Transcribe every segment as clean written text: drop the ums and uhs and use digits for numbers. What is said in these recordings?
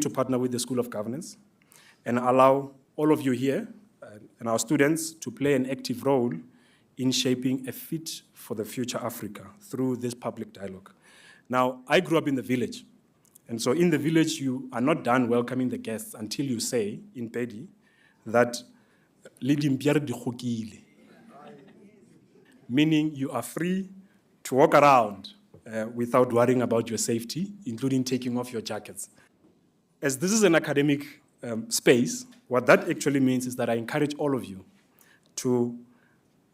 to partner with the School of Governance and allow all of you here and our students to play an active role in shaping a fit for the future Africa through this public dialogue. Now, I grew up in the village, and so in the village, you are not done welcoming the guests until you say, in Pedi, that meaning you are free to walk around without worrying about your safety, including taking off your jackets. As this is an academic space, what that actually means is that I encourage all of you to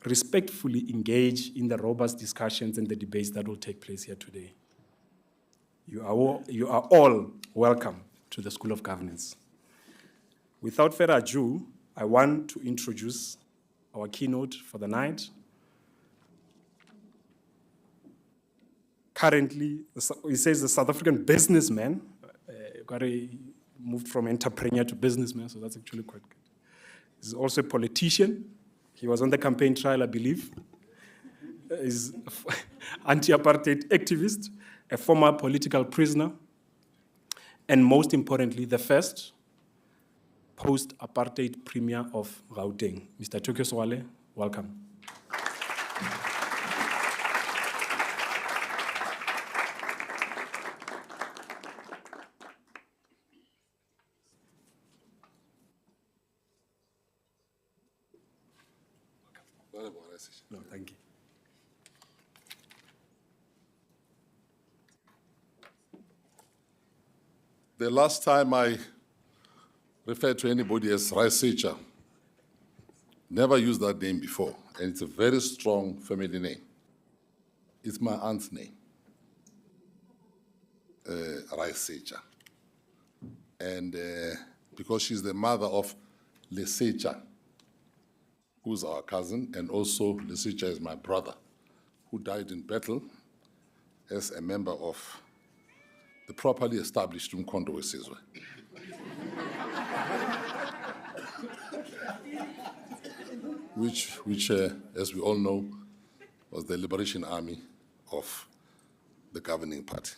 respectfully engage in the robust discussions and the debates that will take place here today. You are all welcome to the School of Governance. Without further ado, I want to introduce our keynote for the night. Currently, he says the South African businessman, moved from entrepreneur to businessman, so that's actually quite good. He's also a politician. He was on the campaign trail, I believe. He's an anti-apartheid activist, a former political prisoner, and most importantly, the first post-apartheid premier of Gauteng. Mr. Tokyo Swale, welcome. No, thank you. The last time I referred to anybody as Raisecha, never used that name before, and it's a very strong family name. It's my aunt's name, Raisecha. And because she's the mother of Lesecha, who's our cousin, and also Lesecha is my brother, who died in battle as a member of the properly established Umkhonto weSizwe. which as we all know, was the Liberation Army of the governing party,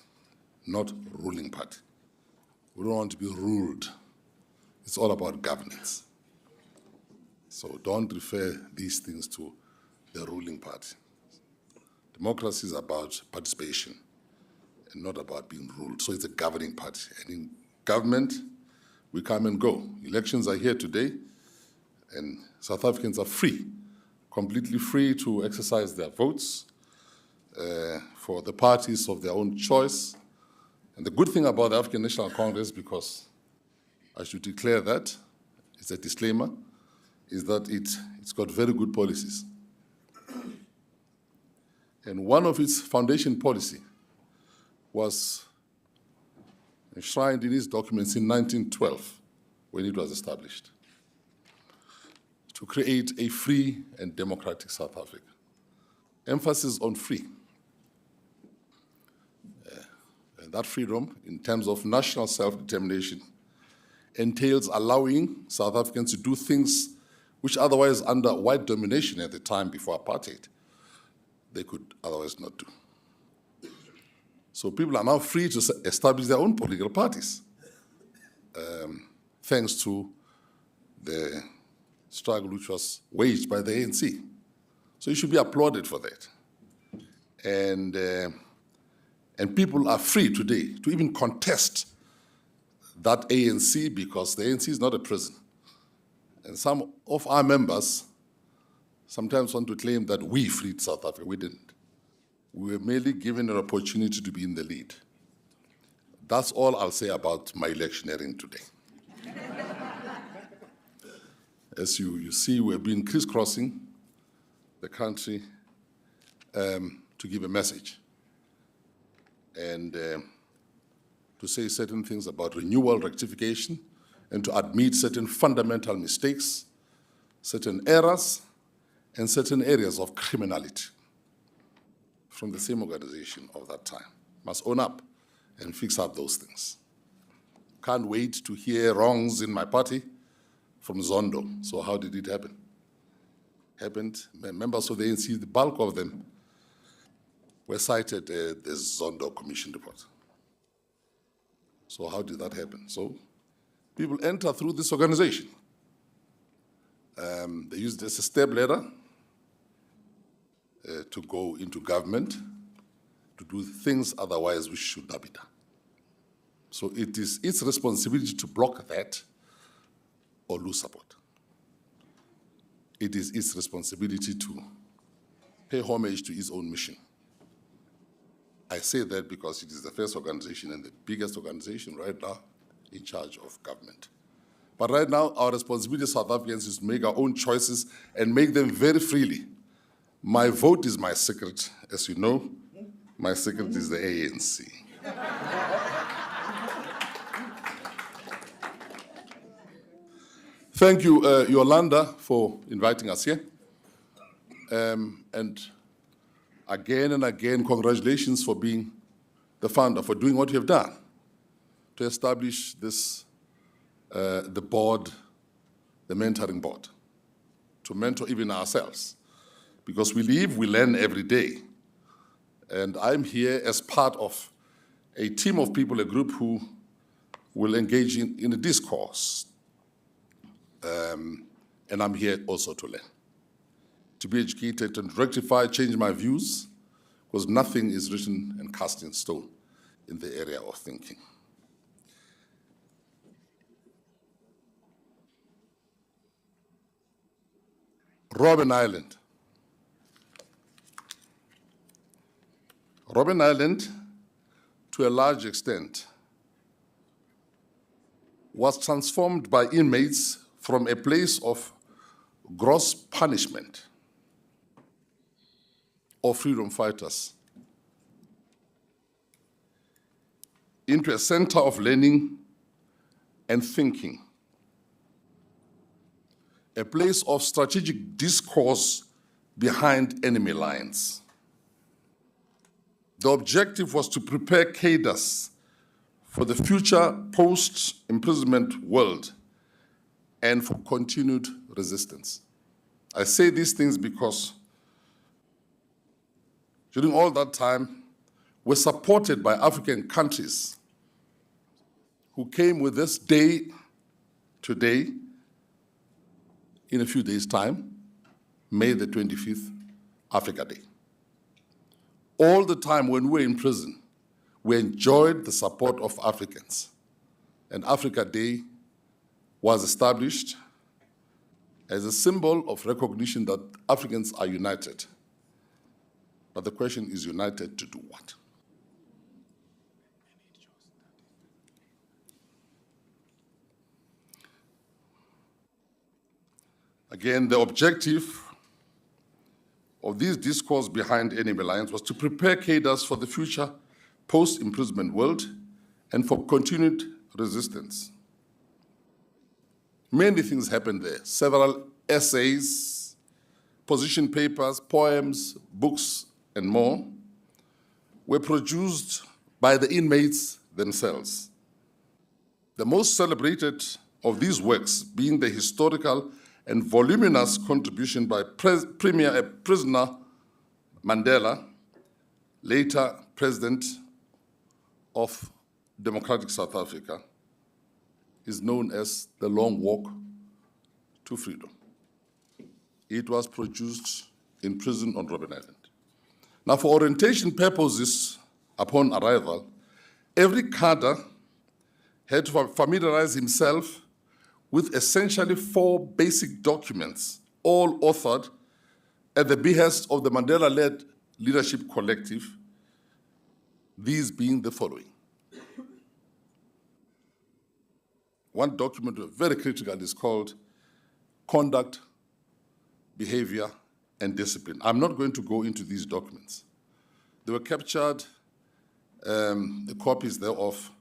not ruling party. We don't want to be ruled. It's all about governance. So don't refer these things to the ruling party. Democracy is about participation and not about being ruled. So it's a governing party. And in government, we come and go. Elections are here today, and South Africans are free, completely free to exercise their votes for the parties of their own choice. And the good thing about the African National Congress, because I should declare that, it's a disclaimer, is that it's got very good policies. And one of its foundation policy was enshrined in its documents in 1912, when it was established, to create a free and democratic South Africa. Emphasis on free. And that freedom, in terms of national self-determination, entails allowing South Africans to do things which otherwise, under white domination at the time before apartheid, they could otherwise not do. So people are now free to establish their own political parties, thanks to the struggle which was waged by the ANC. So you should be applauded for that. And people are free today to even contest that ANC, because the ANC is not a prison. And some of our members sometimes want to claim that we freed South Africa. We didn't. We were merely given an opportunity to be in the lead. That's all I'll say about my electioneering today. As you see, we've been crisscrossing the country to give a message and to say certain things about renewal, rectification, and to admit certain fundamental mistakes, certain errors, and certain areas of criminality from the same organization of that time. Must own up and fix up those things. Can't wait to hear wrongs in my party from Zondo. So how did it happen? Happened, members of the ANC, the bulk of them were cited the Zondo Commission report. So how did that happen? So people enter through this organization. They use it as a step ladder to go into government, to do things otherwise which should not be done. So it is its responsibility to block that or lose support. It is its responsibility to pay homage to its own mission. I say that because it is the first organization and the biggest organization right now in charge of government. But right now, our responsibility as South Africans is to make our own choices and make them very freely. My vote is my secret. As you know, my secret is the ANC. Thank you, Yolanda, for inviting us here. And again, congratulations for being the founder, for doing what you have done to establish this, the board, the mentoring board, to mentor even ourselves. Because we live, we learn every day. And I'm here as part of a team of people, a group who will engage in a discourse. And I'm here also to learn, to be educated and rectify, change my views, because nothing is written and cast in stone in the area of thinking. Robben Island. Robben Island, to a large extent, was transformed by inmates from a place of gross punishment of freedom fighters into a center of learning and thinking, a place of strategic discourse behind enemy lines. The objective was to prepare cadres for the future post-imprisonment world and for continued resistance. I say these things because during all that time, we're supported by African countries who came with this day today, in a few days' time, May the 25th, Africa Day. All the time when we were in prison, we enjoyed the support of Africans. And Africa Day was established as a symbol of recognition that Africans are united. But the question is, united to do what? Again, the objective of this discourse behind enemy lines was to prepare cadres for the future post-imprisonment world and for continued resistance. Many things happened there. Several essays, position papers, poems, books, and more were produced by the inmates themselves. The most celebrated of these works being the historical and voluminous contribution by prisoner Mandela, later President of Democratic South Africa, is known as The Long Walk to Freedom. It was produced in prison on Robben Island. Now, for orientation purposes, upon arrival, every cadre had to familiarize himself with essentially 4 basic documents, all authored at the behest of the Mandela-led Leadership Collective, these being the following. One document very critical is called Conduct, Behavior, and Discipline. I'm not going to go into these documents. They were captured, the copies thereof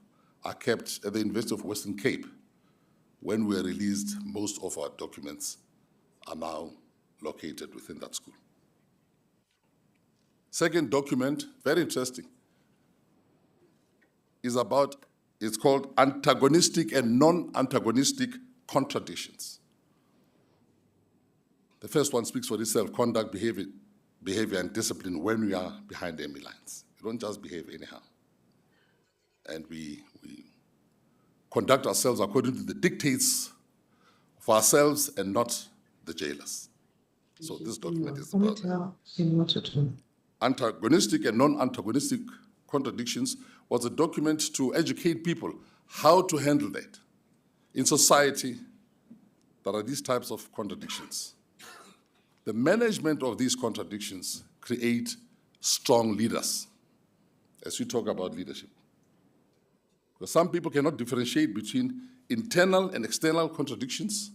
are kept at the University of Western Cape. When we were released, most of our documents are now located within that school. Second document, very interesting, is about, it's called Antagonistic and Non-Antagonistic Contradictions. The first one speaks for itself: conduct, behavior, and discipline when we are behind enemy lines. You don't just behave anyhow. And we conduct ourselves according to the dictates of ourselves and not the jailers. So this document is about antagonistic and non-antagonistic contradictions. Was a document to educate people how to handle that. In society, there are these types of contradictions. The management of these contradictions create strong leaders, as we talk about leadership. Because some people cannot differentiate between internal and external contradictions,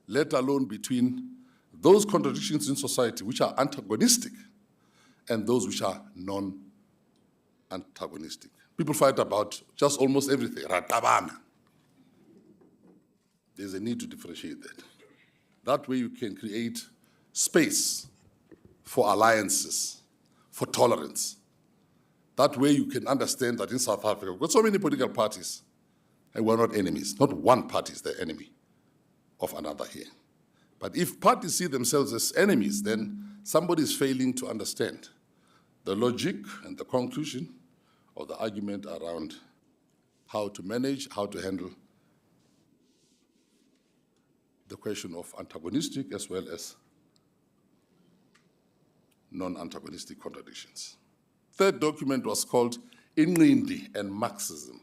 let alone between those contradictions in society which are antagonistic and those which are non-antagonistic. People fight about just almost everything. Ratabana. There's a need to differentiate that. That way you can create space for alliances, for tolerance. That way you can understand that in South Africa, we've got so many political parties, and we're not enemies. Not one party is the enemy of another here. But if parties see themselves as enemies, then somebody is failing to understand the logic and the conclusion of the argument around how to manage, how to handle the question of antagonistic as well as non-antagonistic contradictions. Third document was called Inqindi and Marxism.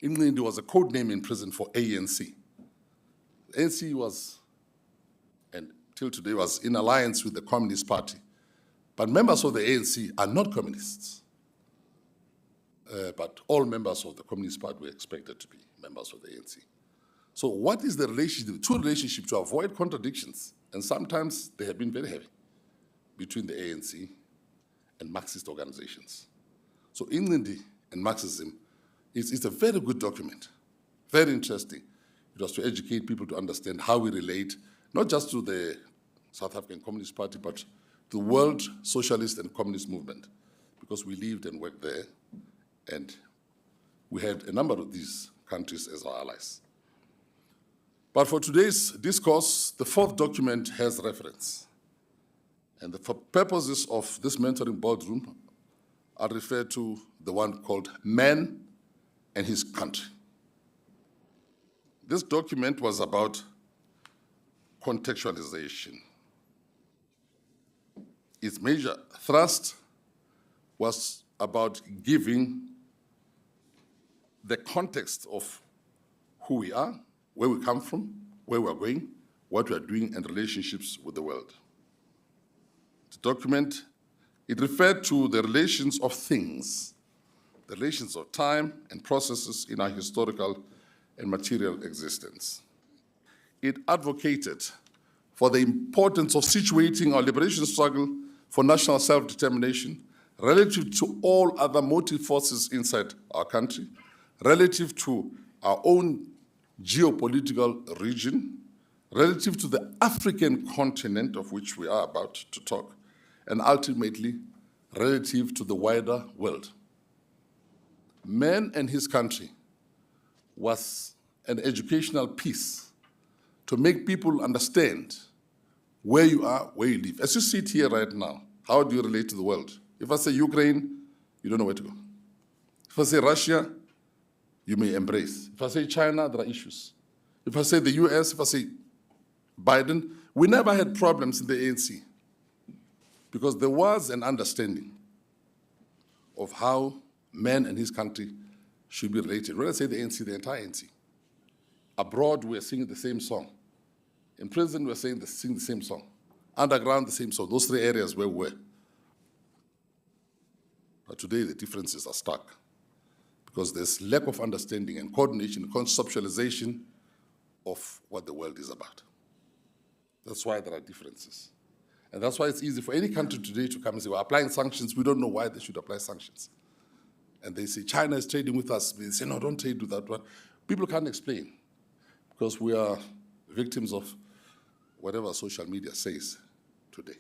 Inqindi was a code name in prison for ANC. The ANC was, and till today, was in alliance with the Communist Party. But members of the ANC are not communists. But all members of the Communist Party were expected to be members of the ANC. So what is the relationship, the two relationships to avoid contradictions? And sometimes they have been very heavy between the ANC and Marxist organizations. So Inqindi and Marxism is a very good document, very interesting. It was to educate people to understand how we relate, not just to the South African Communist Party, but the world socialist and communist movement, because we lived and worked there, and we had a number of these countries as our allies. But for today's discourse, the fourth document has reference. And for purposes of this mentoring boardroom, I'll refer to the one called Man and His Country. This document was about contextualization. Its major thrust was about giving the context of who we are, where we come from, where we are going, what we are doing, and relationships with the world. The document, it referred to the relations of things, the relations of time and processes in our historical and material existence. It advocated for the importance of situating our liberation struggle for national self-determination relative to all other motive forces inside our country, relative to our own geopolitical region, relative to the African continent of which we are about to talk, and ultimately relative to the wider world. Man and His Country was an educational piece to make people understand where you are, where you live. As you sit here right now, how do you relate to the world? If I say Ukraine, you don't know where to go. If I say Russia, you may embrace. If I say China, there are issues. If I say the US, if I say Biden, we never had problems in the ANC because there was an understanding of how man and his country should be related. When I say the ANC, the entire ANC. Abroad, we're singing the same song. In prison, we're singing the same song. Underground, the same song. Those three areas where we were. But today, the differences are stark because there's lack of understanding and coordination, conceptualization of what the world is about. That's why there are differences. And that's why it's easy for any country today to come and say, we're applying sanctions, we don't know why they should apply sanctions. And they say, China is trading with us. They say, no, don't trade with that one. People can't explain because we are victims of whatever social media says today.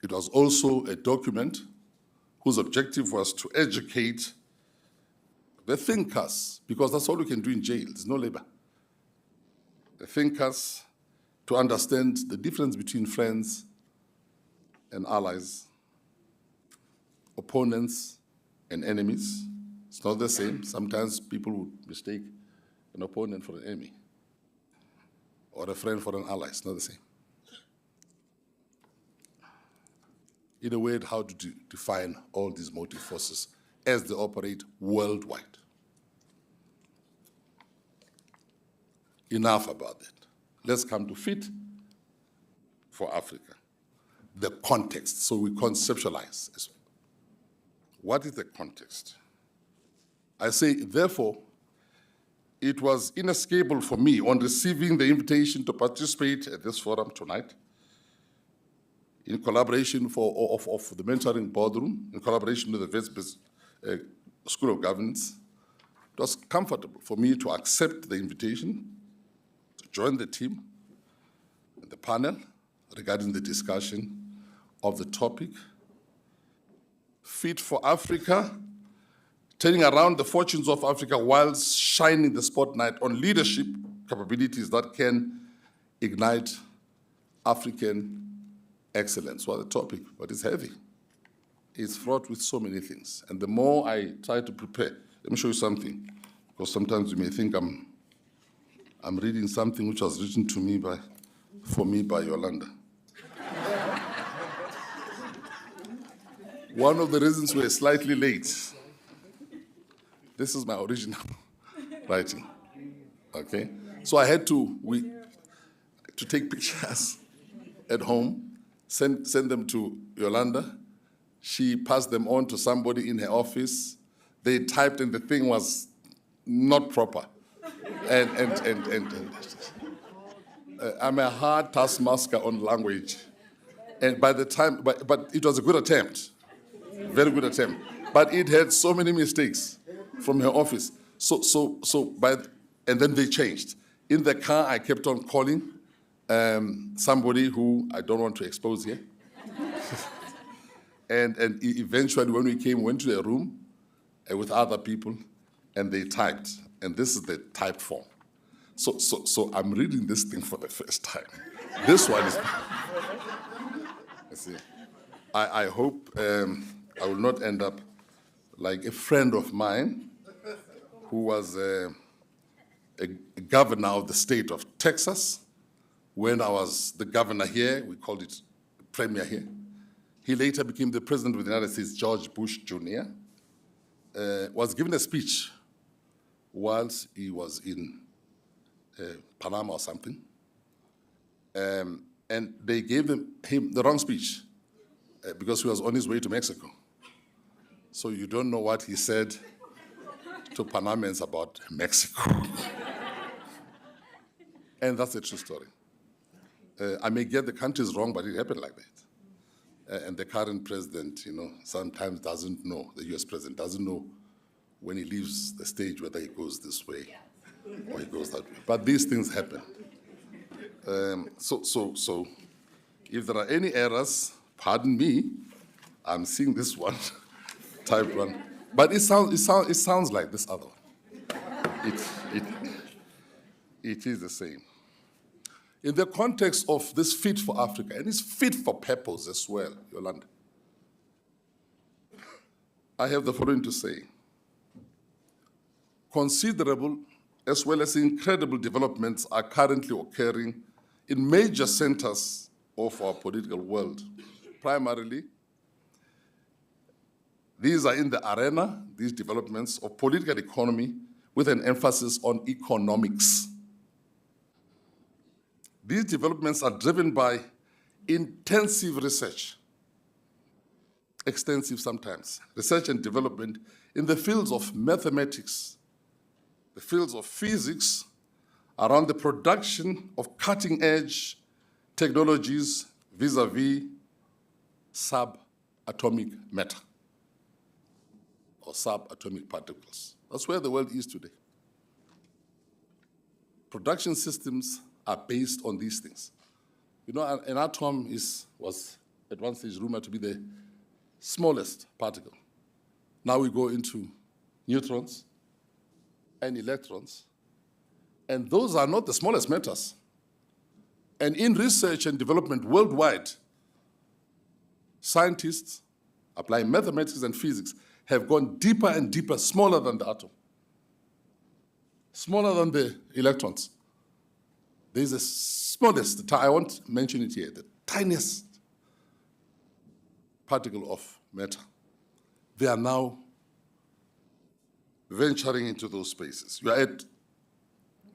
It was also a document whose objective was to educate the thinkers, because that's all we can do in jail, there's no labor. The thinkers to understand the difference between friends and allies, opponents and enemies. It's not the same. Sometimes people would mistake an opponent for an enemy or a friend for an ally. It's not the same. In a word, how to define all these motive forces as they operate worldwide. Enough about that. Let's come to Fit for Africa. The context, so we conceptualize as well. What is the context? I say, therefore, it was inescapable for me on receiving the invitation to participate at this forum tonight, in collaboration of the mentoring boardroom, in collaboration with the Wits School of Governance. It was comfortable for me to accept the invitation to join the team and the panel regarding the discussion of the topic, Fit for Africa, turning around the fortunes of Africa whilst shining the spotlight on leadership capabilities that can ignite African excellence. What a topic, but it's heavy. It's fraught with so many things. And the more I try to prepare, let me show you something, because sometimes you may think I'm reading something which was written to me for me by Yolanda. One of the reasons we're slightly late, this is my original writing, okay? So I had to take pictures at home, send them to Yolanda. She passed them on to somebody in her office. They typed and the thing was not proper. I'm a hard taskmaster on language. And by the time, but it was a good attempt, very good attempt. But it had so many mistakes from her office. And then they changed. In the car, I kept on calling somebody who I don't want to expose here. and eventually, when we went to a room with other people, and they typed. And this is the typed form. So I'm reading this thing for the first time. This one is. I see. I hope I will not end up like a friend of mine who was a governor of the state of Texas. When I was the governor here, we called it premier here. He later became the president of the United States, George Bush Jr., was given a speech whilst he was in Panama or something. And they gave him the wrong speech because he was on his way to Mexico. So you don't know what he said to Panamans about Mexico. And that's a true story. I may get the countries wrong, but it happened like that. And the current president, sometimes doesn't know, the US president doesn't know when he leaves the stage whether he goes this way or he goes that way. But these things happen. So if there are any errors, pardon me, I'm seeing this one, type one. But it sounds like this other one. It is the same. In the context of this Fit for Africa, and it's fit for purpose as well, Yolanda, I have the following to say. Considerable as well as incredible developments are currently occurring in major centers of our political world. Primarily, these are in the arena, these developments of political economy with an emphasis on economics. These developments are driven by intensive research, extensive sometimes, research and development in the fields of mathematics, the fields of physics, around the production of cutting-edge technologies vis-a-vis subatomic matter or subatomic particles. That's where the world is today. Production systems are based on these things. An atom was at one stage rumored to be the smallest particle. Now we go into neutrons and electrons, and those are not the smallest matters. And in research and development worldwide, scientists applying mathematics and physics have gone deeper and deeper, smaller than the atom, smaller than the electrons. There's the smallest, I won't mention it here, the tiniest particle of matter. They are now venturing into those spaces. You are at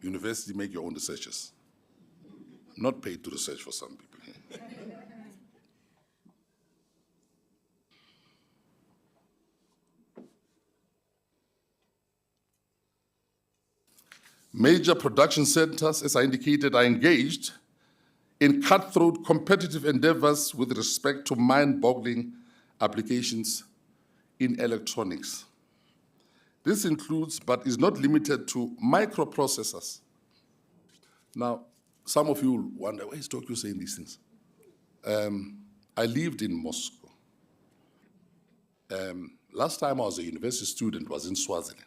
university, make your own researches. I'm not paid to research for some people here. Major production centers, as I indicated, are engaged in cutthroat competitive endeavors with respect to mind-boggling applications in electronics. This includes, but is not limited to, microprocessors. Now, some of you will wonder, why is Tokyo saying these things? I lived in Moscow. Last time I was a university student was in Swaziland.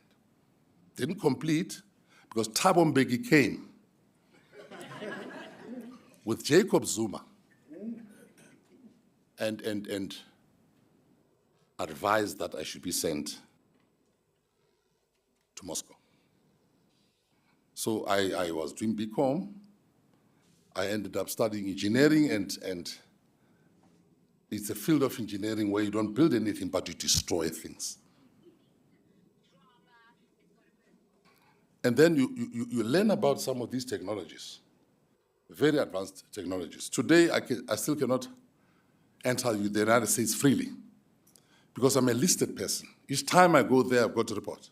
Didn't complete, because Thabo Mbeki came with Jacob Zuma and advised that I should be sent to Moscow. So I was doing BCom. I ended up studying engineering, and it's a field of engineering where you don't build anything, but you destroy things. And then you learn about some of these technologies, very advanced technologies. Today, I still cannot enter the United States freely because I'm a listed person. Each time I go there, I've got to report.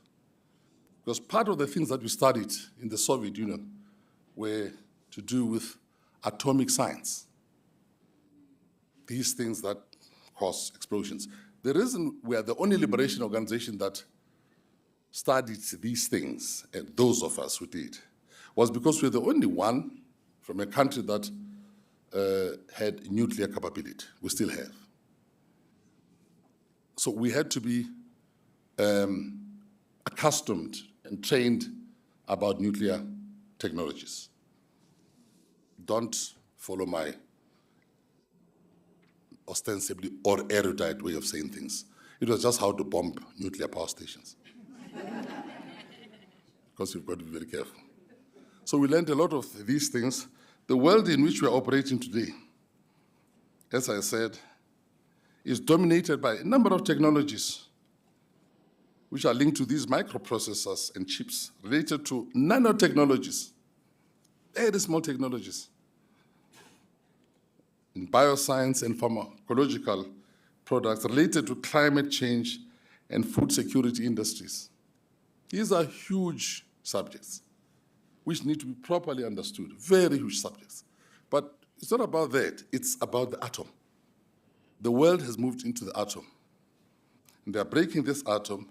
Because part of the things that we studied in the Soviet Union were to do with atomic science, these things that cause explosions. The reason we are the only liberation organization that studied these things, and those of us who did, was because we're the only one from a country that had nuclear capability. We still have. So we had to be accustomed and trained about nuclear technologies. Don't follow my ostensibly or erudite way of saying things. It was just how to bomb nuclear power stations. Because you've got to be very careful. So we learned a lot of these things. The world in which we are operating today, as I said, is dominated by a number of technologies which are linked to these microprocessors and chips related to nanotechnologies, very small technologies, in bioscience and pharmacological products related to climate change and food security industries. These are huge subjects which need to be properly understood, very huge subjects. But it's not about that, it's about the atom. The world has moved into the atom. And they are breaking this atom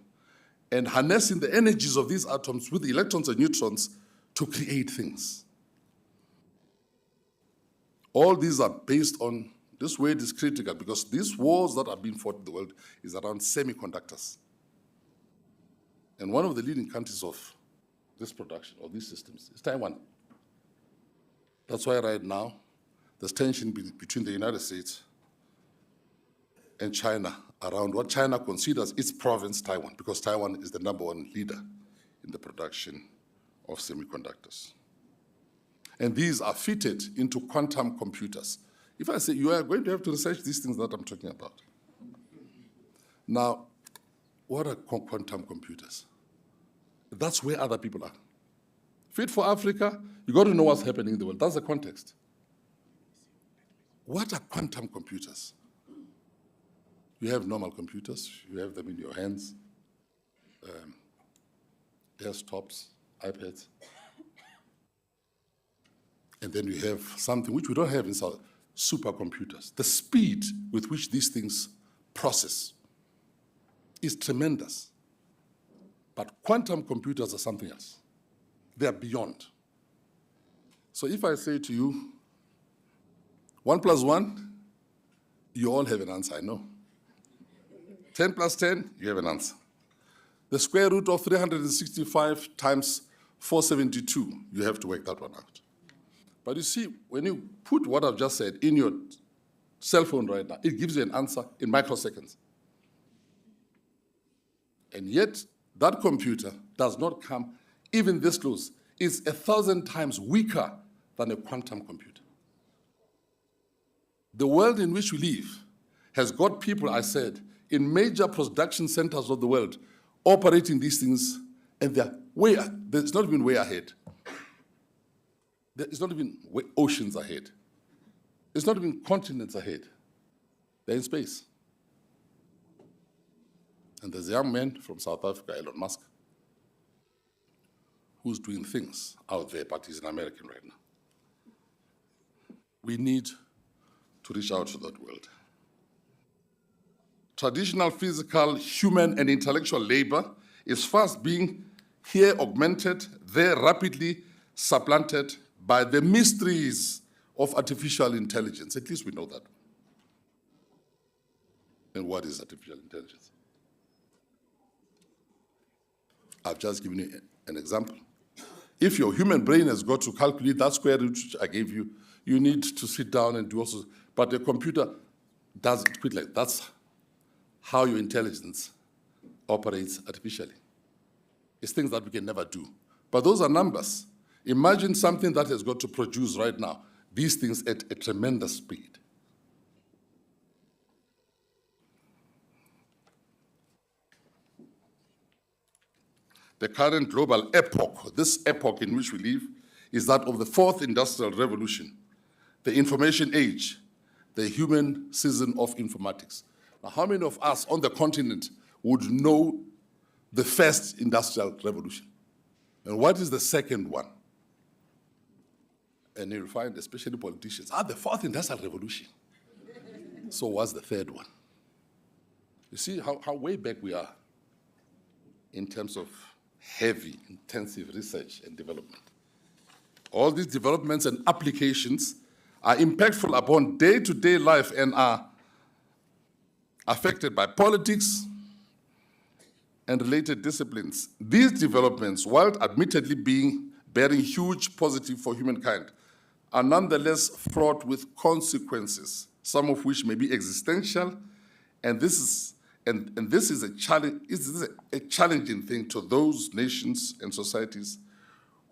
and harnessing the energies of these atoms with electrons and neutrons to create things. All these are based on, this word is critical because these wars that are being fought in the world is around semiconductors. And one of the leading countries of this production, of these systems, is Taiwan. That's why right now, there's tension between the United States and China around what China considers its province, Taiwan, because Taiwan is the #1 leader in the production of semiconductors. And these are fitted into quantum computers. If I say you are going to have to research these things that I'm talking about. Now, what are quantum computers? That's where other people are. Fit for Africa, you got to know what's happening in the world. That's the context. What are quantum computers? You have normal computers, you have them in your hands, desktops, iPads. And then you have something which we don't have in supercomputers. The speed with which these things process is tremendous. But quantum computers are something else. They are beyond. So if I say to you, 1 + 1, you all have an answer, I know. 10 + 10, you have an answer. The square root of 365 times 472, you have to work that one out. But you see, when you put what I've just said in your cell phone right now, it gives you an answer in microseconds. And yet, that computer does not come even this close. It's 1,000 times weaker than a quantum computer. The world in which we live has got people, I said, in major production centers of the world operating these things, and there's not even way ahead. It's not even oceans ahead. It's not even continents ahead. They're in space. And there's a young man from South Africa, Elon Musk, who's doing things out there, but he's an American right now. We need to reach out to that world. Traditional physical, human, and intellectual labor is fast being here augmented, there rapidly supplanted by the mysteries of artificial intelligence. At least we know that. And what is artificial intelligence? I've just given you an example. If your human brain has got to calculate that square root which I gave you, you need to sit down and do also, but the computer does it quickly. That's how your intelligence operates artificially. It's things that we can never do. But those are numbers. Imagine something that has got to produce right now these things at a tremendous speed. The current global epoch, this epoch in which we live, is that of the fourth industrial revolution, the information age, the human season of informatics. Now, how many of us on the continent would know the first industrial revolution? And what is the second one? And you'll find, especially politicians, the fourth industrial revolution. So what's the third one? You see how way back we are in terms of heavy, intensive research and development. All these developments and applications are impactful upon day-to-day life and are affected by politics and related disciplines. These developments, while admittedly bearing huge positive for humankind, are nonetheless fraught with consequences, some of which may be existential, and this is a challenging thing to those nations and societies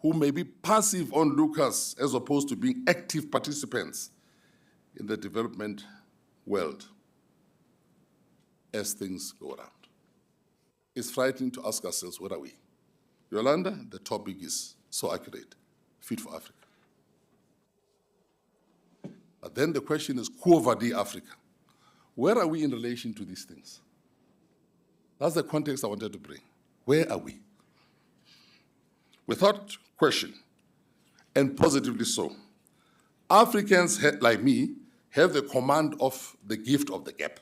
who may be passive onlookers as opposed to being active participants in the development world as things go around. It's frightening to ask ourselves, where are we? Yolanda, the topic is so accurate, Fit for Africa. But then the question is, Quo Vadis Africa? Where are we in relation to these things? That's the context I wanted to bring. Where are we? Without question, and positively so, Africans, like me, have the command of the gift of the gap.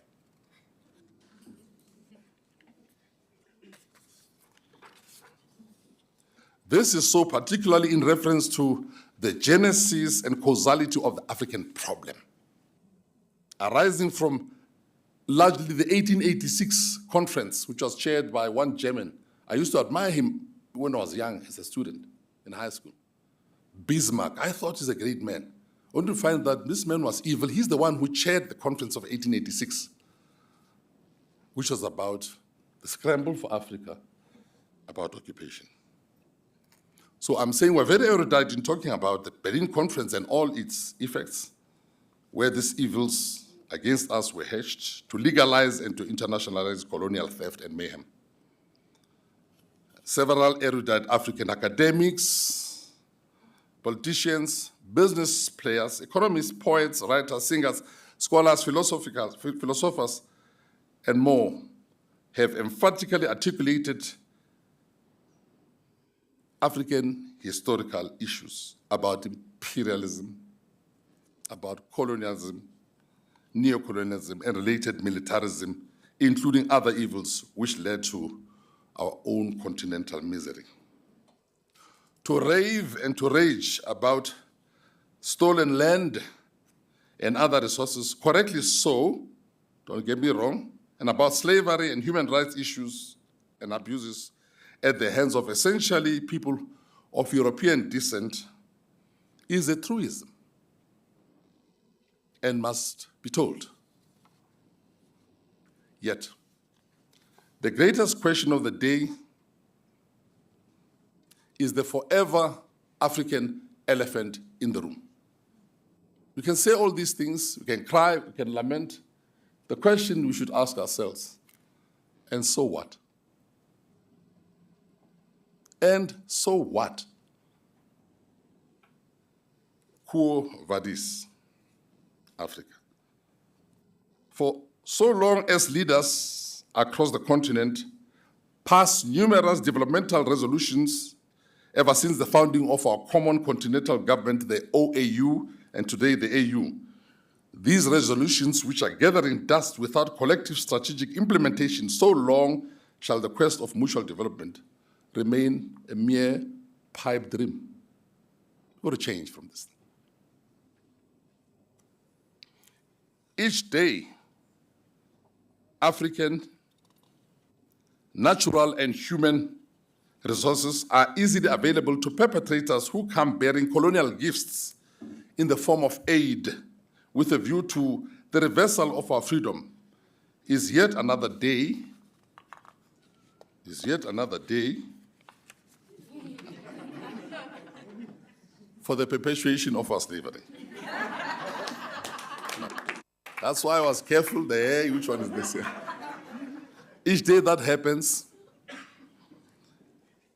This is so particularly in reference to the genesis and causality of the African problem, arising from largely the 1886 conference, which was chaired by one German. I used to admire him when I was young as a student in high school. Bismarck. I thought he's a great man. Only to find that this man was evil. He's the one who chaired the conference of 1886, which was about the scramble for Africa, about occupation. So I'm saying we're very erudite in talking about the Berlin Conference and all its effects, where these evils against us were hatched to legalize and to internationalize colonial theft and mayhem. Several erudite African academics, politicians, business players, economists, poets, writers, singers, scholars, philosophers, and more have emphatically articulated African historical issues about imperialism, about colonialism, neocolonialism, and related militarism, including other evils which led to our own continental misery. To rave and to rage about stolen land and other resources, correctly so, don't get me wrong, and about slavery and human rights issues and abuses at the hands of essentially people of European descent is a truism and must be told. Yet, the greatest question of the day is the forever African elephant in the room. We can say all these things, we can cry, we can lament. The question we should ask ourselves, and so what? And so what? Quo vadis, Africa? For so long as leaders across the continent pass numerous developmental resolutions ever since the founding of our common continental government, the OAU, and today the AU, these resolutions, which are gathering dust without collective strategic implementation, so long shall the quest of mutual development remain a mere pipe dream. What a change from this. Each day, African natural and human resources are easily available to perpetrators who come bearing colonial gifts in the form of aid with a view to the reversal of our freedom. Is yet another day for the perpetuation of our slavery. That's why I was careful there. Which one is this? Each day that happens,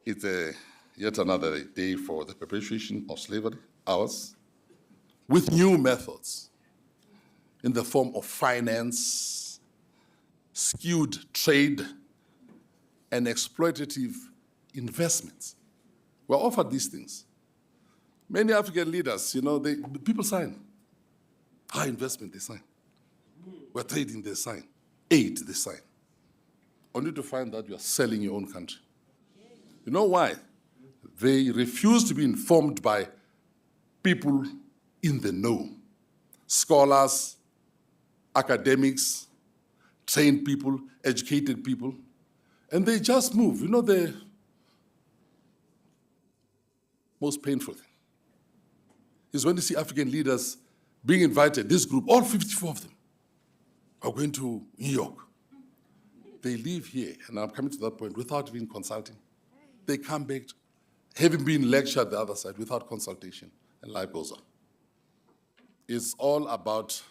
it's yet another day for the perpetuation of slavery, ours, with new methods in the form of finance, skewed trade, and exploitative investments. We're offered these things. Many African leaders, people sign. High investment, they sign. We're trading, they sign. Aid, they sign. Only to find that you're selling your own country. You know why? They refuse to be informed by people in the know. Scholars, academics, trained people, educated people, and they just move. The most painful thing is when you see African leaders being invited, this group, all 54 of them, are going to New York. They leave here, and I'm coming to that point, without even consulting. They come back, having been lectured the other side, without consultation, and life goes on. It's all about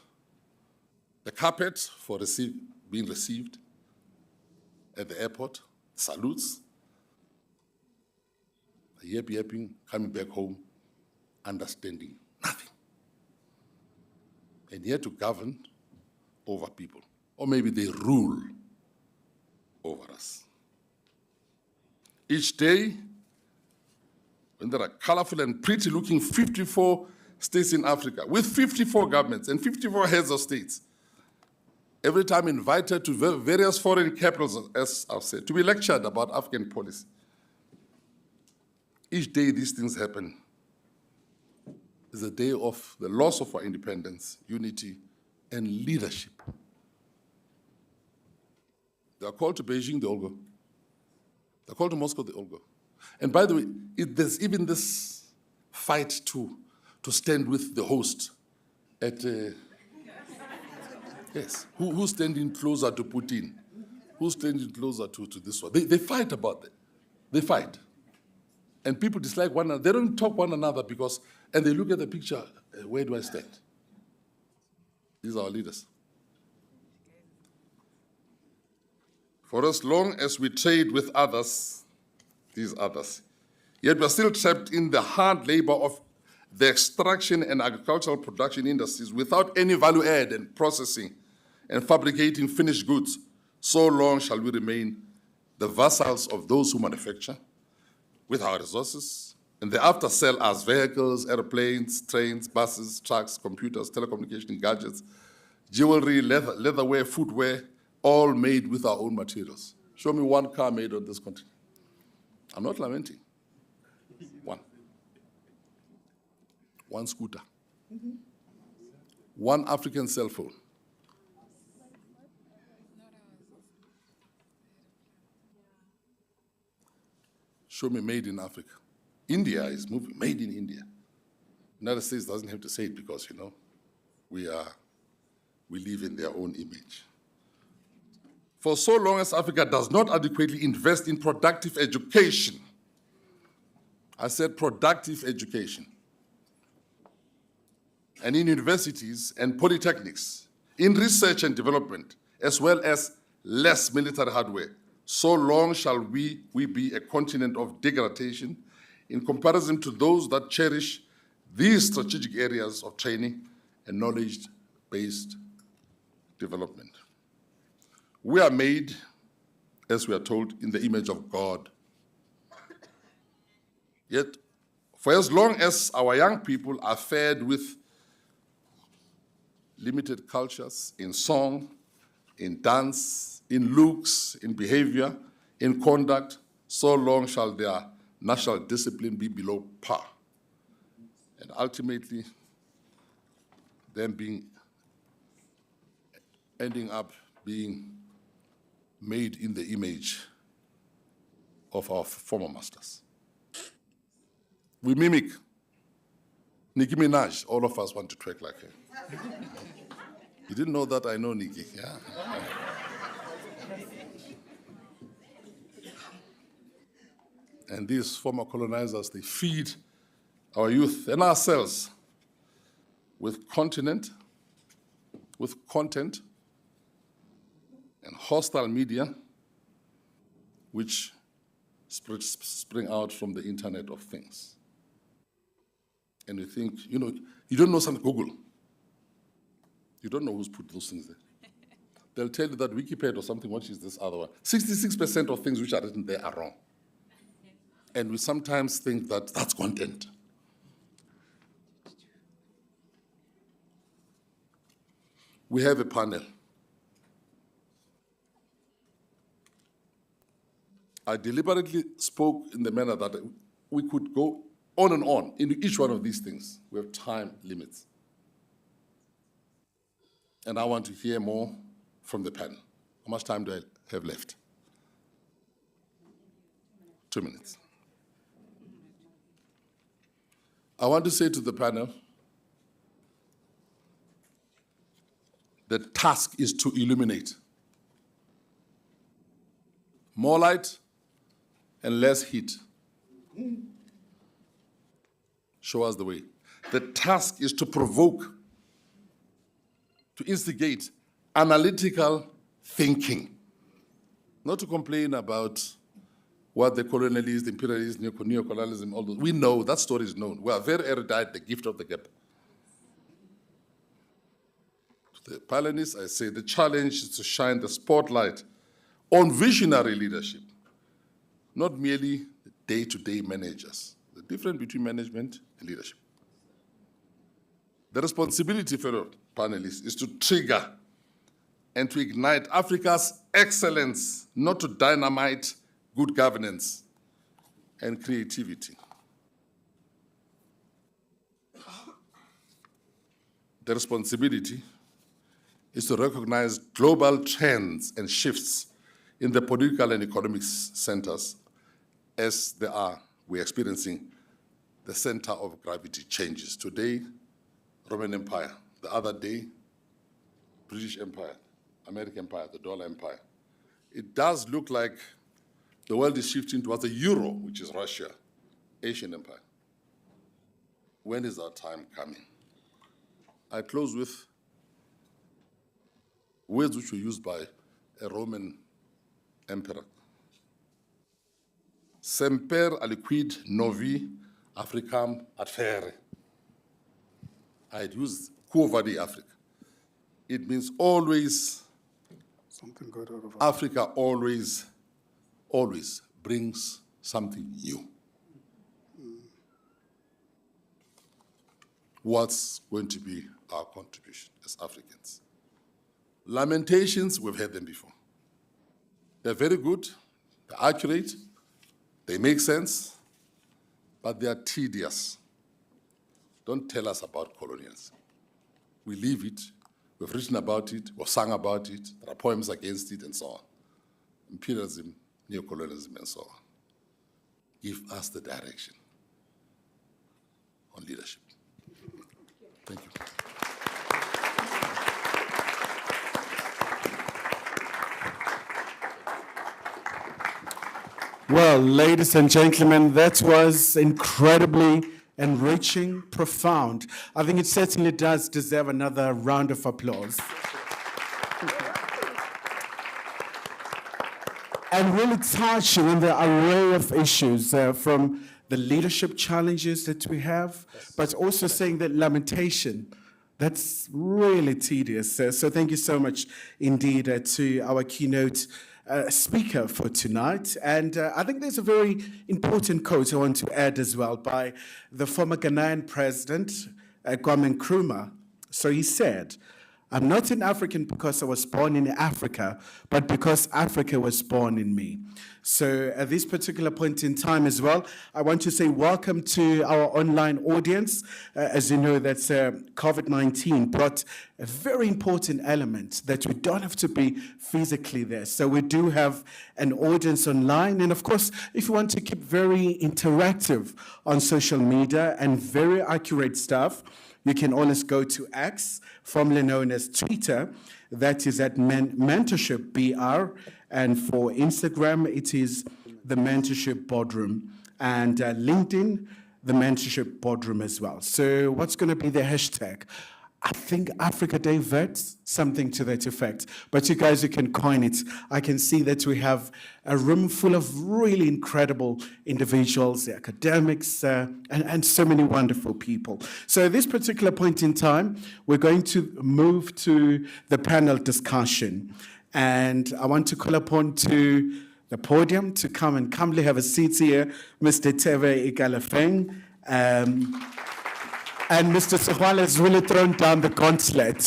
the carpet for being received at the airport, salutes, yapping, coming back home, understanding nothing. And yet to govern over people, or maybe they rule over us. Each day, when there are colorful and pretty-looking 54 states in Africa, with 54 governments and 54 heads of states, every time invited to various foreign capitals, as I've said, to be lectured about African policy. Each day these things happen is a day of the loss of our independence, unity, and leadership. They are called to Beijing, they all go. They're called to Moscow, they all go. And by the way, there's even this fight to stand with the host at, yes, who's standing closer to Putin? Who's standing closer to this one? They fight about that. They fight. And people dislike one another. They don't talk one another and they look at the picture, where do I stand? These are our leaders. For as long as we trade with others, these others, yet we're still trapped in the hard labor of the extraction and agricultural production industries without any value add and processing and fabricating finished goods, so long shall we remain the vassals of those who manufacture with our resources, and they after sell us vehicles, airplanes, trains, buses, trucks, computers, telecommunication gadgets, jewelry, leatherware, footwear, all made with our own materials. Show me one car made on this continent. I'm not lamenting. One. One scooter. One African cell phone. Show me made in Africa. India is moving, made in India. United States doesn't have to say it because, we live in their own image. For so long as Africa does not adequately invest in productive education, I said productive education, and in universities and polytechnics, in research and development, as well as less military hardware, so long shall we be a continent of degradation in comparison to those that cherish these strategic areas of training and knowledge-based development. We are made, as we are told, in the image of God. Yet, for as long as our young people are fed with limited cultures in song, in dance, in looks, in behavior, in conduct, so long shall their national discipline be below par. And ultimately, them ending up being made in the image of our former masters. We mimic Nicki Minaj. All of us want to twerk like her. You didn't know that? I know Nicki, yeah? And these former colonizers, they feed our youth and ourselves with content, and hostile media, which spring out from the Internet of Things. And you think, you don't know something, Google. You don't know who's put those things there. They'll tell you that Wikipedia or something, what is this other one? 66% of things which are written there are wrong. And we sometimes think that that's content. We have a panel. I deliberately spoke in the manner that we could go on and on in each one of these things. We have time limits. And I want to hear more from the panel. How much time do I have left? 2 minutes. I want to say to the panel, the task is to illuminate. More light and less heat. Show us the way. The task is to provoke, to instigate analytical thinking, not to complain about what the colonialists, the imperialists, neocolonialism, all those. We know, that story is known. We are very erudite, the gift of the gap. To the Palinists, I say the challenge is to shine the spotlight on visionary leadership, not merely day-to-day managers. The difference between management and leadership. The responsibility, fellow panelists, is to trigger and to ignite Africa's excellence, not to dynamite good governance and creativity. The responsibility is to recognize global trends and shifts in the political and economic centers as we're experiencing the center of gravity changes. Today, Roman Empire. The other day, British Empire, American Empire, the dollar empire. It does look like the world is shifting towards the euro, which is Russia, Asian empire. When is our time coming? I close with words which were used by a Roman emperor. Semper aliquid novi Africam adfere. I had used Quo Vadis Africa. It means always, something good out of Africa always brings something new. What's going to be our contribution as Africans? Lamentations, we've heard them before. They're very good, they're accurate, they make sense, but they are tedious. Don't tell us about colonialism. We live it, we've written about it, we've sung about it, there are poems against it, and so on. Imperialism, neocolonialism, and so on. Give us the direction on leadership. Thank you. Well, ladies and gentlemen, that was incredibly enriching, profound. I think it certainly does deserve another round of applause. And really touching on the array of issues from the leadership challenges that we have, but also saying that lamentation, that's really tedious. So thank you so much indeed to our keynote speaker for tonight. And I think there's a very important quote I want to add as well by the former Ghanaian president, Kwame Nkrumah. So he said, "I'm not an African because I was born in Africa, but because Africa was born in me." So at this particular point in time as well, I want to say welcome to our online audience. As you know, that's COVID-19 brought a very important element that we don't have to be physically there. So we do have an audience online. And of course, if you want to keep very interactive on social media and very accurate stuff, you can always go to X, formerly known as Twitter. That is at Mentorship BR. And for Instagram, it is the Mentorship Boardroom. And LinkedIn, the Mentorship Boardroom as well. So what's going to be the hashtag? I think Africa Day Vets, something to that effect. But you guys, you can coin it. I can see that we have a room full of really incredible individuals, the academics, and so many wonderful people. So at this particular point in time, we're going to move to the panel discussion. And I want to call upon to the podium to come and calmly have a seat here, Mr. Tebe Igalafeng. And Mr. Sehwala has really thrown down the gauntlet.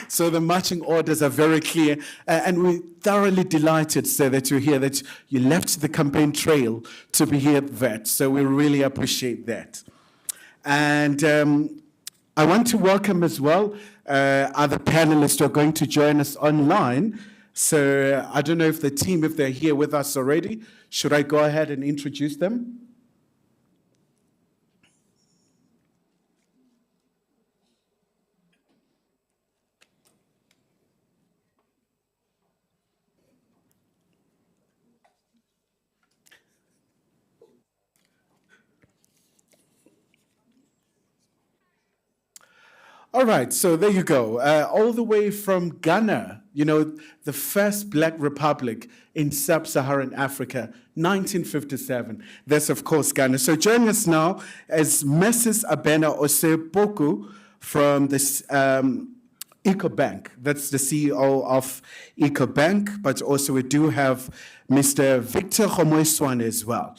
So the marching orders are very clear. And we're thoroughly delighted, sir, that you're here, that you left the campaign trail to be here at VET. So we really appreciate that. And I want to welcome as well other panelists who are going to join us online. So I don't know if the team, if they're here with us already, should I go ahead and introduce them? All right, so there you go. All the way from Ghana, you know, the first black republic in sub-Saharan Africa, 1957. That's, of course, Ghana. So joining us now is Mrs. Abena Osepoku from this EcoBank. That's the CEO of EcoBank, but also we do have Mr. Victor Homoiswane as well.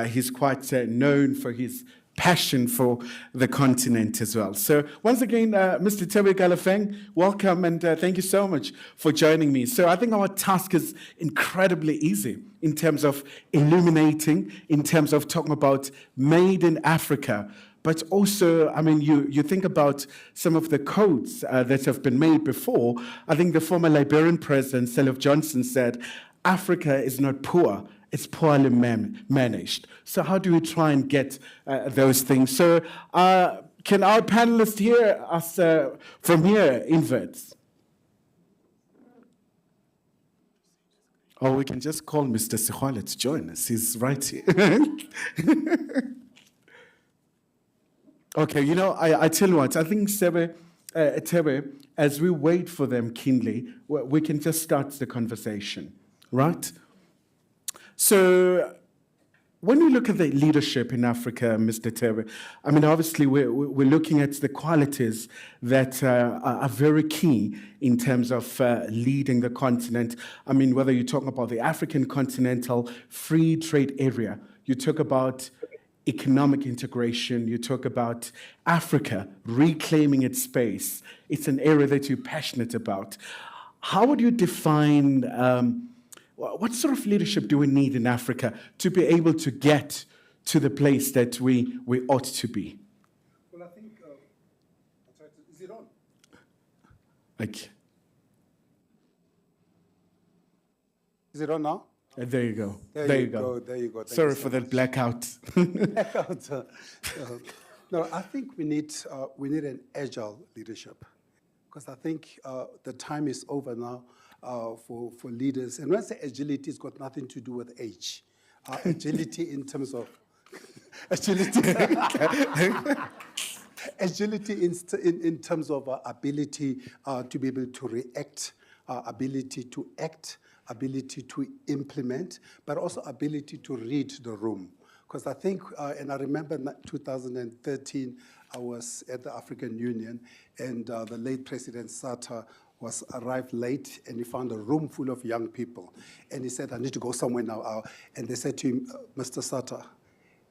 He's quite known for his passion for the continent as well. So once again, Mr. Tebe Igalafeng, welcome, and thank you so much for joining me. So I think our task is incredibly easy in terms of illuminating, in terms of talking about made in Africa, but also, I mean, you think about some of the codes that have been made before. I think the former Liberian president, Selif Johnson, said, Africa is not poor, it's poorly managed. So how do we try and get those things? So can our panelists hear us from here, inverts? Or we can just call Mr. Sehwala to join us. He's right here. Okay, you know, I tell you what, I think Tebe, as we wait for them keenly, we can just start the conversation, right? So when we look at the leadership in Africa, Mr. Tebe, I mean, obviously we're looking at the qualities that are very key in terms of leading the continent. I mean, whether you're talking about the African continental free trade area, you talk about economic integration, you talk about Africa reclaiming its space. It's an area that you're passionate about. How would you define what sort of leadership do we need in Africa to be able to get to the place that we ought to be? Well, I think, is it on? Like, Is it on now? there you go. There you go. There you go. Thank Sorry you so for that much. blackout. Blackout. No, I think we need an agile leadership, because I think the time is over now for leaders. And when I say agility, it's got nothing to do with age. Agility in terms of agility, agility in terms of ability to be able to react, ability to act, ability to implement, but also ability to read the room. Because I think, and I remember in 2013, I was at the African Union, and the late President Sata arrived late, and he found a room full of young people. And he said, I need to go somewhere now. And they said to him, Mr. Sata,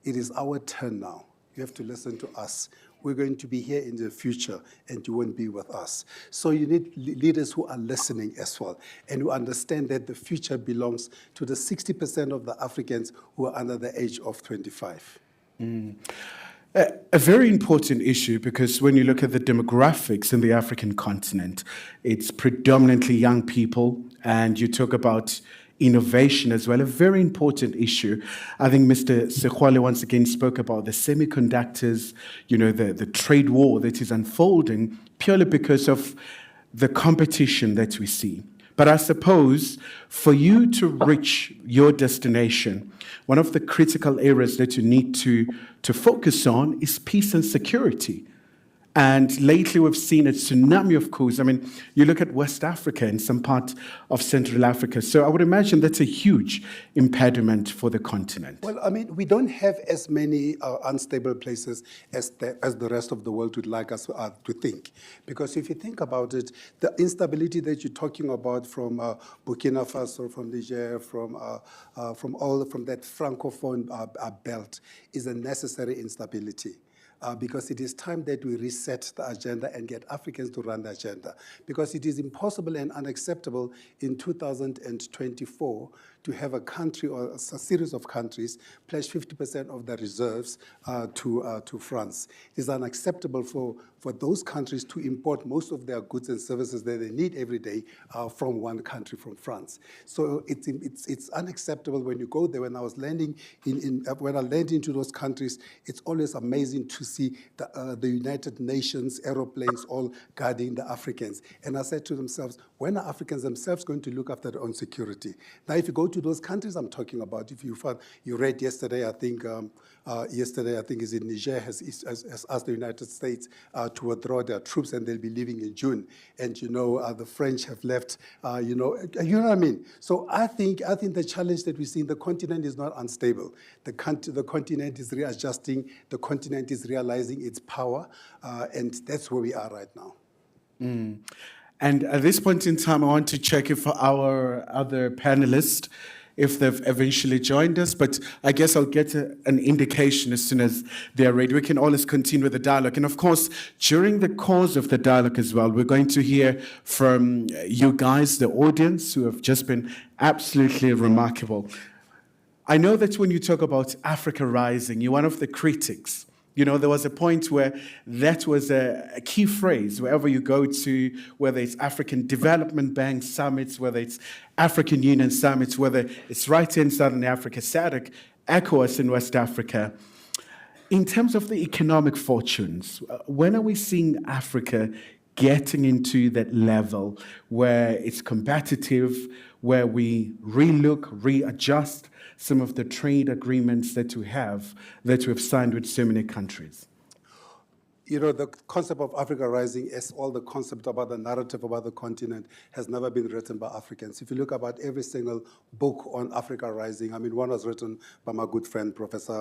it is our turn now. You have to listen to us. We're going to be here in the future, and you won't be with us. So you need leaders who are listening as well, and who understand that the future belongs to the 60% of the Africans who are under the age of 25. A very important issue, because when you look at the demographics in the African continent, it's predominantly young people, and you talk about innovation as well, a very important issue. I think Mr. Sekhwale once again spoke about the semiconductors, the trade war that is unfolding purely because of the competition that we see. But I suppose for you to reach your destination, one of the critical areas that you need to focus on is peace and security. And lately we've seen a tsunami of coups. I mean, you look at West Africa and some part of Central Africa. So I would imagine that's a huge impediment for the continent. Well, I mean, we don't have as many unstable places as the rest of the world would like us to think. Because if you think about it, the instability that you're talking about from Burkina Faso, from Niger, from that Francophone belt is a necessary instability. Because it is time that we reset the agenda and get Africans to run the agenda. Because it is impossible and unacceptable in 2024 to have a country or a series of countries pledge 50% of their reserves to France. It is unacceptable for those countries to import most of their goods and services that they need every day from one country, from France. So it's unacceptable when you go there. When I was landing when I land into those countries, it's always amazing to see the United Nations aeroplanes all guarding the Africans. And I said to themselves, when are Africans themselves going to look after their own security? Now, if you go to those countries I'm talking about, if you read yesterday, I think is in Niger has asked the United States to withdraw their troops, and they'll be leaving in June. And the French have left. You know what I mean. So I think the challenge that we see in the continent is not unstable. The continent is readjusting. The continent is realizing its power, and that's where we are right now. Mm. And at this point in time, I want to check if our other panelists, if they've eventually joined us, but I guess I'll get an indication as soon as they're ready. We can always continue with the dialogue. And of course, during the course of the dialogue as well, we're going to hear from you guys, the audience, who have just been absolutely remarkable. I know that when you talk about Africa Rising, you're one of the critics. There was a point where that was a key phrase wherever you go to, whether it's African Development Bank summits, whether it's African Union summits, whether it's right in Southern Africa, SADC, ECOWAS in West Africa. In terms of the economic fortunes, when are we seeing Africa getting into that level where it's competitive, where we relook, readjust some of the trade agreements that we have signed with so many countries? The concept of Africa Rising, as all the concept about the narrative about the continent, has never been written by Africans. If you look about every single book on Africa Rising, one was written by my good friend, Professor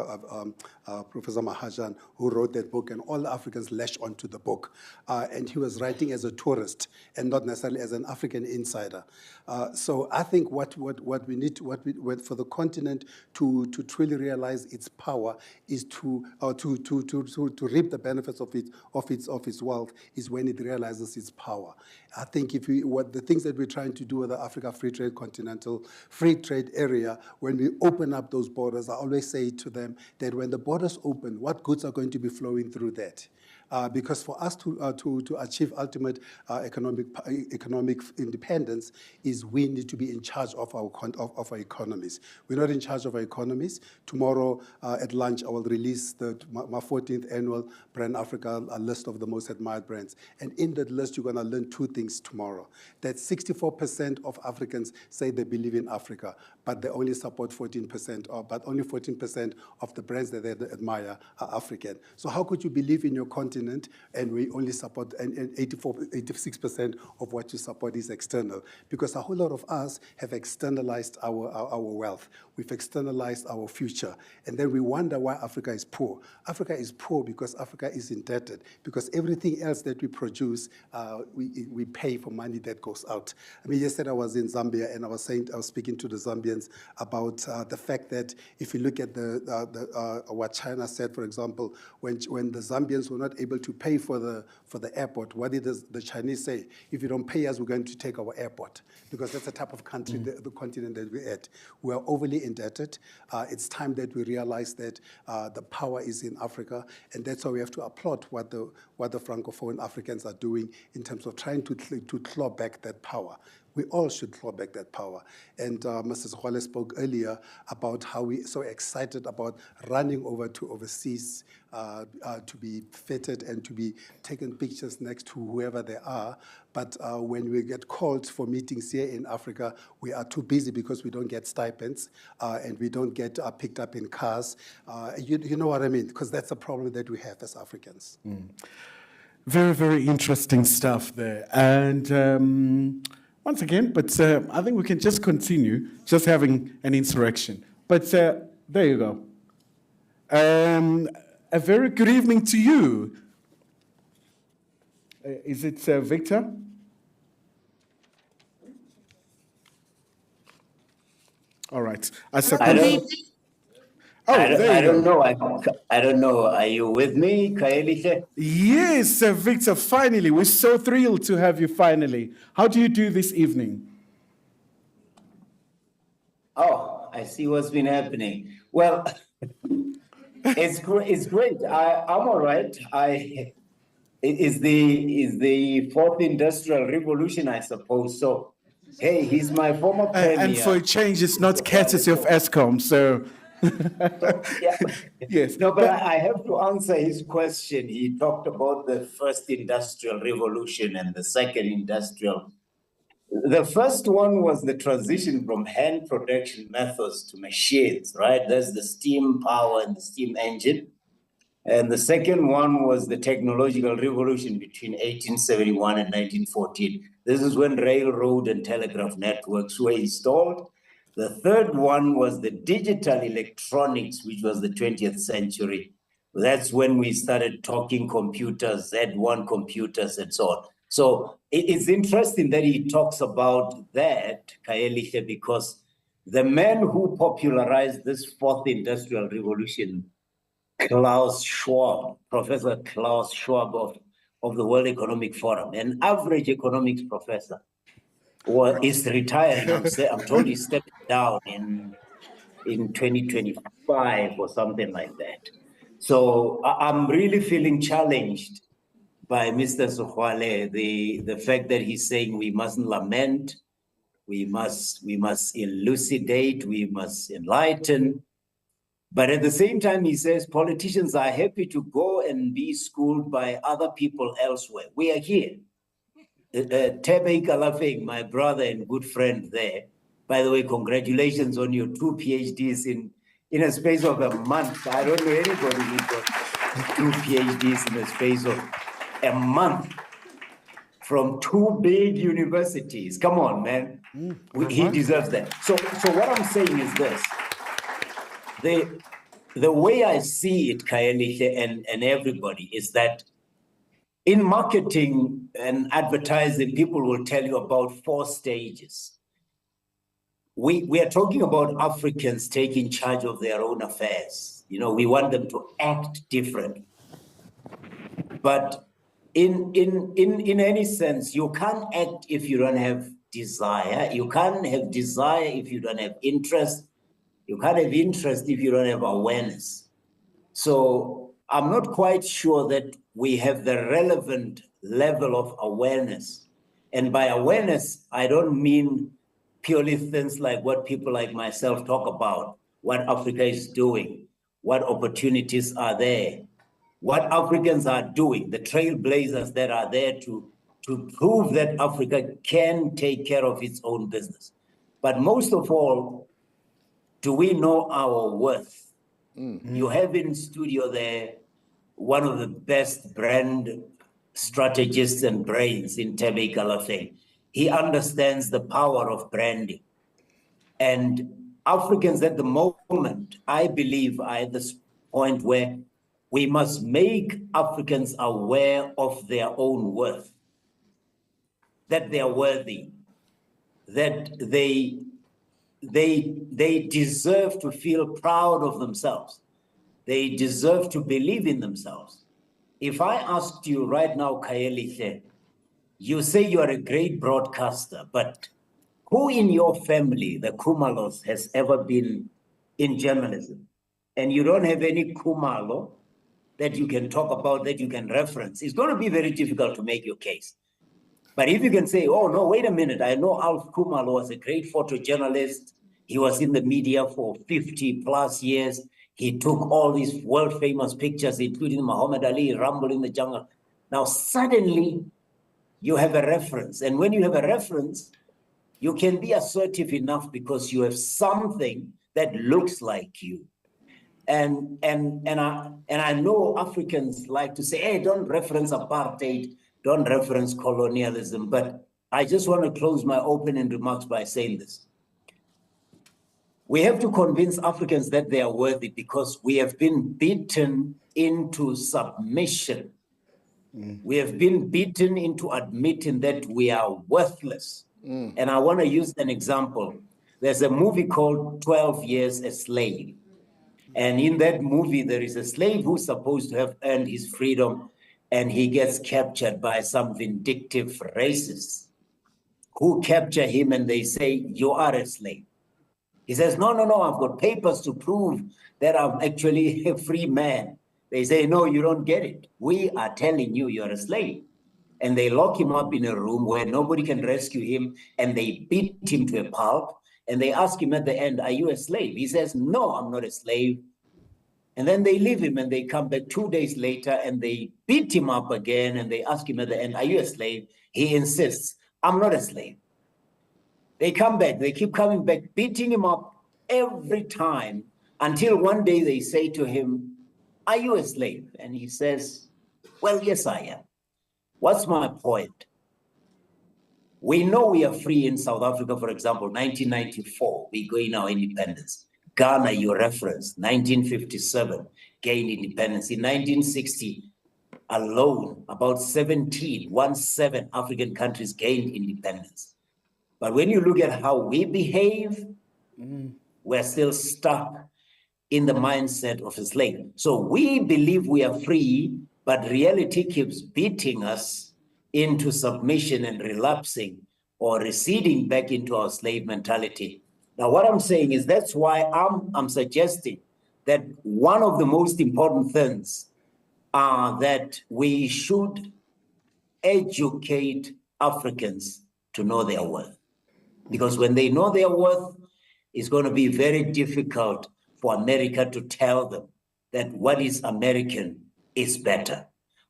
Mahajan, who wrote that book, and all the Africans latched onto the book. And he was writing as a tourist and not necessarily as an African insider. So I think what we need for the continent to truly realize its power is to reap the benefits of its wealth is when it realizes its power. I think the things that we're trying to do with the Africa Free Trade Area, when we open up those borders, I always say to them that when the borders open, what goods are going to be flowing through that? Because for us to achieve ultimate economic independence is we need to be in charge of our economies. We're not in charge of our economies. Tomorrow at lunch, I will release my 14th annual Brand Africa list of the most admired brands. And in that list, you're going to learn two things tomorrow. That 64% of Africans say they believe in Africa, but they only support 14%, but only 14% of the brands that they admire are African. So how could you believe in your continent and we only support, and 86% of what you support is external? Because a whole lot of us have externalized our wealth. We've externalized our future. And then we wonder why Africa is poor. Africa is poor because Africa is indebted, because everything else that we produce, we pay for money that goes out. I mean, yesterday I was in Zambia and I was speaking to the Zambians about the fact that if you look at what China said, for example, when the Zambians were not able to pay for the airport, what did the Chinese say? If you don't pay us, we're going to take our airport, because that's the type of country, the continent that we're at. We are overly indebted. It's time that we realize that the power is in Africa, and that's why we have to applaud what the Francophone Africans are doing in terms of trying to claw back that power. We all should claw back that power. And Mrs. Hwale spoke earlier about how we're so excited about running over to overseas to be fitted and to be taking pictures next to whoever they are. But when we get called for meetings here in Africa, we are too busy because we don't get stipends and we don't get picked up in cars. You know what I mean? Because that's a problem that we have as Africans. Very, very interesting stuff there. And once again, but I think we can just continue just having an insurrection. But there you go. A very good evening to you. Is it Victor? All right. I suppose. I don't know. I don't know. Are you with me, Kaeliche? Yes, Victor, finally. We're so thrilled to have you finally. How do you do this evening? Oh, I see what's been happening. Well, it's great. I'm all right. It's the fourth industrial revolution, I suppose. So, hey, he's my former premier. And for a change, it's not courtesy of ESCOM, so... Yeah. Yes. No, but I have to answer his question. He talked about the first industrial revolution and the second industrial. The first one was the transition from hand production methods to machines, right? That's the steam power and the steam engine. And the second one was the technological revolution between 1871 and 1914. This is when railroad and telegraph networks were installed. The third one was the digital electronics, which was the 20th century. That's when we started talking computers, Z1 computers, and so on. So it's interesting that he talks about that, Kaeliche, because the man who popularized this fourth industrial revolution, Klaus Schwab, Professor Klaus Schwab of the World Economic Forum, an average economics professor, is retiring. I'm told he's stepping down in 2025 or something like that. So I'm really feeling challenged by Mr. Sohwale, the fact that he's saying we mustn't lament, we must elucidate, we must enlighten. But at the same time, he says politicians are happy to go and be schooled by other people elsewhere. We are here. Tebe Kalafeng, my brother and good friend there. By the way, congratulations on your 2 PhDs in a space of a month. I don't know anybody who got 2 PhDs in a space of a month from 2 big universities. Come on, man. He deserves that. So what I'm saying is this. The way I see it, Kaeliche, and everybody, is that in marketing and advertising, people will tell you about 4 stages. We are talking about Africans taking charge of their own affairs. You know, we want them to act different. But in any sense, you can't act if you don't have desire. You can't have desire if you don't have interest. You can't have interest if you don't have awareness. So I'm not quite sure that we have the relevant level of awareness. And by awareness, I don't mean purely things like what people like myself talk about, what Africa is doing, what opportunities are there, what Africans are doing, the trailblazers that are there to prove that Africa can take care of its own business. But most of all, do we know our worth? You have in studio there one of the best brand strategists and brains in Tebe Galafeng. He understands the power of branding. And Africans at the moment, I believe, are at this point where we must make Africans aware of their own worth, that they are worthy, that they deserve to feel proud of themselves. They deserve to believe in themselves. If I asked you right now, Kaelihle, you say you are a great broadcaster, but who in your family, the Kumalos, has ever been in journalism? And you don't have any Kumalo that you can talk about, that you can reference. It's going to be very difficult to make your case. But if you can say, oh, no, wait a minute, I know Alf Kumalo was a great photojournalist. He was in the media for 50 plus years. He took all these world famous pictures, including Muhammad Ali, Rumble in the Jungle. Now, suddenly, you have a reference. And when you have a reference, you can be assertive enough because you have something that looks like you. And I know Africans like to say, hey, don't reference apartheid, don't reference colonialism. But I just want to close my opening remarks by saying this. We have to convince Africans that they are worthy because we have been beaten into submission. We have been beaten into admitting that we are worthless. And I want to use an example. There's a movie called 12 Years a Slave. And in that movie, there is a slave who's supposed to have earned his freedom, and he gets captured by some vindictive racists who capture him and they say, you are a slave. He says, no, I've got papers to prove that I'm actually a free man. They say, no, you don't get it. We are telling you you're a slave. And they lock him up in a room where nobody can rescue him, and they beat him to a pulp. And they ask him at the end, are you a slave? He says, no, I'm not a slave. And then they leave him and they come back 2 days later and they beat him up again. And they ask him at the end, are you a slave? He insists, I'm not a slave. They come back, they keep coming back, beating him up every time until one day they say to him, are you a slave? And he says, well, yes, I am. What's my point? We know we are free in South Africa, for example, 1994, we gain our independence. Ghana, you referenced, 1957, gained independence. In 1960 alone, about 17 African countries gained independence. But when you look at how we behave, we're still stuck in the mindset of a slave. So we believe we are free, but reality keeps beating us into submission and relapsing or receding back into our slave mentality. Now, what I'm saying is that's why I'm suggesting that one of the most important things are that we should educate Africans to know their worth. Because when they know their worth, it's going to be very difficult for America to tell them that what is American is better,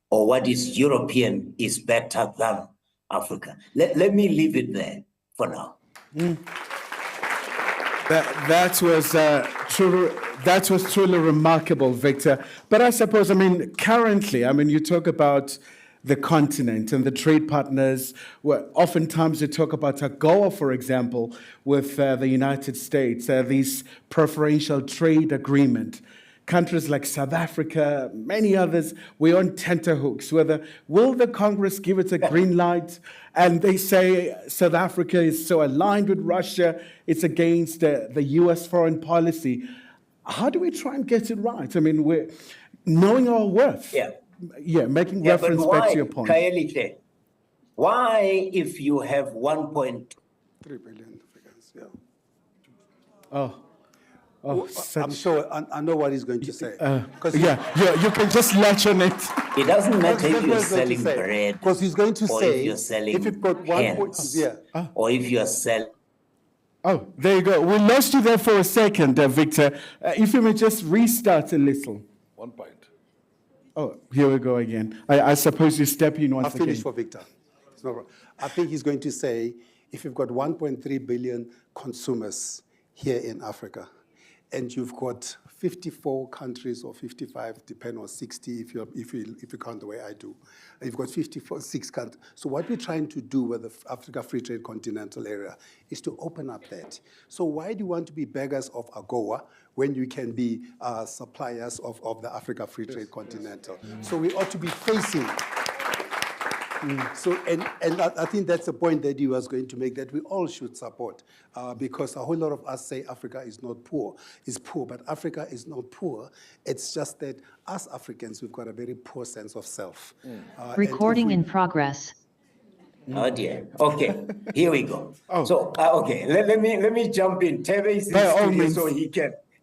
or what is European is better than Africa. Let me leave it there for now. That was truly remarkable, Victor. But I suppose, currently, you talk about the continent and the trade partners. Where oftentimes you talk about AGOA, for example, with the United States, these preferential trade agreement. Countries like South Africa, many others, we're on tenterhooks. Will the Congress give it a green light? And they say South Africa is so aligned with Russia, it's against the US foreign policy. How do we try and get it right? We're knowing our worth. Making reference back to your point. Kaelihle, why, if you have 1.3 billion Africans, Oh, I'm sure I know what he's going to say. You can just latch on it. It doesn't matter if you're That's what he's selling going to say. bread, Because he's going to or say, if you're selling if you've got one point, pens, yeah. or if you're selling. Oh, there you go. We lost you there for a second, Victor. If you may just restart a little. 1 point. Oh, here we go again. I suppose you step in once I'll finish again. for Victor. It's no problem. I think he's going to say, if you've got 1.3 billion consumers here in Africa, and you've got 54 countries or 55, depending on 60 if you count the way I do. You've got 6 countries. So what we're trying to do with the Africa Free Trade Continental Area is to open up that. So why do you want to be beggars of AGOA when you can be suppliers of the Africa Free Trade Continental? So we ought to be facing. So, and I think that's the point that he was going to make, that we all should support, because a whole lot of us say Africa is not poor, is poor, but Africa is not poor. It's just that us Africans, we've got a very poor sense of self. Recording in progress. Oh dear. Okay, here we go. Oh. So okay, let me jump in. Tebe is in By all studio, means. so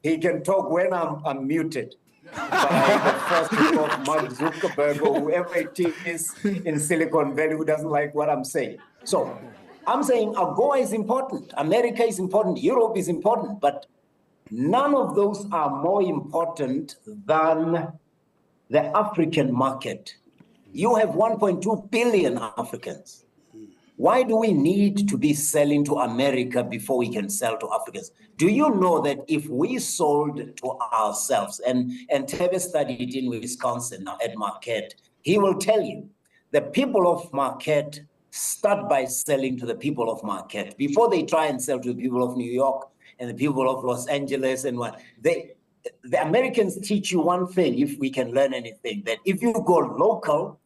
he can talk when I'm muted. By the first of Mark Zuckerberg or whoever it is in Silicon Valley who doesn't like what I'm saying. So I'm saying AGOA is important, America is important, Europe is important, but none of those are more important than the African market. You have 1.2 billion Africans. Why do we need to be selling to America before we can sell to Africans? Do you know that if we sold to ourselves, and Tebe studied in Wisconsin now at Marquette, he will tell you the people of Marquette start by selling to the people of Marquette before they try and sell to the people of New York and the people of Los Angeles and what. The Americans teach you one thing, if we can learn anything, that if you go local,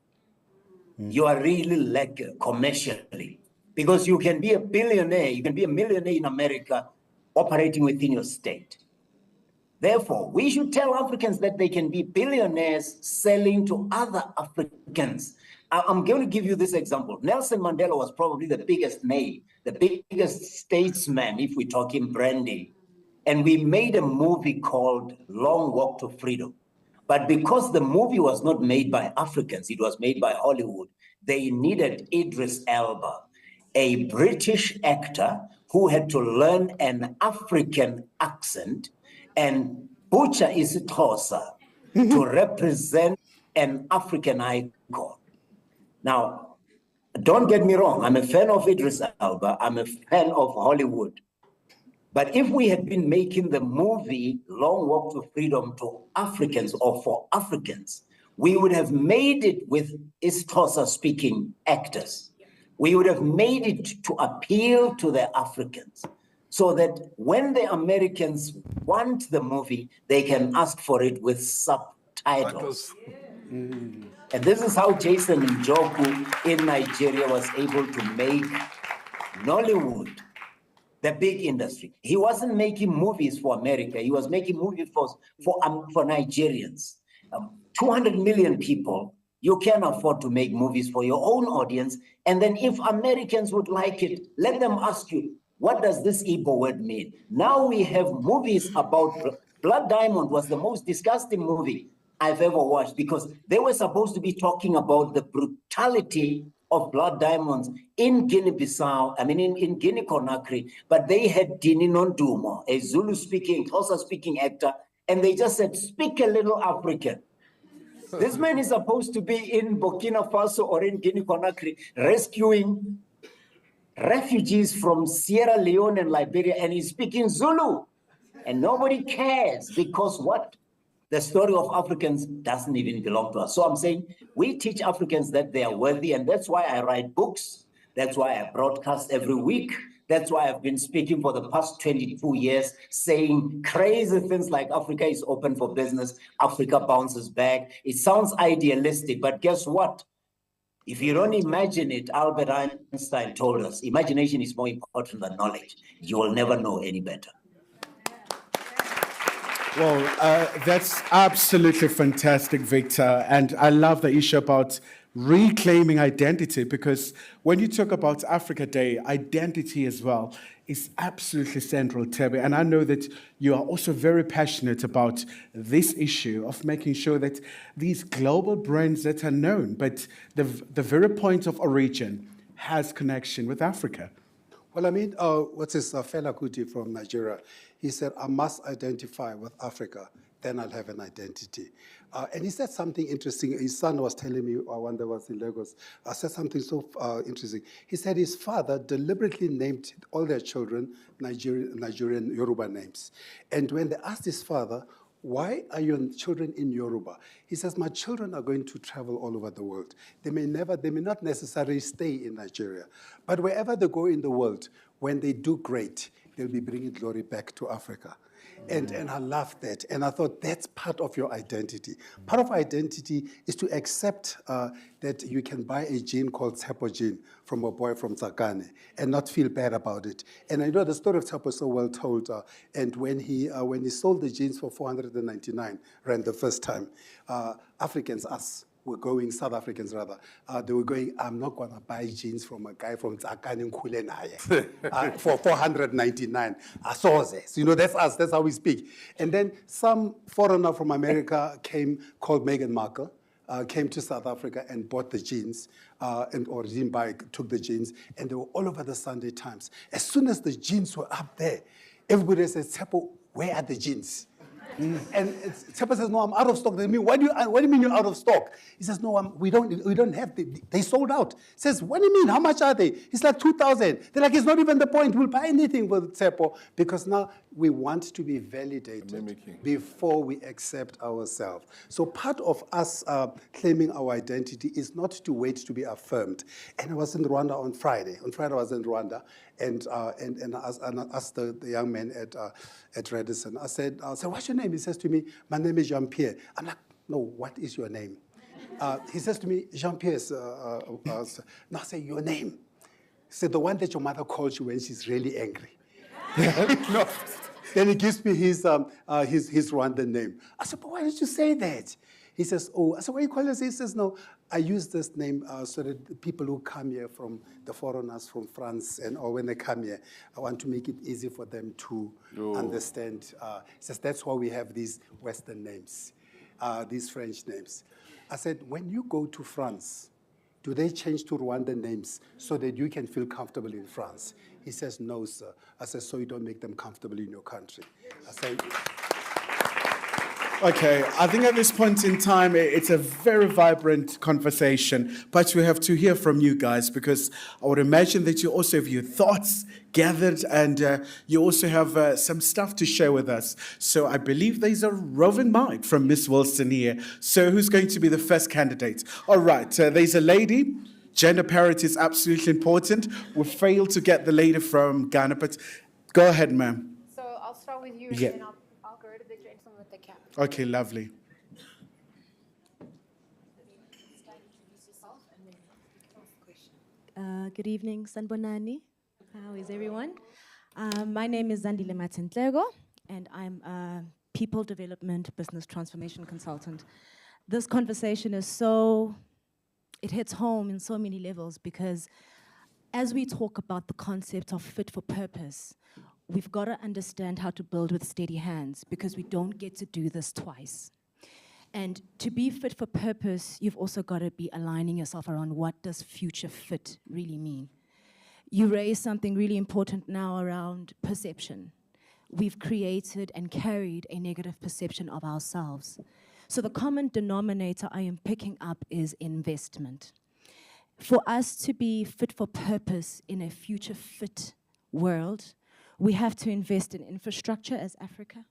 you are really like commercially, because you can be a billionaire, you can be a millionaire in America operating within your state. Therefore, we should tell Africans that they can be billionaires selling to other Africans. I'm going to give you this example. Nelson Mandela was probably the biggest name, the biggest statesman, if we talk in branding. And we made a movie called Long Walk to Freedom. But because the movie was not made by Africans, it was made by Hollywood, they needed Idris Elba, a British actor who had to learn an African accent, and Butcher Isithosa to represent an African icon. Now, don't get me wrong, I'm a fan of Idris Elba, I'm a fan of Hollywood. But if we had been making the movie Long Walk to Freedom to Africans or for Africans, we would have made it with Isithosa speaking actors. We would have made it to appeal to the Africans so that when the Americans want the movie, they can ask for it with subtitles. And this is how Jason Njoku in Nigeria was able to make Nollywood the big industry. He wasn't making movies for America. He was making movies for Nigerians. 200 million people, you can afford to make movies for your own audience. And then if Americans would like it, let them ask you, what does this Igbo word mean? Now we have movies about Blood Diamond was the most disgusting movie I've ever watched, because they were supposed to be talking about the brutality of blood diamonds in Guinea-Bissau, in Guinea-Conakry, but they had Dini Nondumo, a Zulu-speaking, Xhosa-speaking actor, and they just said, speak a little African. This man is supposed to be in Burkina Faso or in Guinea-Conakry rescuing refugees from Sierra Leone and Liberia, and he's speaking Zulu. And nobody cares, because what? The story of Africans doesn't even belong to us. So I'm saying we teach Africans that they are worthy, and that's why I write books. That's why I broadcast every week. That's why I've been speaking for the past 22 years, saying crazy things like Africa is open for business, Africa bounces back. It sounds idealistic, but guess what? If you don't imagine it, Albert Einstein told us, imagination is more important than knowledge. You will never know any better. Well, that's absolutely fantastic, Victor. And I love the issue about reclaiming identity, because when you talk about Africa Day, identity as well is absolutely central, Tebe. And I know that you are also very passionate about this issue of making sure that these global brands that are known, but the very point of origin has connection with Africa. Well, I mean, what's his Fela Kuti from Nigeria? He said, I must identify with Africa, then I'll have an identity. And he said something interesting. His son was telling me when I was in Lagos, said something so interesting. He said his father deliberately named all their children Nigerian Yoruba names. And when they asked his father, why are your children in Yoruba? He says, my children are going to travel all over the world. They may not necessarily stay in Nigeria, but wherever they go in the world, when they do great, they'll be bringing glory back to Africa. And I love that. And I thought that's part of your identity. Part of identity is to accept that you can buy a gene called Tsepo gene from a boy from Tsakane and not feel bad about it. And I know the story of Tsepo is so well told. And when he sold the genes for 499 rand the first time, Africans, us, were going, South Africans rather, they were going, I'm not going to buy jeans from a guy from Tsakani Nkulenaye for 499. Asoze. So, you know, that's us, that's how we speak. And then some foreigner from America came, called Meghan Markle, came to South Africa and bought the jeans, or didn't buy, took the jeans, and they were all over the Sunday Times. As soon as the jeans were up there, everybody says, Tsepo, where are the jeans? And Tsepo says, no, I'm out of stock. They mean, what do you mean you're out of stock? He says, no, we don't have, they sold out. He says, what do you mean, how much are they? He's like, 2,000. They're like, it's not even the point. We'll buy anything with Tsepo, because now we want to be validated before we accept ourselves. So part of us claiming our identity is not to wait to be affirmed. And I was in Rwanda on Friday. On Friday I was in Rwanda, and I asked the young man at Radisson, I said, what's your name? He says to me, my name is Jean-Pierre. I'm like, no, what is your name? He says to me, Jean-Pierre. No, I say, your name. He said, the one that your mother calls you when she's really angry. No. Then he gives me his Rwandan name. I said, but why did you say that? He says, oh, I said, what do you call this? He says, no, I use this name so that the people who come here from the foreigners from France, or when they come here, I want to make it easy for them to understand. He says, that's why we have these Western names, these French names. I said, when you go to France, do they change to Rwandan names so that you can feel comfortable in France? He says, no, sir. I said, so you don't make them comfortable in your country. I said, okay, I think at this point in time, it's a very vibrant conversation, but we have to hear from you guys, because I would imagine that you also have your thoughts gathered, and you also have some stuff to share with us. So I believe there's a roving mic from Miss Wilson here. So who's going to be the first candidate? All right, there's a lady. Gender parity is absolutely important. We failed to get the lady from Ghana, but go ahead, ma'am. So I'll start with you, and Yeah. then I'll go to the gentleman with the cap. Okay, lovely. Good evening, Sanbonani. How is everyone? My name is Zandile Matentlego, and I'm a People Development Business Transformation Consultant. This conversation it hits home in so many levels, because as we talk about the concept of fit for purpose, we've got to understand how to build with steady hands, because we don't get to do this twice. And to be fit for purpose, you've also got to be aligning yourself around what does future fit really mean. You raised something really important now around perception. We've created and carried a negative perception of ourselves. So the common denominator I am picking up is investment. For us to be fit for purpose in a future fit world, we have to invest in infrastructure as Africa.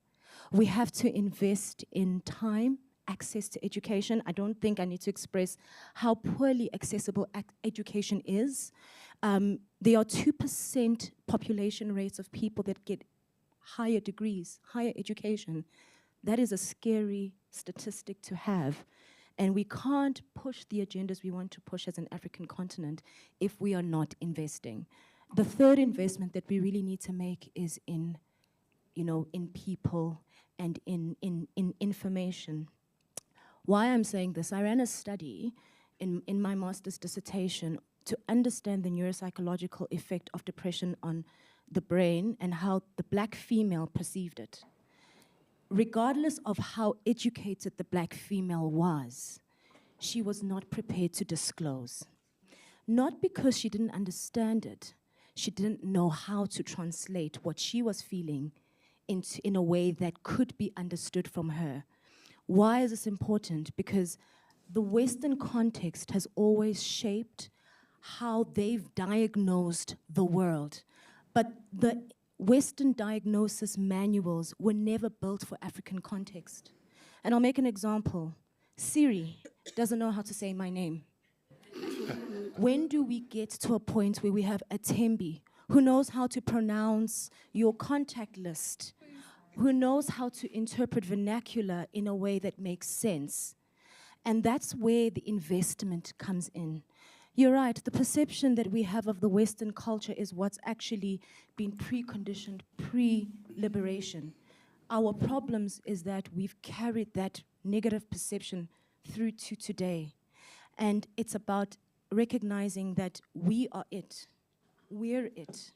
We have to invest in time, access to education. I don't think I need to express how poorly accessible education is. There are 2% population rates of people that get higher degrees, higher education. That is a scary statistic to have. And we can't push the agendas we want to push as an African continent if we are not investing. The third investment that we really need to make is in people and in information. Why I'm saying this, I ran a study in my master's dissertation to understand the neuropsychological effect of depression on the brain and how the black female perceived it. Regardless of how educated the black female was, she was not prepared to disclose. Not because she didn't understand it, she didn't know how to translate what she was feeling in a way that could be understood from her. Why is this important? Because the Western context has always shaped how they've diagnosed the world. But the Western diagnosis manuals were never built for African context. And I'll make an example. Siri doesn't know how to say my name. When do we get to a point where we have a Tembi who knows how to pronounce your contact list, who knows how to interpret vernacular in a way that makes sense? And that's where the investment comes in. You're right, the perception that we have of the Western culture is what's actually been preconditioned pre-liberation. Our problems is that we've carried that negative perception through to today. And it's about recognizing that we are it. We're it.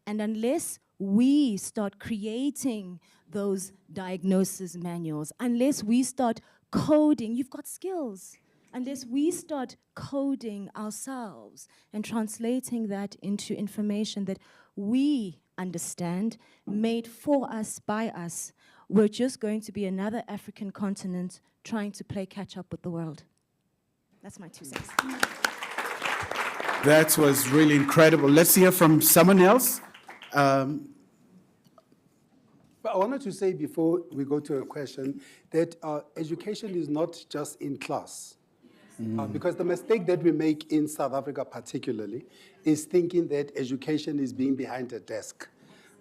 And unless we start creating those diagnosis manuals, unless we start coding, you've got skills. Unless we start coding ourselves and translating that into information that we understand, made for us, by us, we're just going to be another African continent trying to play catch up with the world. That's my 2 cents. That was really incredible. Let's hear from someone else. But I wanted to say before we go to a question that education is not just in class. Because the mistake that we make in South Africa particularly is thinking that education is being behind a desk.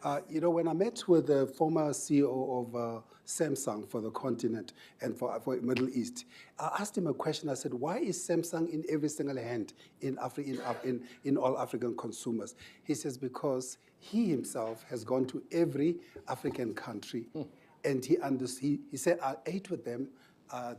When I met with the former CEO of Samsung for the continent and for Middle East, I asked him a question. I said, why is Samsung in every single hand in all African consumers? He says, because he himself has gone to every African country and he said, I ate with them, I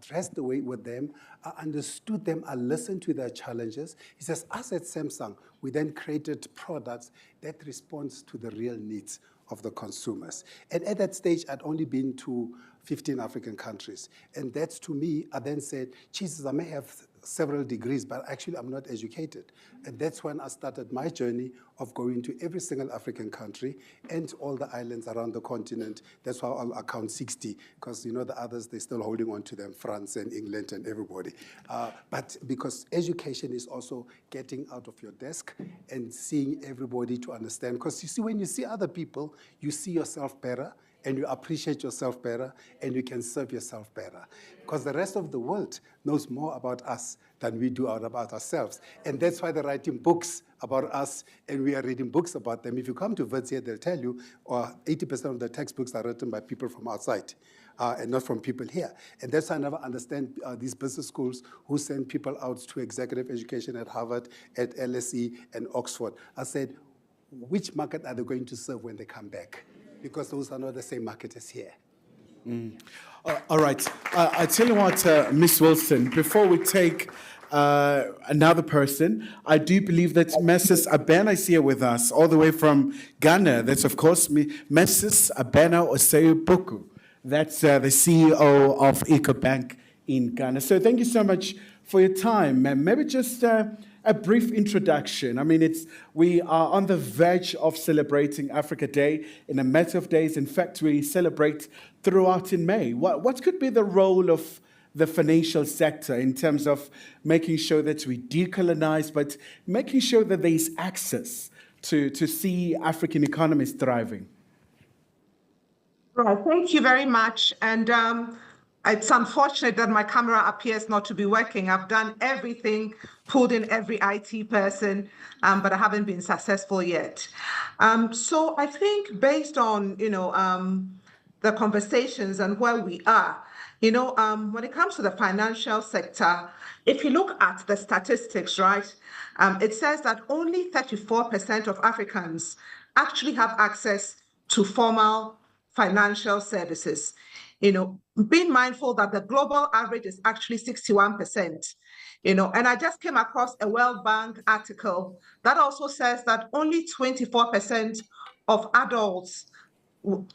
dressed away with them, I understood them, I listened to their challenges. He says, us at Samsung, we then created products that responds to the real needs of the consumers. And at that stage, I'd only been to 15 African countries. And that's to me, I then said, Jesus, I may have several degrees, but actually I'm not educated. And that's when I started my journey of going to every single African country and all the islands around the continent. That's why I'll count 60, because the others, they're still holding on to them, France and England and everybody. But because education is also getting out of your desk and seeing everybody to understand. Because you see, when you see other people, you see yourself better, and you appreciate yourself better, and you can serve yourself better. Because the rest of the world knows more about us than we do about ourselves. And that's why they're writing books about us, and we are reading books about them. If you come to Wits here, they'll tell you 80% of the textbooks are written by people from outside and not from people here. And that's why I never understand these business schools who send people out to executive education at Harvard, at LSE, and Oxford. I said, which market are they going to serve when they come back? Because those are not the same market as here. All right. I tell you what, Ms. Wilson, before we take another person, I do believe that Mrs. Abena is here with us, all the way from Ghana. That's, of course, Mrs. Abena Osei-Boku. That's the CEO of EcoBank in Ghana. So thank you so much for your time. Maybe just a brief introduction. I mean, we are on the verge of celebrating Africa Day in a matter of days. In fact, we celebrate throughout in May. What could be the role of the financial sector in terms of making sure that we decolonize, but making sure that there is access to see African economies thriving? Right, thank you very much. And it's unfortunate that my camera appears not to be working. I've done everything, pulled in every IT person, but I haven't been successful yet. So I think based on, the conversations and where we are, when it comes to the financial sector, if you look at the statistics, right, it says that only 34% of Africans actually have access to formal financial services. being mindful that the global average is actually 61%, and I just came across a World Bank article that also says that only 24% of adults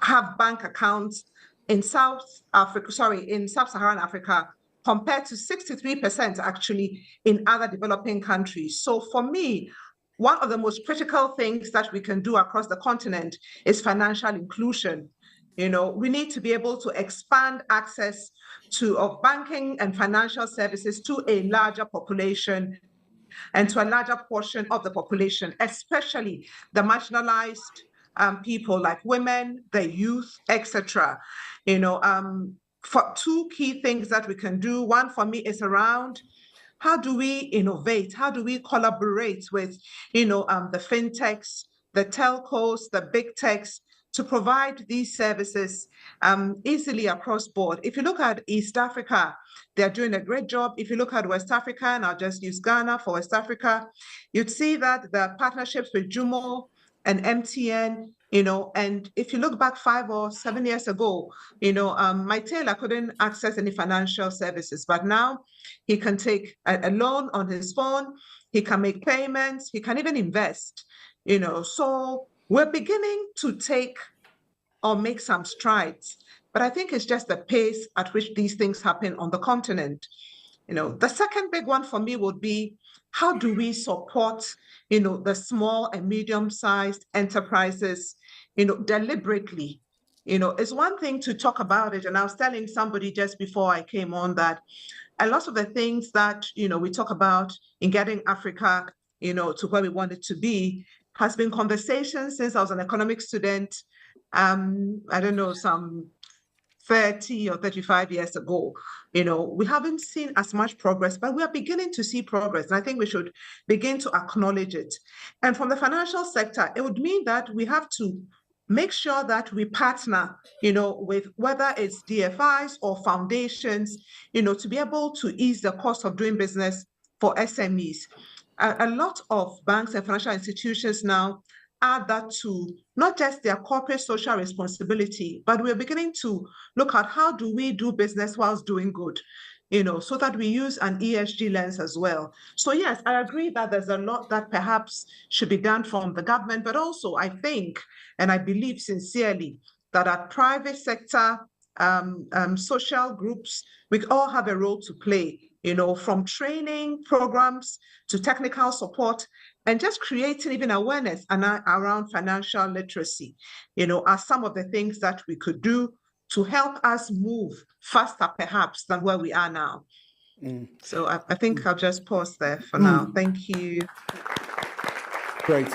have bank accounts in sub-Saharan Africa, compared to 63% actually in other developing countries. So for me, one of the most critical things that we can do across the continent is financial inclusion. We need to be able to expand access of banking and financial services to a larger population and to a larger portion of the population, especially the marginalized people like women, the youth, etc. For two key things that we can do. One for me is around how do we innovate? How do we collaborate with, the fintechs, the telcos, the big techs, to provide these services easily across board? If you look at East Africa, they're doing a great job. If you look at West Africa, and I'll just use Ghana for West Africa, you'd see that the partnerships with Jumo and MTN, and if you look back 5 or 7 years ago, my tailor couldn't access any financial services, but now he can take a loan on his phone, he can make payments, he can even invest, so we're beginning to take or make some strides, but I think it's just the pace at which these things happen on the continent. The second big one for me would be, how do we support, the small and medium-sized enterprises, deliberately? It's one thing to talk about it, and I was telling somebody just before I came on that a lot of the things that, we talk about in getting Africa, to where we want it to be, has been conversations since I was an economics student, I don't know, some 30 or 35 years ago. We haven't seen as much progress, but we are beginning to see progress. And I think we should begin to acknowledge it. And from the financial sector, it would mean that we have to make sure that we partner, with whether it's DFIs or foundations, to be able to ease the cost of doing business for SMEs. A lot of banks and financial institutions now add that to not just their corporate social responsibility, but we're beginning to look at how do we do business whilst doing good, so that we use an ESG lens as well. So yes, I agree that there's a lot that perhaps should be done from the government, but also I think, and I believe sincerely, that our private sector, social groups, we all have a role to play, from training programs to technical support, and just creating even awareness around financial literacy, are some of the things that we could do to help us move faster, perhaps, than where we are now. So I think I'll just pause there for now. Thank you. Great.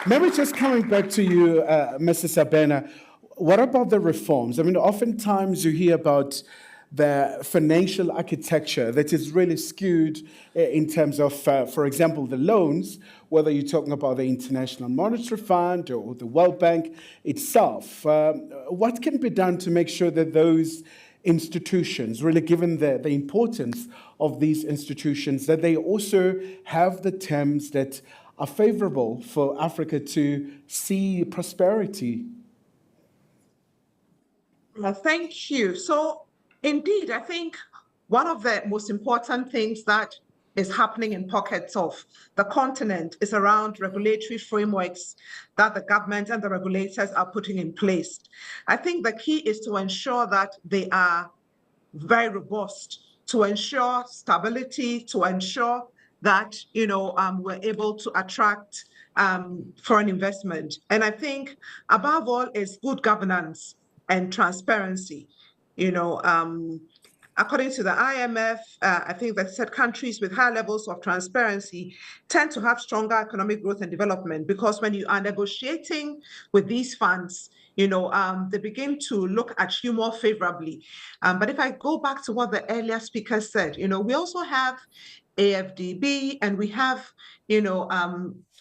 Maybe just coming back to you, Mrs. Abena, what about the reforms? I mean, oftentimes you hear about the financial architecture that is really skewed in terms of, for example, the loans, whether you're talking about the International Monetary Fund or the World Bank itself. What can be done to make sure that those institutions, really given the importance of these institutions, that they also have the terms that are favorable for Africa to see prosperity? Well, thank you. So indeed, I think one of the most important things that is happening in pockets of the continent is around regulatory frameworks that the government and the regulators are putting in place. I think the key is to ensure that they are very robust, to ensure stability, to ensure that we're able to attract foreign investment. And I think above all is good governance and transparency. According to the IMF, I think they said countries with high levels of transparency tend to have stronger economic growth and development, because when you are negotiating with these funds, they begin to look at you more favorably. But if I go back to what the earlier speaker said, we also have AFDB, and we have,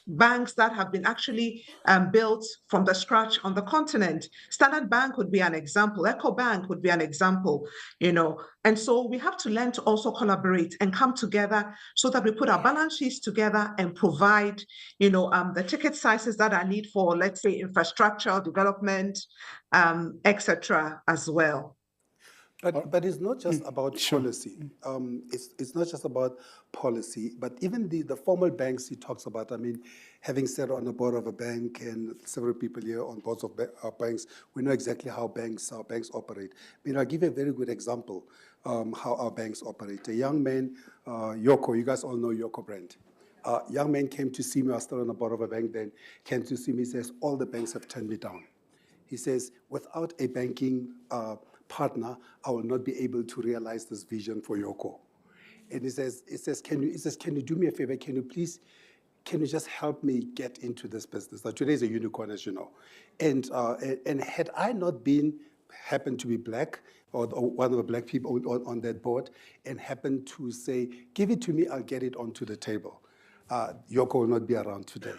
banks that have been actually built from the scratch on the continent. Standard Bank would be an example. EcoBank would be an example, And so we have to learn to also collaborate and come together so that we put our balance sheets together and provide, the ticket sizes that are needed for, let's say, infrastructural development, etc. as well. But it's not just about sure. policy. It's not just about policy, but even the formal banks he talks about. I mean, having sat on the board of a bank and several people here on boards of banks, we know exactly how banks operate. I mean, I'll give you a very good example how our banks operate. A young man, Yoko, you guys all know Yoko brand. Young man came to see me. I was still on the board of a bank then. Came to see me. Says all the banks have turned me down. He says, without a banking partner, I will not be able to realize this vision for Yoko. And he says, can you do me a favor? Can you just help me get into this business? Now, today is a unicorn, as you know. And had I not happened to be black, or one of the black people on that board, and happened to say, give it to me, I'll get it onto the table, Yoko will not be around today.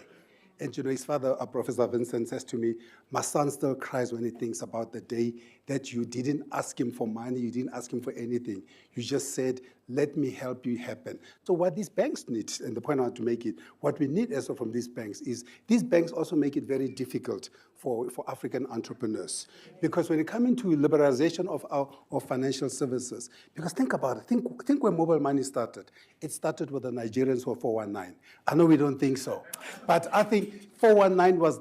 And his father, Professor Vincent, says to me, my son still cries when he thinks about the day that you didn't ask him for money, you didn't ask him for anything. You just said, let me help you happen. So what these banks need, and the point I want to make it, what we need also from these banks is, these banks also make it very difficult for African entrepreneurs. Because when it comes into liberalization of financial services, because think about it, think when mobile money started. It started with the Nigerians for 419. I know we don't think so, but I think 419 was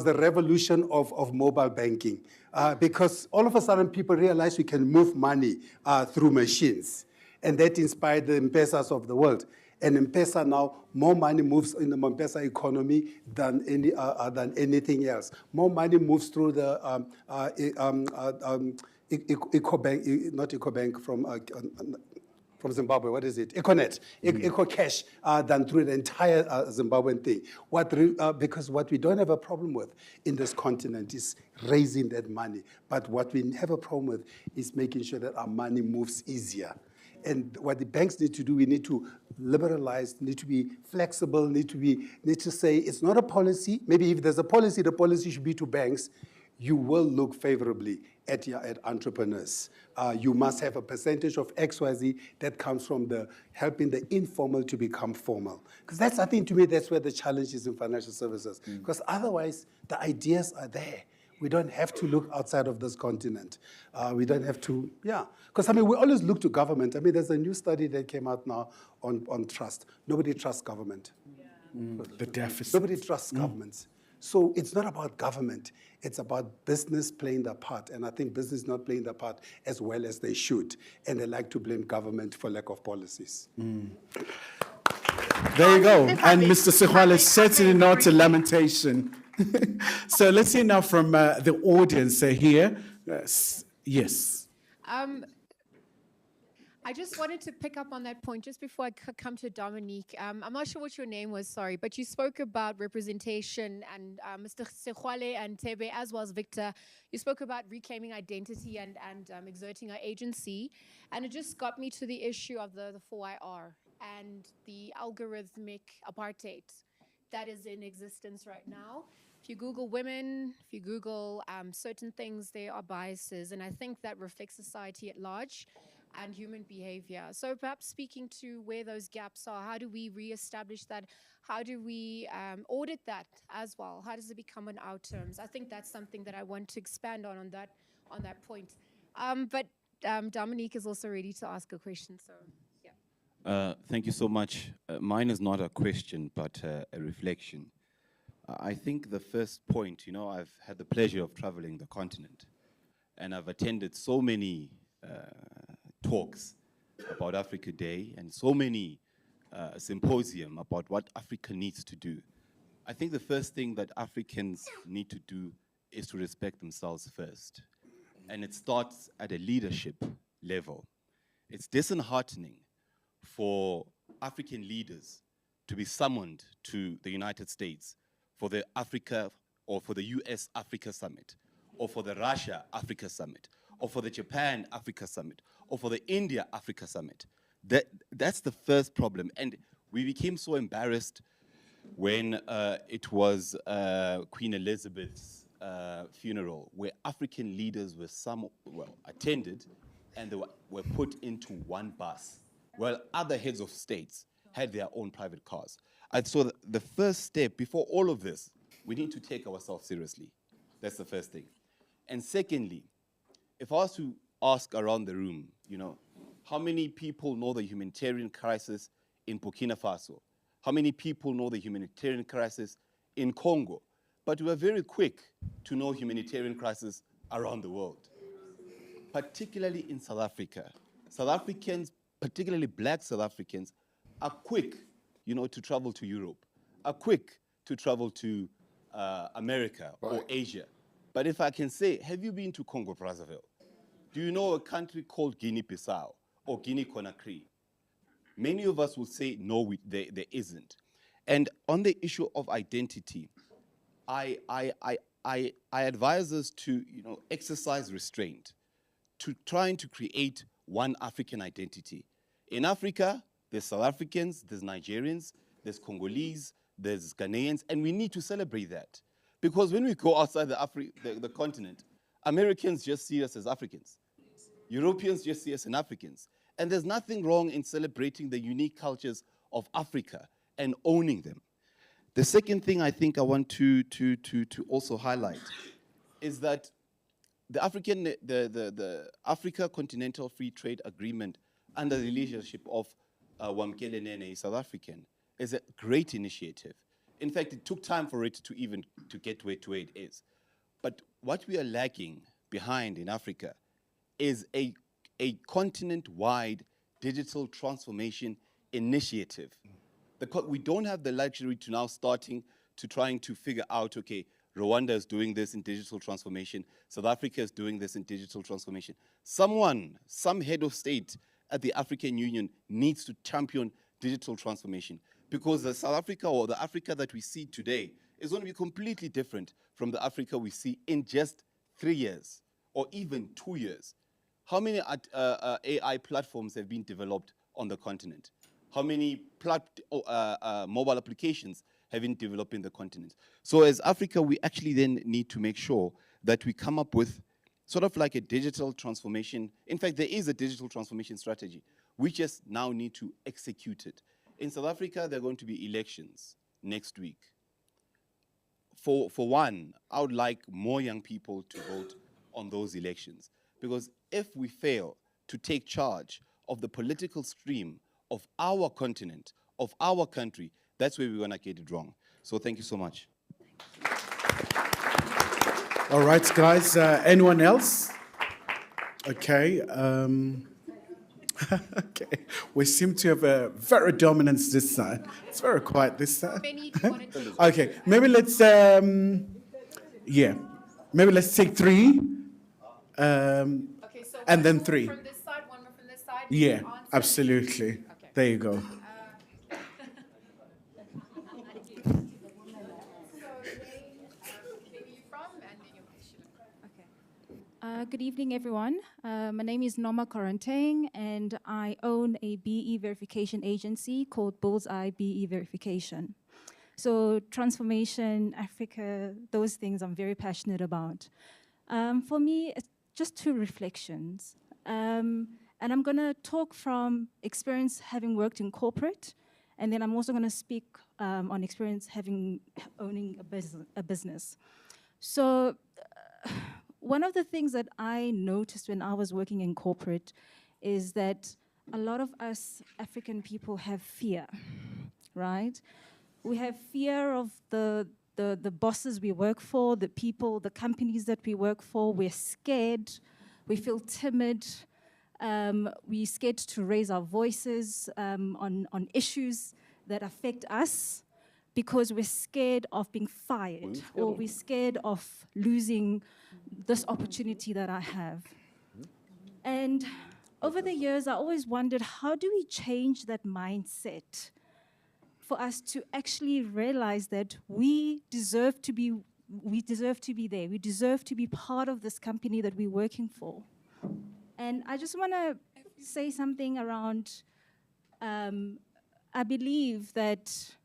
the revolution of mobile banking, because all of a sudden people realized we can move money through machines, and that inspired the M-Pesas of the world. And M-Pesa now, more money moves in the M-Pesa economy than anything else. More money moves through the EcoBank, not EcoBank from Zimbabwe, what is it? Econet, EcoCash, than through the entire Zimbabwean thing. Because what we don't have a problem with in this continent is raising that money. But what we have a problem with is making sure that our money moves easier. And what the banks need to do, we need to liberalize, need to be flexible, need to say it's not a policy. Maybe if there's a policy, the policy should be to banks. You will look favorably at entrepreneurs. You must have a percentage of XYZ that comes from helping the informal to become formal. Because I think to me, that's where the challenge is in financial services. Because otherwise, the ideas are there. We don't have to look outside of this continent. We don't have to, Because, we always look to government. There's a new study that came out now on trust. Nobody trusts government. The deficit. Nobody trusts governments. So it's not about government. It's about business playing their part. And I think business is not playing their part as well as they should. And they like to blame government for lack of policies. There you go. And Mr. Sehwale, certainly not a lamentation. So let's hear now from the audience here. Yes. I just wanted to pick up on that point just before I come to Dominique. I'm not sure what your name was, sorry, but you spoke about representation, and Mr. Sehwale and Tebe, as well as Victor, you spoke about reclaiming identity and exerting our agency. And it just got me to the issue of the 4IR and the algorithmic apartheid that is in existence right now. If you Google women, if you Google certain things, there are biases. And I think that reflects society at large and human behavior. So perhaps speaking to where those gaps are, how do we reestablish that? How do we audit that as well? How does it become on our terms? I think that's something that I want to expand on that point. But Dominique is also ready to ask a question, so yeah. Thank you so much. Mine is not a question, but a reflection. I think the first point, I've had the pleasure of traveling the continent, and I've attended so many talks about Africa Day and so many symposium about what Africa needs to do. I think the first thing that Africans need to do is to respect themselves first. And it starts at a leadership level. It's disheartening for African leaders to be summoned to the United States for the Africa or for the US Africa Summit, or for the Russia Africa Summit, or for the Japan Africa Summit, or for the India Africa Summit. That's the first problem. And we became so embarrassed when it was Queen Elizabeth's funeral, where African leaders were attended, and they were put into one bus, while other heads of states had their own private cars. And so the first step before all of this, we need to take ourselves seriously. That's the first thing. And secondly, if I was to ask around the room, how many people know the humanitarian crisis in Burkina Faso? How many people know the humanitarian crisis in Congo? But we are very quick to know humanitarian crisis around the world, particularly in South Africa. South Africans, particularly black South Africans, are quick, to travel to Europe, are quick to travel to America or Asia. But if I can say, have you been to Congo Brazzaville? Do you know a country called Guinea-Bissau or Guinea-Conakry? Many of us will say, no, there isn't. And on the issue of identity, I advise us to exercise restraint, to trying to create one African identity. In Africa, there's South Africans, there's Nigerians, there's Congolese, there's Ghanaians, and we need to celebrate that. Because when we go outside the continent, Americans just see us as Africans. Europeans just see us as Africans. And there's nothing wrong in celebrating the unique cultures of Africa and owning them. The second thing I think I want to also highlight is that the Africa Continental Free Trade Agreement under the leadership of Wamkele Nene, South African, is a great initiative. In fact, it took time for it to get to where it is. But what we are lacking behind in Africa is a continent-wide digital transformation initiative. We don't have the luxury to now trying to figure out, okay, Rwanda is doing this in digital transformation, South Africa is doing this in digital transformation. Some head of state at the African Union needs to champion digital transformation, because the South Africa or the Africa that we see today is going to be completely different from the Africa we see in just 3 years or even 2 years. How many AI platforms have been developed on the continent? How many mobile applications have been developed in the continent? So as Africa, we actually then need to make sure that we come up with sort of like a digital transformation. In fact, there is a digital transformation strategy. We just now need to execute it. In South Africa, there are going to be elections next week. For one, I would like more young people to vote on those elections. Because if we fail to take charge of the political stream of our continent, of our country, that's where we're going to get it wrong. So thank you so much. All right, guys. Anyone else? Okay. Okay. We seem to have a very dominance this side. It's very quiet this side. Okay. Maybe let's, maybe let's take three. Okay, so and then three. From this side, one more from this side. Yeah, absolutely. Okay. There you go. So, where are you from, and then your question. Okay. Good evening, everyone. My name is Norma Quaranteng, and I own a BE verification agency called Bullseye BE Verification. So transformation, Africa, those things I'm very passionate about. For me, it's just 2 reflections. And I'm going to talk from experience having worked in corporate, and then I'm also going to speak on experience owning a business. So one of the things that I noticed when I was working in corporate is that a lot of us African people have fear, right? We have fear of the bosses we work for, the people, the companies that we work for. We're scared. We feel timid. We're scared to raise our voices on issues that affect us because we're scared of being fired or we're scared of losing this opportunity that I have. And over the years, I always wondered, how do we change that mindset for us to actually realize that we deserve to be there. We deserve to be part of this company that we're working for. And I just want to say something around, I believe that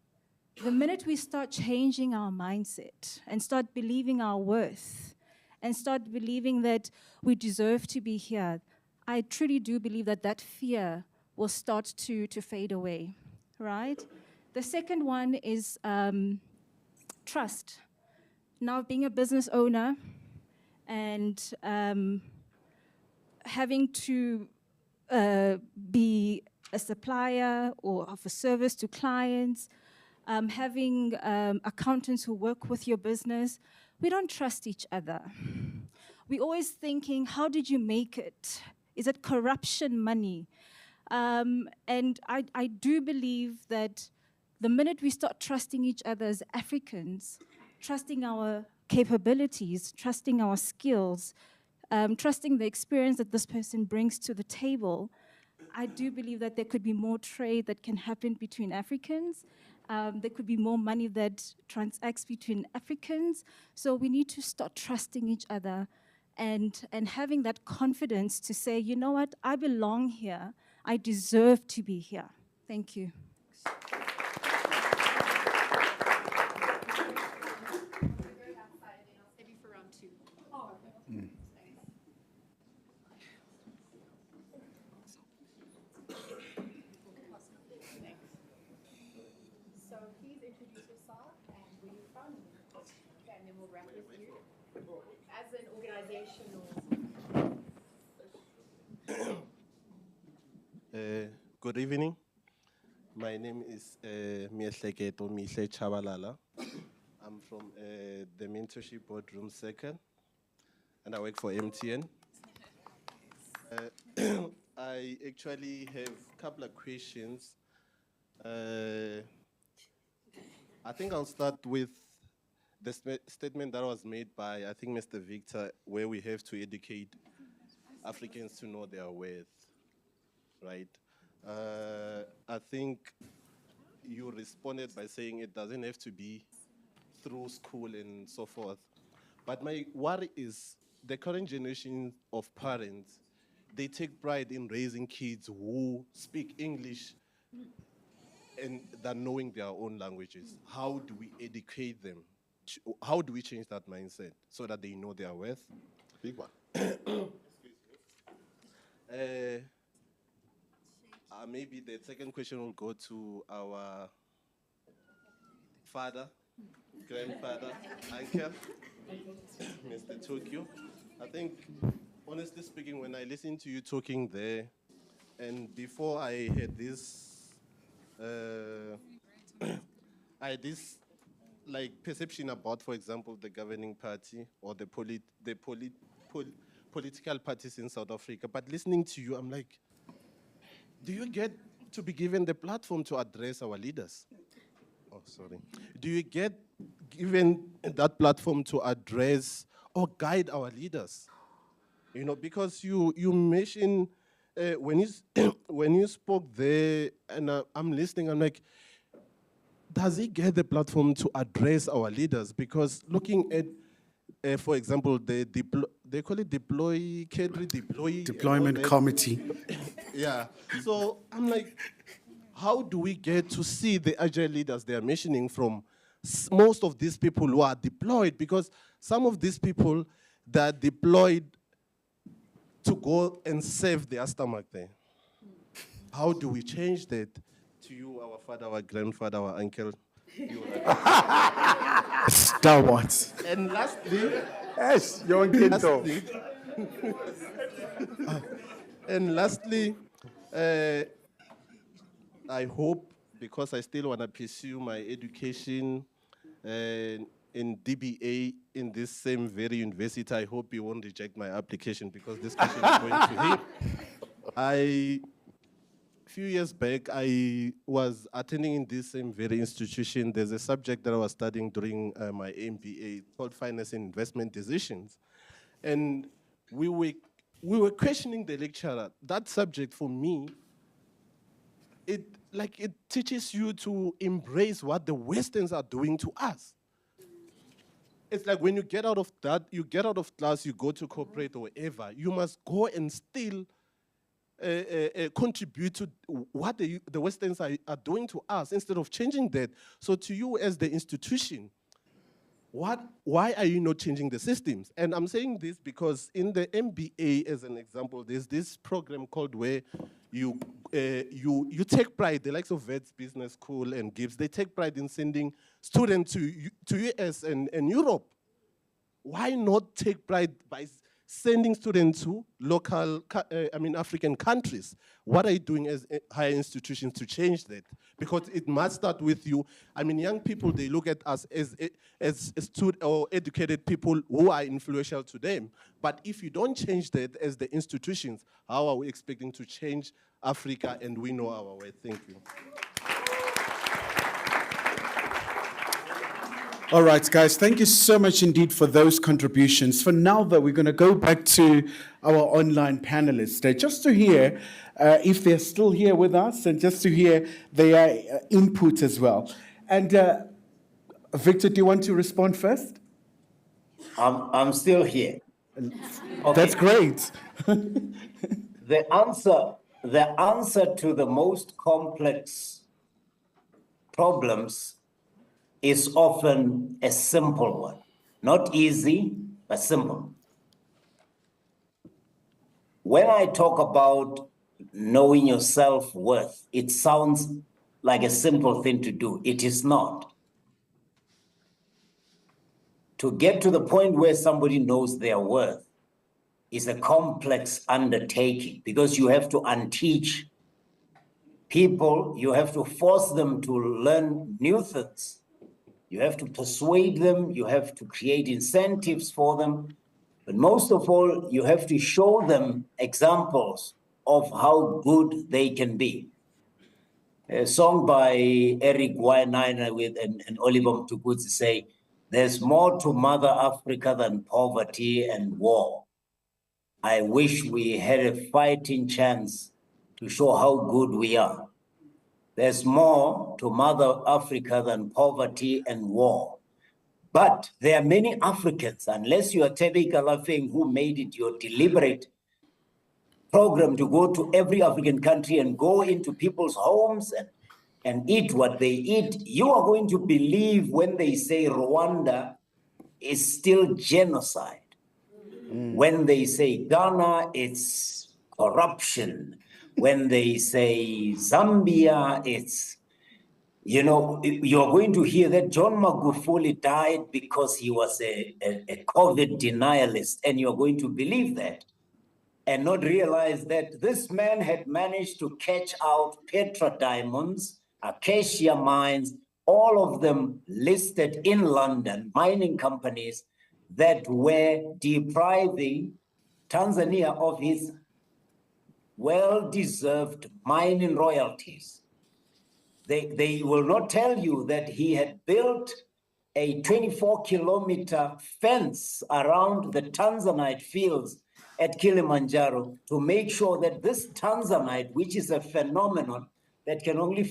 the minute we start changing our mindset and start believing our worth and start believing that we deserve to be here, I truly do believe that that fear will start to fade away, right? The second one is trust. Now, being a business owner and having to be a supplier or of a service to clients, having accountants who work with your business, we don't trust each other. We're always thinking, how did you make it? Is it corruption money? And I do believe that the minute we start trusting each other as Africans, trusting our capabilities, trusting our skills, trusting the experience that this person brings to the table, I do believe that there could be more trade that can happen between Africans. There could be more money that transacts between Africans. So we need to start trusting each other and having that confidence to say, you know what, I belong here. I deserve to be here. Thank you. So please introduce yourself and where you're from, and then we'll wrap with you. As an organization or... Good evening. My name is Miehleketo Mihle Chabalala. I'm from the Mentorship Boardroom Second, and I work for MTN. I actually have a couple of questions. I think I'll start with the statement that was made by, I think, Mr. Victor, where we have to educate Africans to know their worth, right? I think you responded by saying it doesn't have to be through school and so forth. But my worry is the current generation of parents, they take pride in raising kids who speak English and than knowing their own languages. How do we educate them? How do we change that mindset so that they know their worth? Big one. Maybe the second question will go to our father, grandfather, uncle, Mr. Tokyo. I think, honestly speaking, when I listened to you talking there, and before I had this, I had this like perception about, for example, the governing party or the political parties in South Africa. But listening to you, I'm like, do you get to be given the platform to address our leaders? Oh, sorry. Do you get given that platform to address or guide our leaders? You know, because you mentioned when you spoke there, and I'm listening, I'm like, does he get the platform to address our leaders? Because looking at, for example, they call it deployment committee. Yeah. So I'm like, how do we get to see the agile leaders they are mentioning from most of these people who are deployed? Because some of these people that are deployed to go and save their stomach there. How do we change that? To you, our father, our grandfather, our uncle. Stalwart. And lastly, Yes, young Kinto. And lastly, I hope, because I still want to pursue my education in DBA in this same very university, I hope you won't reject my application, because this question is going to him. A few years back, I was attending in this same very institution. There's a subject that I was studying during my MBA called Finance and Investment Decisions. And we were questioning the lecturer. That subject, for me, it teaches you to embrace what the Westerns are doing to us. It's like when you get out of that, you get out of class, you go to corporate or wherever, you must go and still contribute to what the Westerns are doing to us instead of changing that. So to you as the institution, why are you not changing the systems? And I'm saying this because in the MBA, as an example, there's this program called where you take pride, the likes of Vets Business School and Gibbs, they take pride in sending students to US and Europe. Why not take pride by sending students to African countries. What are you doing as higher institutions to change that? Because it must start with you. I mean, young people, they look at us as or educated people who are influential to them. But if you don't change that as the institutions, how are we expecting to change Africa and we know our way? Thank you. All right, guys, thank you so much indeed for those contributions. For now, though, we're going to go back to our online panelists just to hear if they're still here with us and just to hear their input as well. And Victor, do you want to respond first? I'm still here. That's great. The answer to the most complex problems is often a simple one. Not easy, but simple. When I talk about knowing your self-worth, it sounds like a simple thing to do. It is not. To get to the point where somebody knows their worth is a complex undertaking because you have to unteach people, you have to force them to learn new things. You have to persuade them, you have to create incentives for them, but most of all, you have to show them examples of how good they can be. A song by Eric Wainaina and Oliver Mtukudzi say, "There's more to Mother Africa than poverty and war. I wish we had a fighting chance to show how good we are. There's more to Mother Africa than poverty and war. But there are many Africans, unless you are Tebe Kalafeng, who made it your deliberate program to go to every African country and go into people's homes and eat what they eat, you are going to believe when they say Rwanda is still genocide. When they say Ghana, it's corruption. When they say Zambia, it's, you know, you're going to hear that John Magufuli died because he was a COVID denialist, and you're going to believe that and not realize that this man had managed to catch out Petra diamonds, acacia mines, all of them listed in London, mining companies that were depriving Tanzania of its well-deserved mining royalties. They will not tell you that he had built a 24-kilometer fence around the Tanzanite fields at Kilimanjaro to make sure that this Tanzanite, which is a phenomenon that can only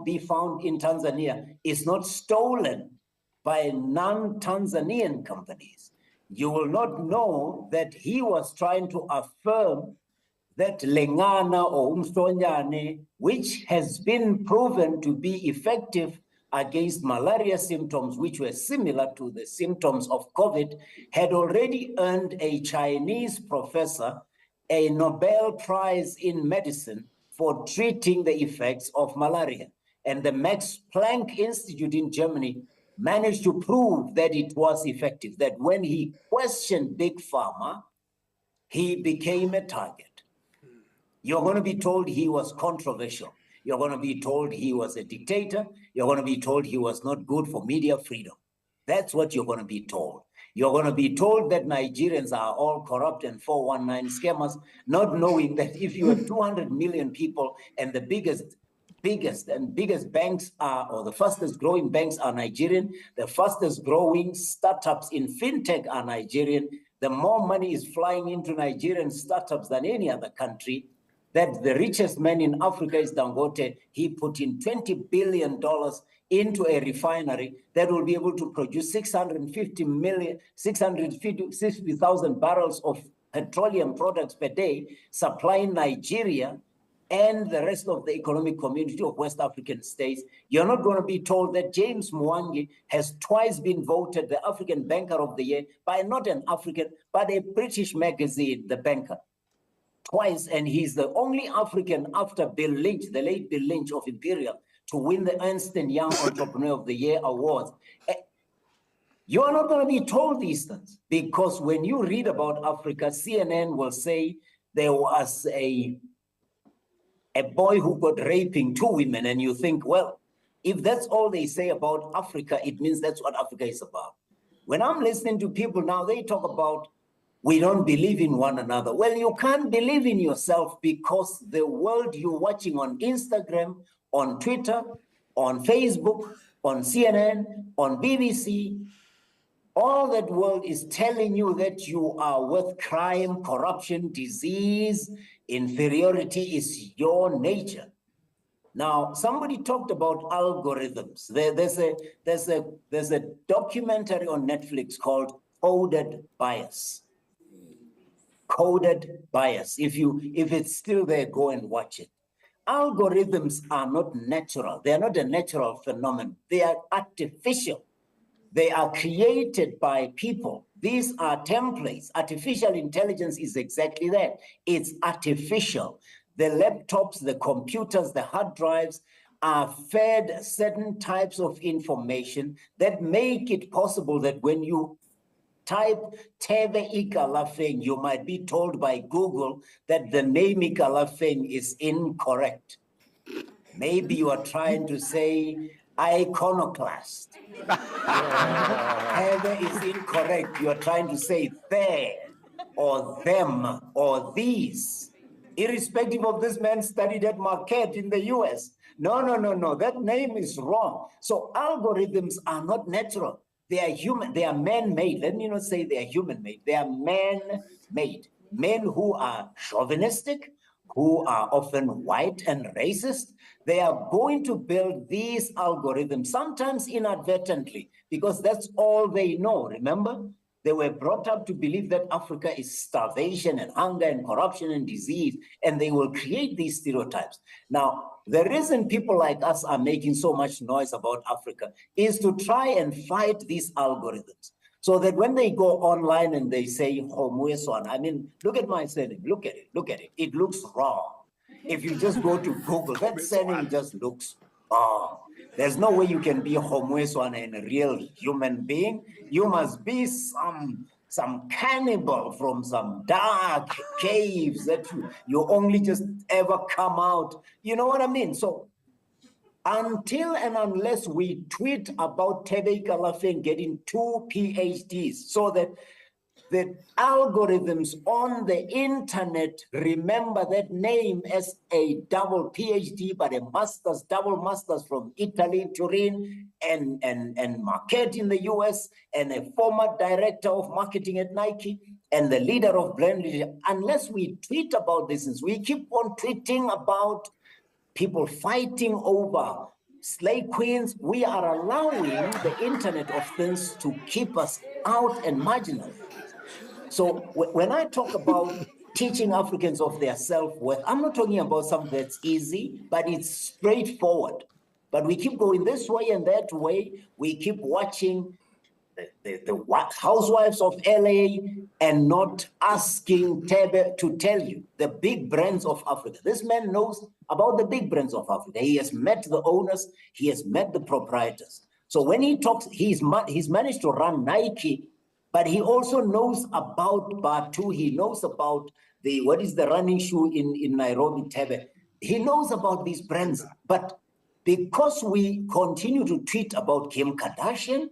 be found in Tanzania, is not stolen by non-Tanzanian companies. You will not know that he was trying to affirm that Lengana or Umstonyane, which has been proven to be effective against malaria symptoms, which were similar to the symptoms of COVID, had already earned a Chinese professor a Nobel Prize in medicine for treating the effects of malaria. And the Max Planck Institute in Germany managed to prove that it was effective, that when he questioned Big Pharma, he became a target. You're going to be told he was controversial. You're going to be told he was a dictator. You're going to be told he was not good for media freedom. That's what you're going to be told. You're going to be told that Nigerians are all corrupt and 419 scammers, not knowing that if you have 200 million people and the biggest banks are, or the fastest growing banks are Nigerian, the fastest growing startups in fintech are Nigerian, the more money is flying into Nigerian startups than any other country, that the richest man in Africa is Dangote. He put in $20 billion into a refinery that will be able to produce 650,000 barrels of petroleum products per day, supplying Nigeria and the rest of the economic community of West African states. You're not going to be told that James Mwangi has twice been voted the African Banker of the Year by not an African, but a British magazine, The Banker. Twice, and he's the only African after Bill Lynch, the late Bill Lynch of Imperial, to win the Ernst & Young Entrepreneur of the Year awards. You are not going to be told these things, because when you read about Africa, CNN will say there was a boy who got raping 2 women, and you think, well, if that's all they say about Africa, it means that's what Africa is about. When I'm listening to people now, they talk about we don't believe in one another. Well, you can't believe in yourself, because the world you're watching on Instagram, on Twitter, on Facebook, on CNN, on BBC, all that world is telling you that you are with crime, corruption, disease, inferiority is your nature. Now, somebody talked about algorithms. There's a documentary on Netflix called Coded Bias. Coded Bias. If it's still there, go and watch it. Algorithms are not natural. They are not a natural phenomenon. They are artificial. They are created by people. These are templates. Artificial intelligence is exactly that. It's artificial. The laptops, the computers, the hard drives are fed certain types of information that make it possible that when you type Tebe Ikalafeng, you might be told by Google that the name Ikalafeng is incorrect. Maybe you are trying to say iconoclast. Tebe is incorrect. You are trying to say there, or them, or these. Irrespective of this man studied at Marquette in the US. No. That name is wrong. So algorithms are not natural. They are human. They are man-made. Let me not say they are human-made. They are man-made. Men who are chauvinistic, who are often white and racist. They are going to build these algorithms, sometimes inadvertently, because that's all they know. Remember? They were brought up to believe that Africa is starvation and hunger and corruption and disease, and they will create these stereotypes. Now, the reason people like us are making so much noise about Africa is to try and fight these algorithms, so that when they go online and they say, I mean, look at my surname, look at it. It looks wrong. If you just go to Google, that surname just looks wrong. There's no way you can be Homueswana and a real human being. You must be some cannibal from some dark caves that you only just ever come out. You know what I mean? So until and unless we tweet about Tebe Ikalafeng getting 2 PhDs, so that the algorithms on the internet remember that name as a double PhD, but a master's, double master's from Italy, Turin, and Marquette in the US, and a former director of marketing at Nike, and the leader of brand leadership. Unless we tweet about this, we keep on tweeting about people fighting over slave queens, we are allowing the Internet of Things to keep us out and marginalized. So when I talk about teaching Africans of their self-worth, I'm not talking about something that's easy, but it's straightforward. But we keep going this way and that way. We keep watching the housewives of LA and not asking Tebe to tell you the big brands of Africa. This man knows about the big brands of Africa. He has met the owners. He has met the proprietors. So when he talks, he's managed to run Nike, but he also knows about Batu. He knows about what is the running shoe in Nairobi, Tebe. He knows about these brands. But because we continue to tweet about Kim Kardashian,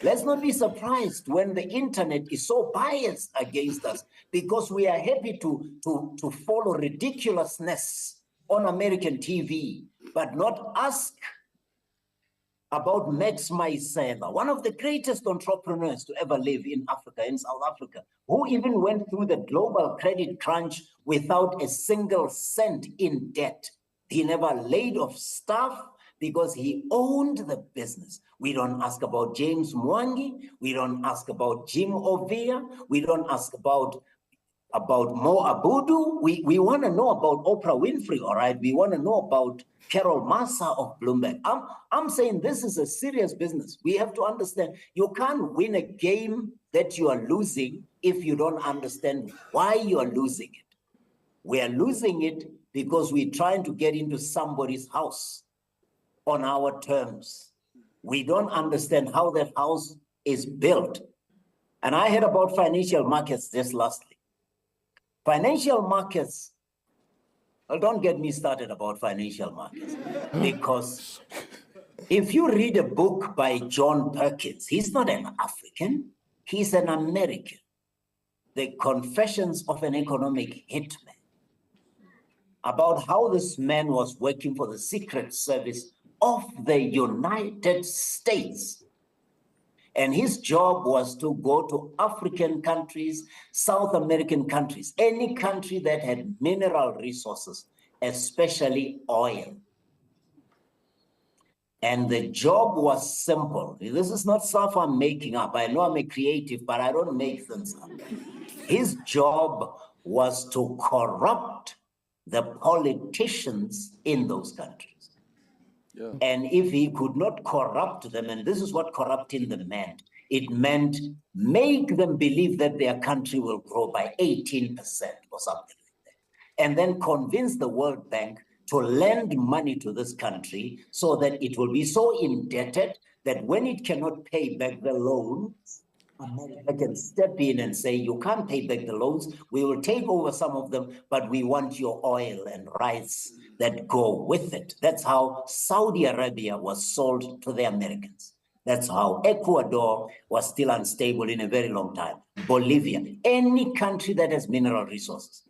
let's not be surprised when the internet is so biased against us, because we are happy to follow ridiculousness on American TV, but not ask about Max Maisela, one of the greatest entrepreneurs to ever live in Africa, in South Africa, who even went through the global credit crunch without a single cent in debt. He never laid off staff because he owned the business. We don't ask about James Mwangi. We don't ask about Jim Ovia. We don't ask about Mo Abudu. We want to know about Oprah Winfrey, all right? We want to know about Carol Massa of Bloomberg. I'm saying this is a serious business. We have to understand you can't win a game that you are losing if you don't understand why you are losing it. We are losing it because we're trying to get into somebody's house on our terms. We don't understand how that house is built. And I heard about financial markets just lastly. Financial markets, well, don't get me started about financial markets, because if you read a book by John Perkins, he's not an African, he's an American. The Confessions of an Economic Hitman, about how this man was working for the Secret Service of the United States. And his job was to go to African countries, South American countries, any country that had mineral resources, especially oil. And the job was simple. This is not stuff I'm making up. I know I'm a creative, but I don't make things up. His job was to corrupt the politicians in those countries. Yeah. And if he could not corrupt them, and this is what corrupting them meant, it meant make them believe that their country will grow by 18% or something like that. And then convince the World Bank to lend money to this country so that it will be so indebted that when it cannot pay back the loans, America can step in and say, you can't pay back the loans, we will take over some of them, but we want your oil and rice that go with it. That's how Saudi Arabia was sold to the Americans. That's how Ecuador was still unstable in a very long time. Bolivia, any country that has mineral resources.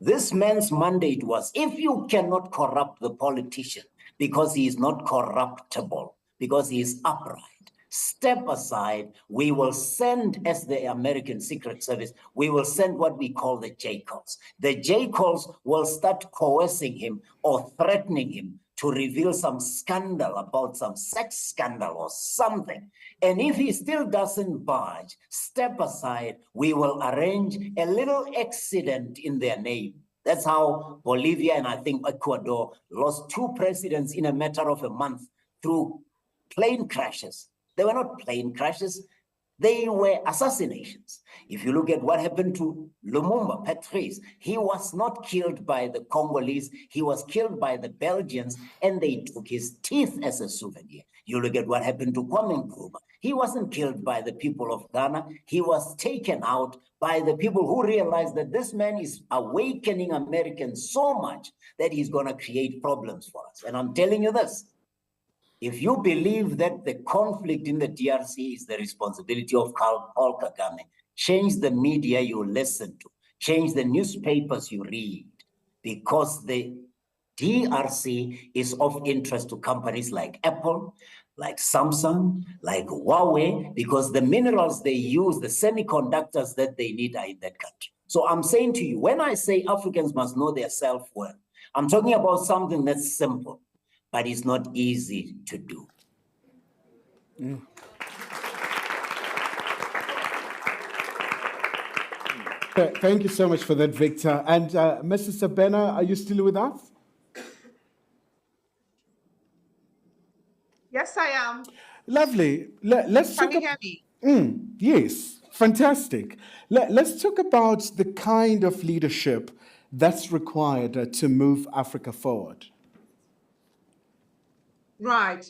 This man's mandate was, if you cannot corrupt the politician because he is not corruptible, because he is upright, step aside. We will send, as the American Secret Service, we will send what we call the J-calls. The J-calls will start coercing him or threatening him to reveal some scandal about some sex scandal or something. And if he still doesn't budge, step aside, we will arrange a little accident in their name. That's how Bolivia and I think Ecuador lost 2 presidents in a matter of a month through plane crashes. They were not plane crashes, they were assassinations. If you look at what happened to Lumumba, Patrice, he was not killed by the Congolese, he was killed by the Belgians, and they took his teeth as a souvenir. You look at what happened to Kwame Nkrumah. He wasn't killed by the people of Ghana, he was taken out by the people who realized that this man is awakening Americans so much that he's gonna create problems for us. And I'm telling you this, if you believe that the conflict in the DRC is the responsibility of Paul Kagame, change the media you listen to, change the newspapers you read, because the DRC is of interest to companies like Apple, like Samsung, like Huawei, because the minerals they use, the semiconductors that they need are in that country. So I'm saying to you, when I say Africans must know their self-worth, I'm talking about something that's simple, but it's not easy to do. Mm. Thank you so much for that, Victor. And Mrs. Sabena, are you still with us? Yes, I am. Lovely. Let's Can talk. you hear me? Yes, fantastic. Let's talk about the kind of leadership that's required to move Africa forward. Right.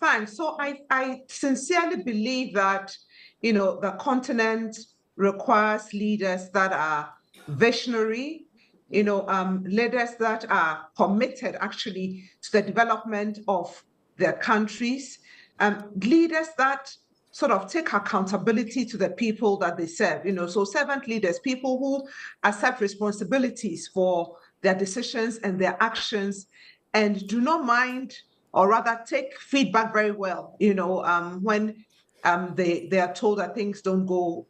Thanks. So I sincerely believe that, the continent requires leaders that are visionary, leaders that are committed actually to the development of their countries, leaders that sort of take accountability to the people that they serve, so servant leaders, people who accept responsibilities for their decisions and their actions and do not mind, or rather take feedback very well, when they are told that things don't go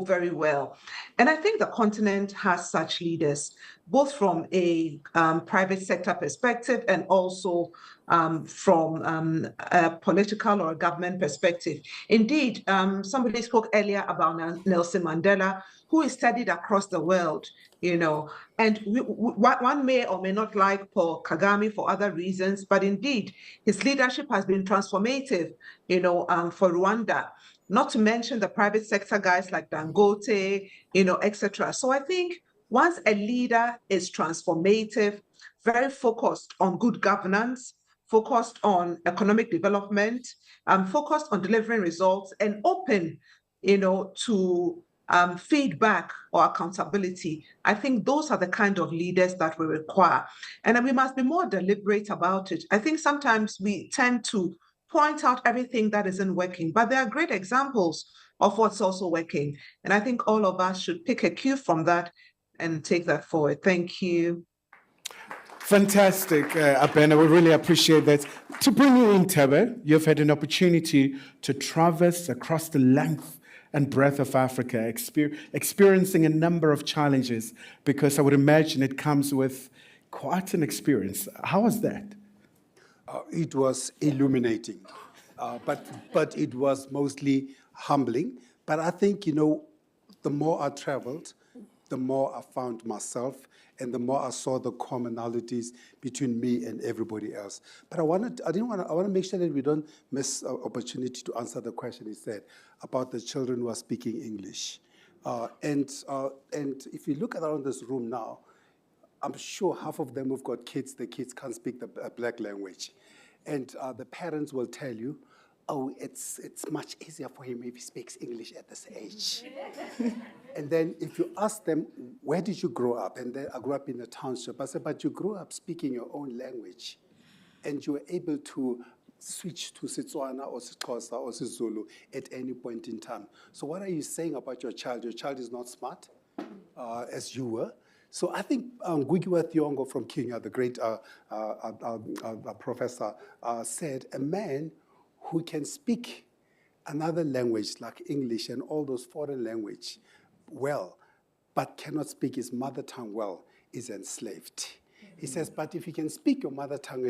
very well. And I think the continent has such leaders, both from a private sector perspective and also from a political or a government perspective. Indeed, somebody spoke earlier about Nelson Mandela, who is studied across the world, and one may or may not like Paul Kagame for other reasons, but indeed, his leadership has been transformative, for Rwanda, not to mention the private sector guys like Dangote, etc. So I think once a leader is transformative, very focused on good governance, focused on economic development, focused on delivering results, and open, to feedback or accountability. I think those are the kind of leaders that we require. And we must be more deliberate about it. I think sometimes we tend to point out everything that isn't working, but there are great examples of what's also working. And I think all of us should pick a cue from that and take that forward. Thank you. Fantastic, Abena. We really appreciate that. To bring you in, Tebe, you've had an opportunity to traverse across the length and breadth of Africa, experiencing a number of challenges, because I would imagine it comes with quite an experience. How was that? It was illuminating, but it was mostly humbling. But I think, the more I traveled, the more I found myself, and the more I saw the commonalities between me and everybody else. But I want to make sure that we don't miss an opportunity to answer the question he said about the children who are speaking English. And if you look around this room now, I'm sure half of them have got kids. The kids can't speak the black language. And the parents will tell you, oh, it's much easier for him if he speaks English at this age. And then if you ask them, where did you grow up? And I grew up in a township. I said, but you grew up speaking your own language. And you were able to switch to Setswana or Xhosa or Zulu at any point in time. So what are you saying about your child? Your child is not smart, as you were. So I think Ngugiwa Thiong'o from Kenya, the great professor, said a man who can speak another language like English and all those foreign language well, but cannot speak his mother tongue well, is enslaved. He says, but if you can speak your mother tongue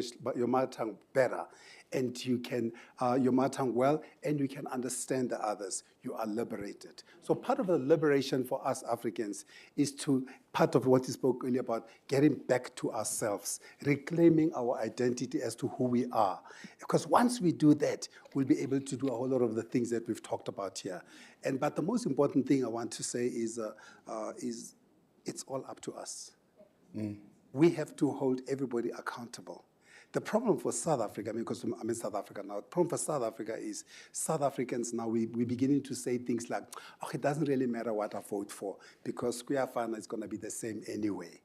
better, and you can your mother tongue well, and you can understand the others, you are liberated. So part of the liberation for us Africans is part of what he spoke earlier about getting back to ourselves, reclaiming our identity as to who we are. Because once we do that, we'll be able to do a whole lot of the things that we've talked about here. But the most important thing I want to say is it's all up to us. We have to hold everybody accountable. The problem for South Africa, because I'm in South Africa now, the problem for South Africa is South Africans now, we're beginning to say things like, oh, it doesn't really matter what I vote for, because Square Fana is going to be the same anyway.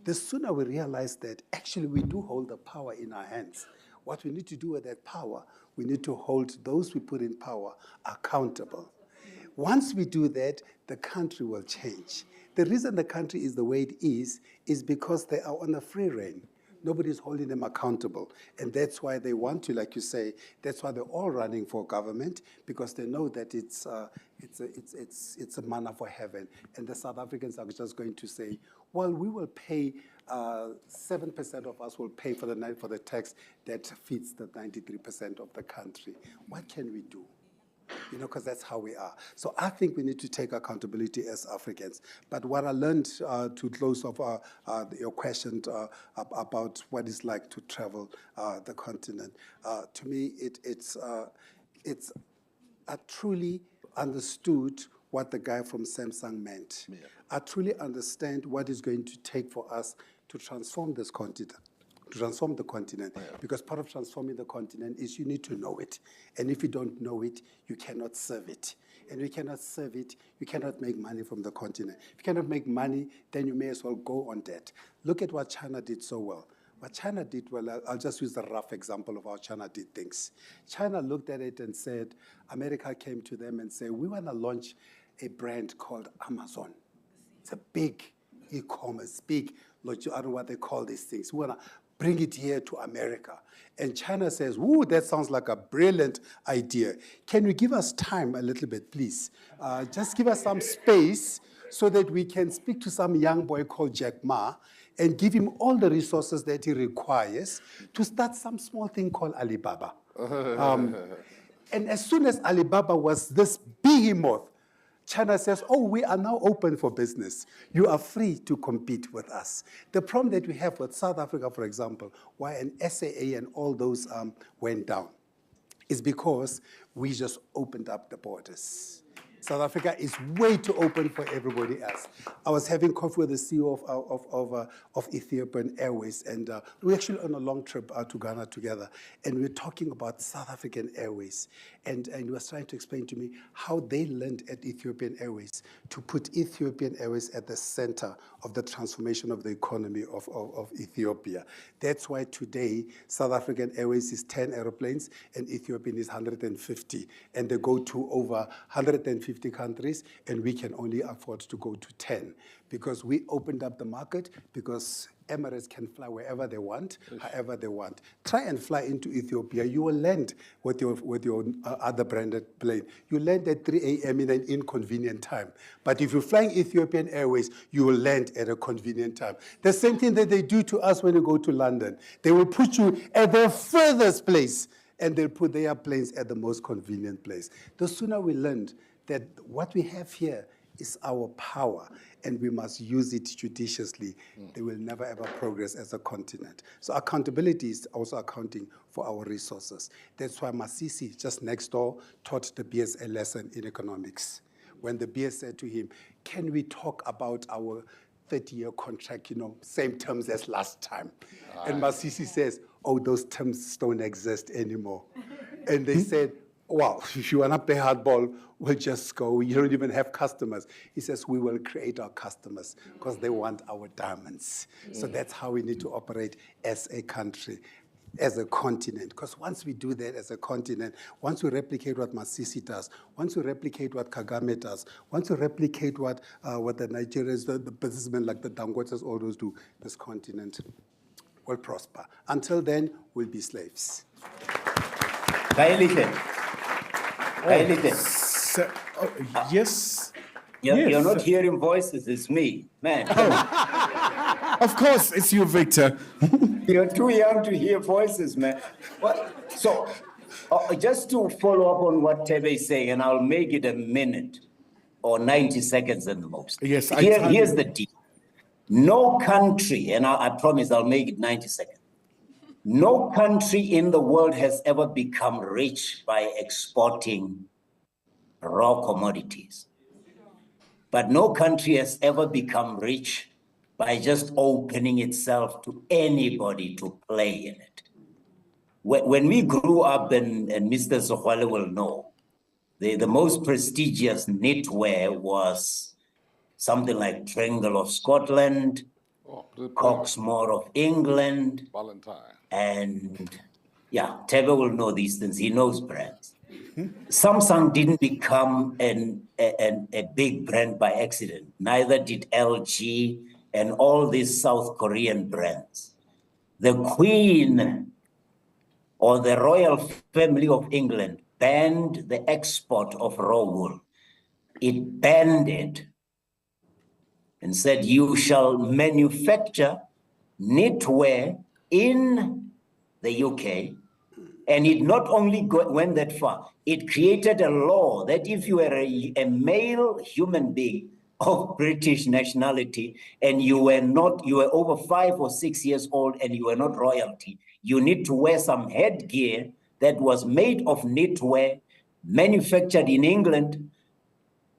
The sooner we realize that actually we do hold the power in our hands, what we need to do with that power, we need to hold those we put in power accountable. Once we do that, the country will change. The reason the country is the way it is because they are on a free rein. Nobody's holding them accountable. And that's why they want to, like you say, that's why they're all running for government, because they know that it's a manna for heaven. And the South Africans are just going to say, well, we will pay, 7% of us will pay for the tax that feeds the 93% of the country. What can we do? Because that's how we are. So I think we need to take accountability as Africans. But what I learned to close off your question about what it's like to travel the continent, to me, I truly understood what the guy from Samsung meant. Yeah. I truly understand what it's going to take for us to transform this continent. Transform the continent, because part of transforming the continent is you need to know it. And if you don't know it, you cannot serve it. And if you cannot serve it, you cannot make money from the continent. If you cannot make money, then you may as well go on debt. Look at what China did so well. What China did well, I'll just use the rough example of how China did things. China looked at it and said, America came to them and said, we want to launch a brand called Amazon. It's a big e-commerce, big, I don't know what they call these things. We want to bring it here to America. And China says, ooh, that sounds like a brilliant idea. Can you give us time a little bit, please? Just give us some space so that we can speak to some young boy called Jack Ma and give him all the resources that he requires to start some small thing called Alibaba. And as soon as Alibaba was this behemoth, China says, oh, we are now open for business. You are free to compete with us. The problem that we have with South Africa, for example, why an SAA and all those went down, is because we just opened up the borders. South Africa is way too open for everybody else. I was having coffee with the CEO of Ethiopian Airways, and we were actually on a long trip to Ghana together, and we were talking about South African Airways, and he was trying to explain to me how they learned at Ethiopian Airways to put Ethiopian Airways at the center of the transformation of the economy of Ethiopia. That's why today South African Airways is 10 airplanes and Ethiopian is 150, and they go to over 150 countries, and we can only afford to go to 10 because we opened up the market, because Emirates can fly wherever they want, however they want. Try and fly into Ethiopia. You will land with your other branded plane. You land at 3 a.m. in an inconvenient time. But if you're flying Ethiopian Airways, you will land at a convenient time. The same thing that they do to us when you go to London. They will put you at the furthest place, and they'll put their planes at the most convenient place. The sooner we learn that what we have here is our power, and we must use it judiciously, they will never ever progress as a continent. So accountability is also accounting for our resources. That's why Masisi, just next door, taught the BS a lesson in economics. When the BS said to him, can we talk about our 30-year contract, same terms as last time? And Masisi says, oh, those terms don't exist anymore. And they said, wow, if you want to play hardball, we'll just go. You don't even have customers. He says, we will create our customers because they want our diamonds. So that's how we need to operate as a country, as a continent. Because once we do that as a continent, once we replicate what Masisi does, once we replicate what Kagame does, once we replicate what the Nigerians, the businessmen like the Dangotes, all those do, this continent will prosper. Until then, we'll be slaves. Yes. You're not hearing voices, it's me, man. Of course, it's you, Victor. You're too young to hear voices, man. What? So, just to follow up on what Tebe is saying, and I'll make it a minute or 90 seconds at the most. Yes, Here's the deal. No country, and I promise I'll make it 90 seconds. No country in the world has ever become rich by exporting raw commodities. But no country has ever become rich by just opening itself to anybody to play in it. When we grew up, and Mr. Sohwale will know, the most prestigious knitwear was something like Triangle of Scotland, Coxmore of England, Valentine. and Tebe will know these things. He knows brands. Samsung didn't become a big brand by accident. Neither did LG and all these South Korean brands. The Queen or the royal family of England banned the export of raw wool. It banned it and said, you shall manufacture knitwear in the UK. And it not only went that far, it created a law that if you were a male human being of British nationality and you were over 5 or 6 years old and you were not royalty, you need to wear some headgear that was made of knitwear, manufactured in England,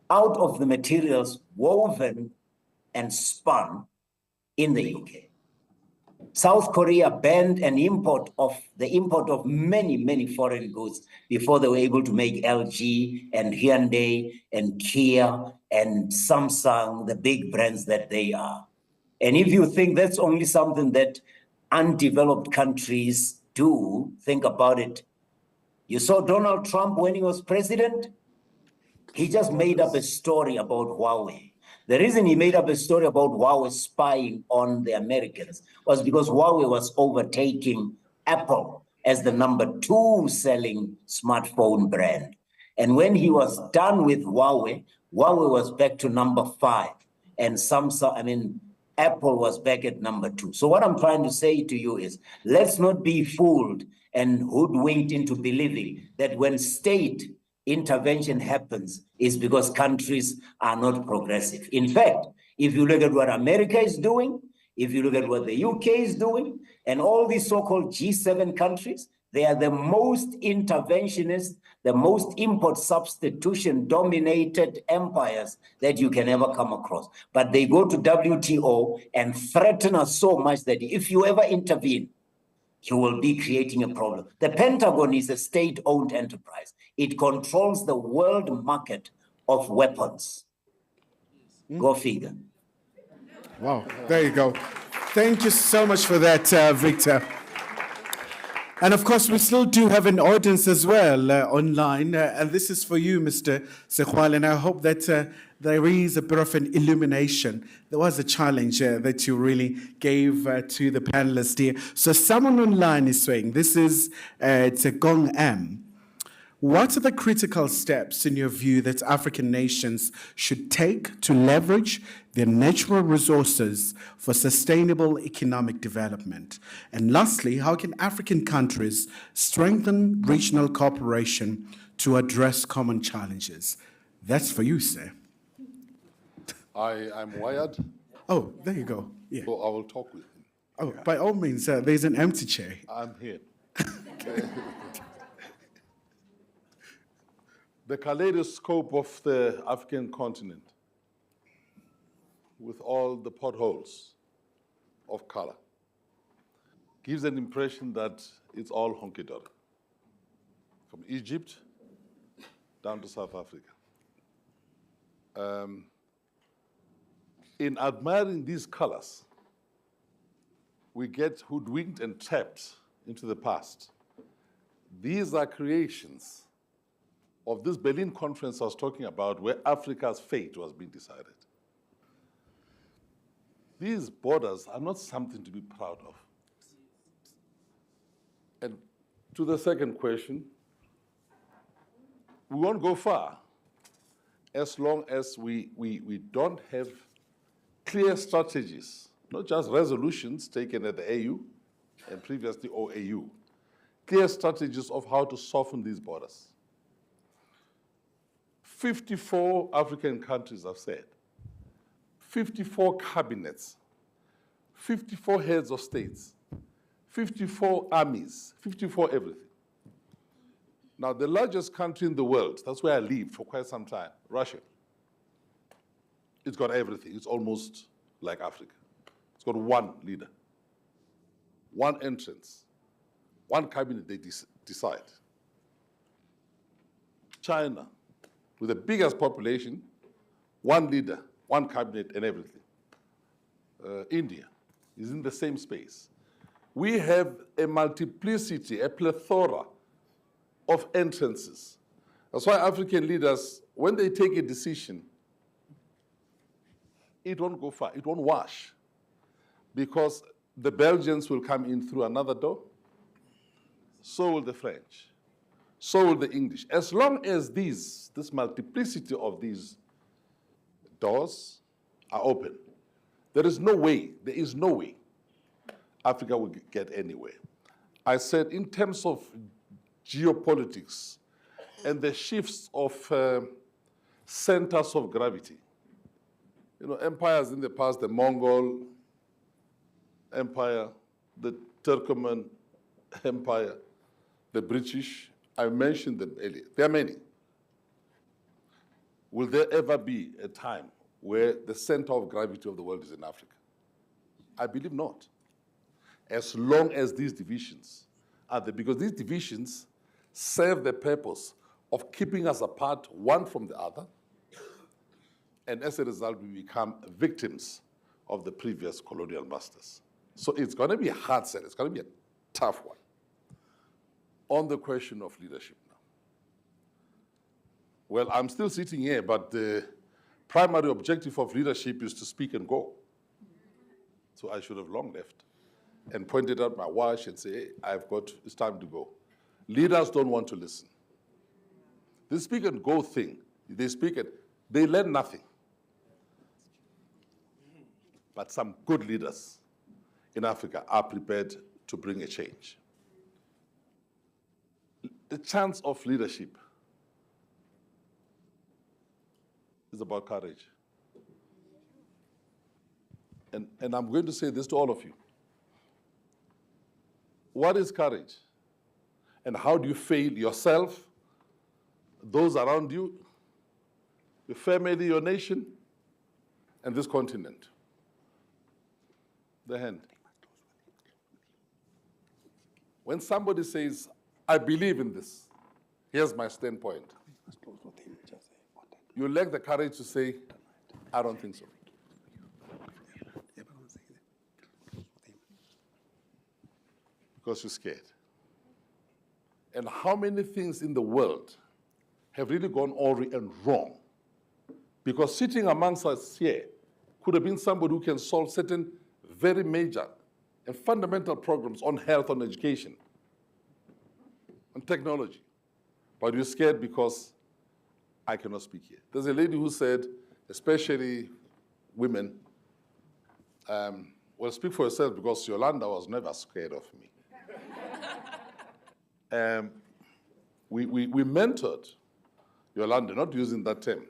out of the materials woven and spun in the UK. South Korea banned the import of many, many foreign goods before they were able to make LG and Hyundai and Kia and Samsung, the big brands that they are. And if you think that's only something that undeveloped countries do, think about it. You saw Donald Trump when he was president? He just made up a story about Huawei. The reason he made up a story about Huawei spying on the Americans was because Huawei was overtaking Apple as the #2 selling smartphone brand. And when he was done with Huawei, Huawei was back to #5. And Apple was back at #2. So what I'm trying to say to you is, let's not be fooled and hoodwinked into believing that when state intervention happens is because countries are not progressive. In fact, if you look at what America is doing, if you look at what the UK is doing, and all these so-called G7 countries, They are the most interventionist, the most import substitution dominated empires that you can ever come across. But they go to WTO and threaten us so much that if you ever intervene, you will be creating a problem. The Pentagon is a state-owned enterprise. It controls the world market of weapons. Go figure. Wow, there you go. Thank you so much for that, Victor. And of course, we still do have an audience as well online, and this is for you, Mr. Sekhwale, and I hope that there is a bit of an illumination. There was a challenge that you really gave to the panelists here. So someone online is saying, this is Gong M. What are the critical steps, in your view, that African nations should take to leverage their natural resources for sustainable economic development? And lastly, how can African countries strengthen regional cooperation to address common challenges? That's for you, sir. I'm wired. Oh, there you go. Yeah. So I will talk with him. Oh, by all means, there's an empty chair. I'm here. The kaleidoscope of the African continent, with all the potholes of color, gives an impression that it's all honky-dory, from Egypt down to South Africa. In admiring these colors, we get hoodwinked and trapped into the past. These are creations of this Berlin conference I was talking about, where Africa's fate was being decided. These borders are not something to be proud of. And to the second question, we won't go far as long as we don't have clear strategies, not just resolutions taken at the AU and previously OAU, clear strategies of how to soften these borders. 54 African countries have said, 54 cabinets, 54 heads of states, 54 armies, 54 everything. Now, the largest country in the world, that's where I lived for quite some time, Russia. It's got everything. It's almost like Africa. It's got one leader, one entrance, one cabinet they decide. China, with the biggest population, one leader, one cabinet, and everything. India is in the same space. We have a multiplicity, a plethora of entrances. That's why African leaders, when they take a decision, it won't go far, it won't wash, because the Belgians will come in through another door, so will the French, so will the English. As long as this multiplicity of these doors are open, there is no way Africa will get anywhere. I said in terms of geopolitics and the shifts of centers of gravity, you know, empires in the past, the Mongol Empire, the Turkoman Empire, the British, I mentioned them earlier. There are many. Will there ever be a time where the center of gravity of the world is in Africa? I believe not. As long as these divisions are there, because these divisions serve the purpose of keeping us apart one from the other, and as a result, we become victims of the previous colonial masters. So it's going to be a hard sell. It's going to be a tough one. On the question of leadership now. Well, I'm still sitting here, but the primary objective of leadership is to speak and go. So I should have long left and pointed out my watch and say, hey, it's time to go. Leaders don't want to listen. This speak and go thing, they learn nothing. But some good leaders in Africa are prepared to bring a change. The chance of leadership is about courage. And I'm going to say this to all of you. What is courage? And how do you fail yourself, those around you, your family, your nation, and this continent? The hand. When somebody says, I believe in this, here's my standpoint, you lack the courage to say, I don't think so. Because you're scared. And how many things in the world have really gone awry and wrong? Because sitting amongst us here could have been somebody who can solve certain very major and fundamental programs on health, on education, on technology. But you're scared because I cannot speak here. There's a lady who said, especially women, well, speak for yourself, because Yolanda was never scared of me. We mentored Yolanda, not using that term.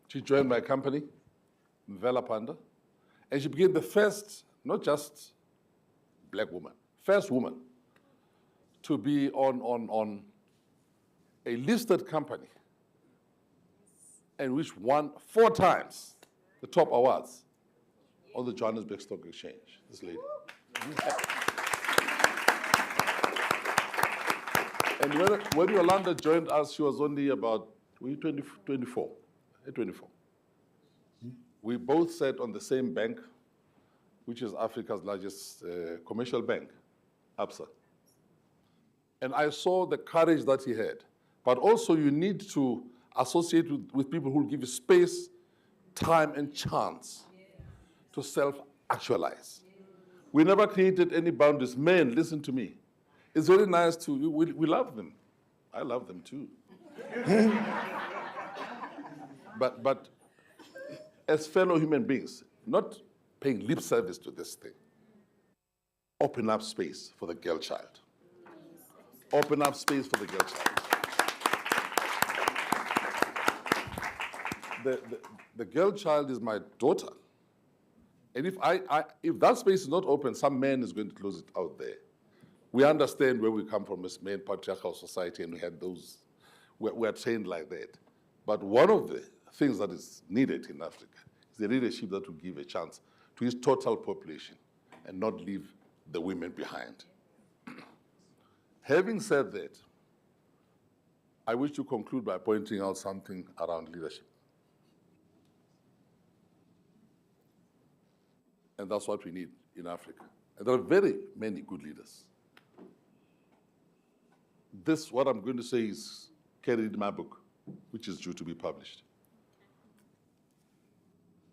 She joined my company, Mvela, and she became the first, not just black woman, first woman to be on a listed company, and which won 4 times the top awards on the Johannesburg Stock Exchange, this lady. And when Yolanda joined us, she was only about 24. We both sat on the same bank, which is Africa's largest commercial bank, ABSA. And I saw the courage that he had. But also you need to associate with people who will give you space, time, and chance to self-actualize. We never created any boundaries. Men, listen to me. It's very nice to, we love them. I love them too. But as fellow human beings, not paying lip service to this thing. Open up space for the girl child. Open up space for the girl child. The girl child is my daughter. And if that space is not open, some man is going to close it out there. We understand where we come from as male patriarchal society, and we had those, we're trained like that. But one of the things that is needed in Africa is the leadership that will give a chance to its total population and not leave the women behind. Having said that, I wish to conclude by pointing out something around leadership. And that's what we need in Africa. And there are very many good leaders. This, what I'm going to say, is carried in my book, which is due to be published.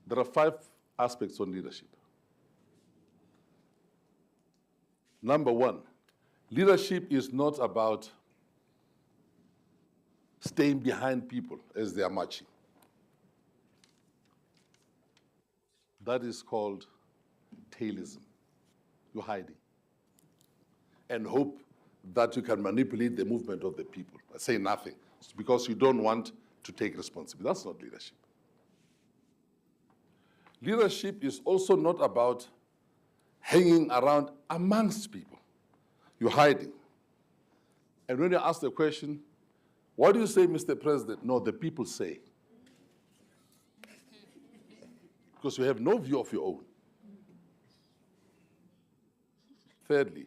There are 5 aspects on leadership. Number 1, leadership is not about staying behind people as they are marching. That is called tailism. You're hiding and hope that you can manipulate the movement of the people. Say nothing. It's because you don't want to take responsibility. That's not leadership. Leadership is also not about hanging around amongst people. You're hiding. And when you ask the question, what do you say, Mr. President? No, the people say. Because you have no view of your own. Thirdly,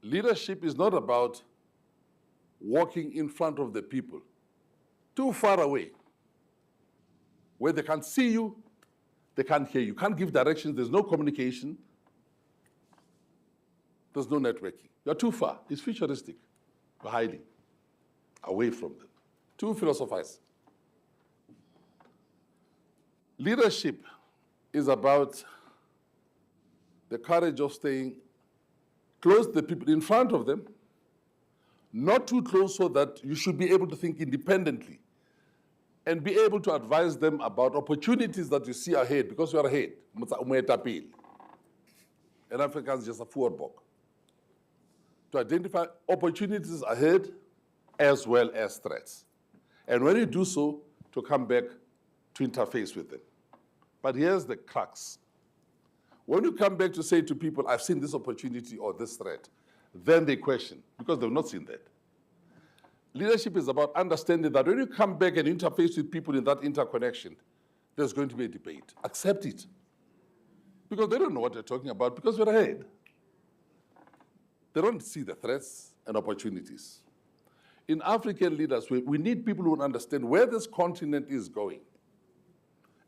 leadership is not about walking in front of the people too far away, where they can't see you, they can't hear you. You can't give directions, there's no communication, there's no networking. You're too far. It's futuristic. You're hiding away from them. To philosophize. Leadership is about the courage of staying close to the people in front of them, not too close so that you should be able to think independently and be able to advise them about opportunities that you see ahead, because you are ahead. And Africa is just a voorbok. To identify opportunities ahead as well as threats. And when you do so, to come back to interface with them. But here's the crux. When you come back to say to people, I've seen this opportunity or this threat, then they question, because they've not seen that. Leadership is about understanding that when you come back and interface with people in that interconnection, there's going to be a debate. Accept it. Because they don't know what they're talking about, because we're ahead. They don't see the threats and opportunities. In African leaders, we need people who understand where this continent is going,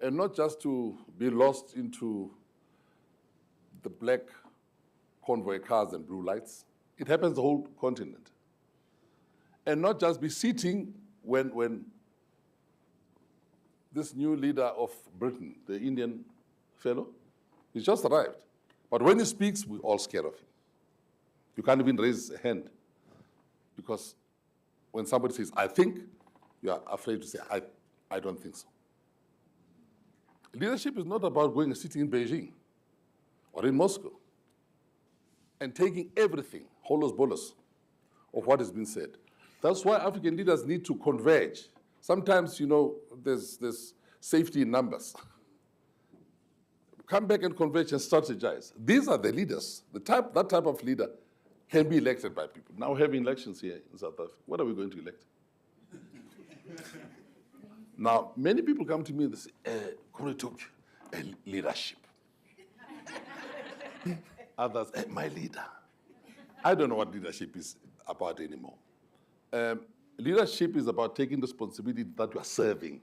and not just to be lost into the black convoy cars and blue lights. It happens the whole continent. And not just be sitting when this new leader of Britain, the Indian fellow, he's just arrived. But when he speaks, we're all scared of him. You can't even raise a hand, because when somebody says, I think, you are afraid to say, I don't think so. Leadership is not about going and sitting in Beijing or in Moscow and taking everything, holos bolos, of what has been said. That's why African leaders need to converge. Sometimes, there's safety in numbers. Come back and converge and strategize. These are the leaders. That type of leader can be elected by people. Now having elections here in South Africa, what are we going to elect? Now, many people come to me and they say, leadership. Others, my leader. I don't know what leadership is about anymore. Leadership is about taking responsibility that you are serving.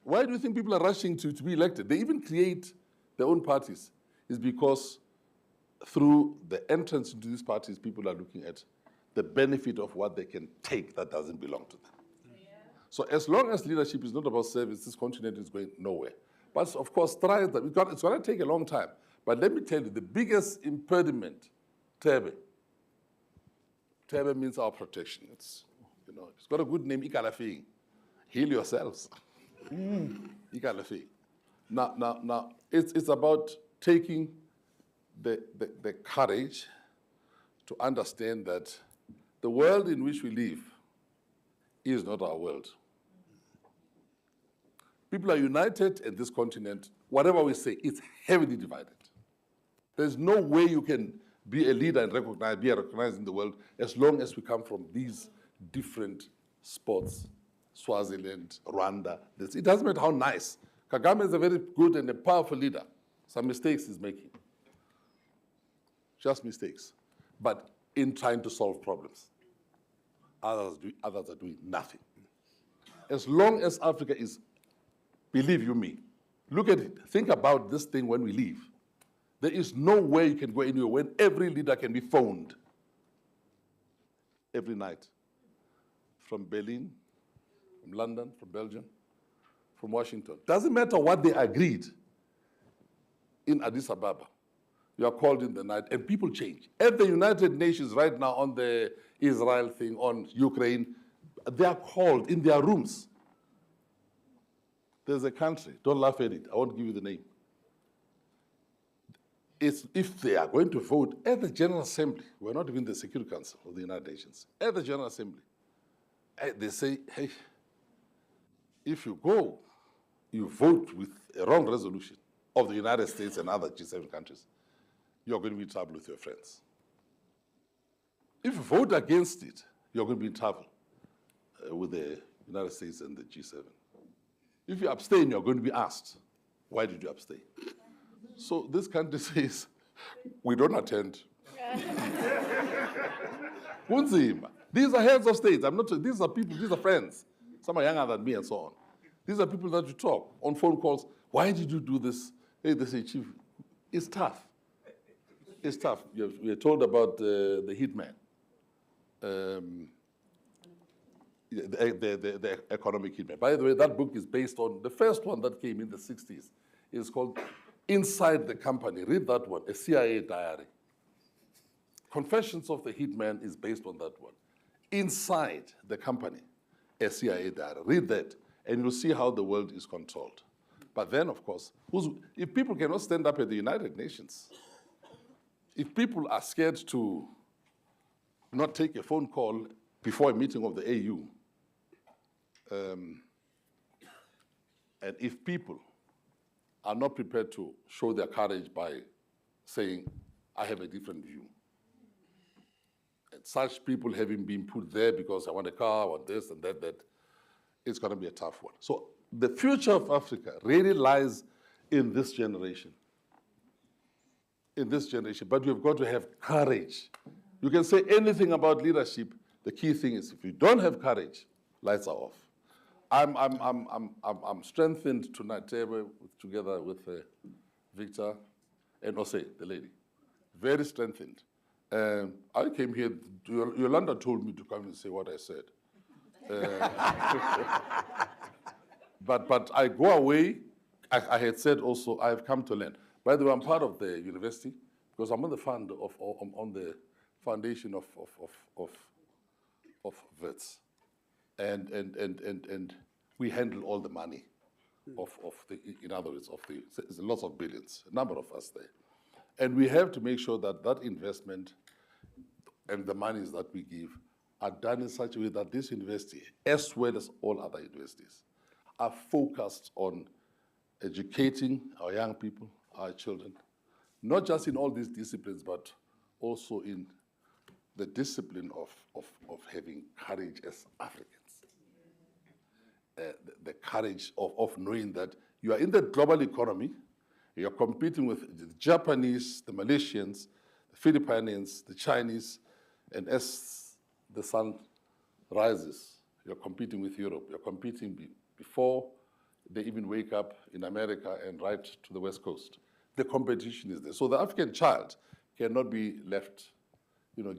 Why do you think people are rushing to be elected? They even create their own parties. It's because through the entrance into these parties, people are looking at the benefit of what they can take that doesn't belong to them. So as long as leadership is not about service, this continent is going nowhere. But of course, try that. It's going to take a long time. But let me tell you, the biggest impediment, Tebe. Tebe means our protection. It's got a good name, Ikalafi. Heal yourselves. Ikalafi. Now, it's about taking the courage to understand that the world in which we live is not our world. People are united in this continent. Whatever we say, it's heavily divided. There's no way you can be a leader and be recognized in the world as long as we come from these different spots, Swaziland, Rwanda. It doesn't matter how nice. Kagame is a very good and a powerful leader. Some mistakes he's making. Just mistakes. But in trying to solve problems, others are doing nothing. As long as Africa is, believe you me, look at it. Think about this thing when we leave. There is no way you can go anywhere when every leader can be phoned every night. From Berlin, from London, from Belgium, from Washington. Doesn't matter what they agreed in Addis Ababa. You are called in the night, and people change. At the United Nations right now on the Israel thing, on Ukraine, they are called in their rooms. There's a country, don't laugh at it, I won't give you the name. If they are going to vote at the General Assembly, we're not even the Security Council of the United Nations, at the General Assembly, they say, hey, if you go, you vote with a wrong resolution of the United States and other G7 countries, you're going to be in trouble with your friends. If you vote against it, you're going to be in trouble with the United States and the G7. If you abstain, you're going to be asked, why did you abstain? So this country says, we don't attend. Kunzima. These are heads of states. These are people, these are friends. Some are younger than me and so on. These are people that you talk on phone calls. Why did you do this? Hey, they say, Chief, it's tough. It's tough. We are told about the hitman. The economic hitman. By the way, that book is based on the first one that came in the 60s. It's called Inside the Company. Read that one, a CIA diary. Confessions of the Hitman is based on that one. Inside the Company, a CIA diary. Read that, and you'll see how the world is controlled. But then, of course, if people cannot stand up at the United Nations, if people are scared to not take a phone call before a meeting of the AU, and if people are not prepared to show their courage by saying, I have a different view, such people having been put there because I want a car, I want this and that, it's going to be a tough one. So the future of Africa really lies in this generation. In this generation, but we've got to have courage. You can say anything about leadership. The key thing is if you don't have courage, lights are off. I'm strengthened tonight, together with Victor and Ose, the lady. Very strengthened. I came here, Yolanda told me to come and say what I said. But I go away, I had said also, I've come to learn. By the way, I'm part of the university because I'm on the foundation of VETS. And we handle all the money in other words, there's lots of billions, a number of us there. And we have to make sure that that investment and the monies that we give are done in such a way that this university, as well as all other universities, are focused on educating our young people, our children, not just in all these disciplines, but also in the discipline of having courage as Africans. The courage of knowing that you are in the global economy, you're competing with the Japanese, the Malaysians, the Filipinos, the Chinese, and as the sun rises, you're competing with Europe. You're competing before they even wake up in America and right to the West Coast. The competition is there. So the African child cannot be left,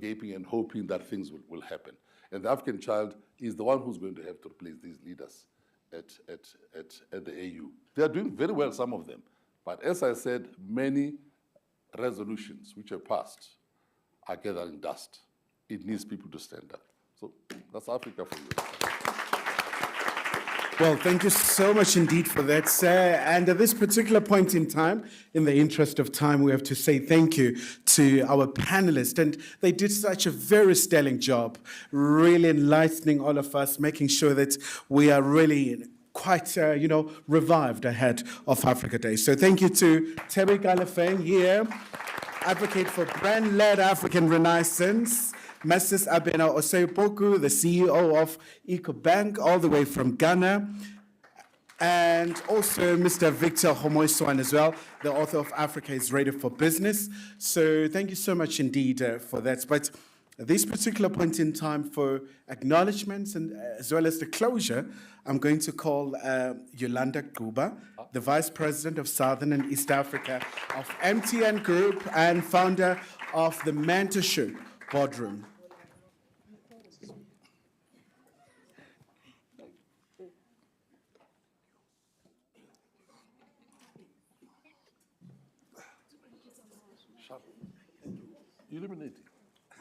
gaping and hoping that things will happen. And the African child is the one who's going to have to replace these leaders at the AU. They are doing very well, some of them. But as I said, many resolutions which are passed are gathering dust. It needs people to stand up. So that's Africa for you. Well, thank you so much indeed for that, sir. And at this particular point in time, in the interest of time, we have to say thank you to our panelists. And they did such a very sterling job, really enlightening all of us, making sure that we are really quite, revived ahead of Africa Day. So thank you to Thebe Galefeng here, advocate for brand-led African Renaissance, Mrs. Abena Osepoku, the CEO of EcoBank, all the way from Ghana, and also Mr. Victor Homoiswan as well, the author of Africa is Ready for Business. So thank you so much indeed for that. But at this particular point in time for acknowledgements and as well as the closure, I'm going to call Yolanda Kuba, the Vice President of Southern and East Africa of MTN Group and founder of the Mentorship Boardroom.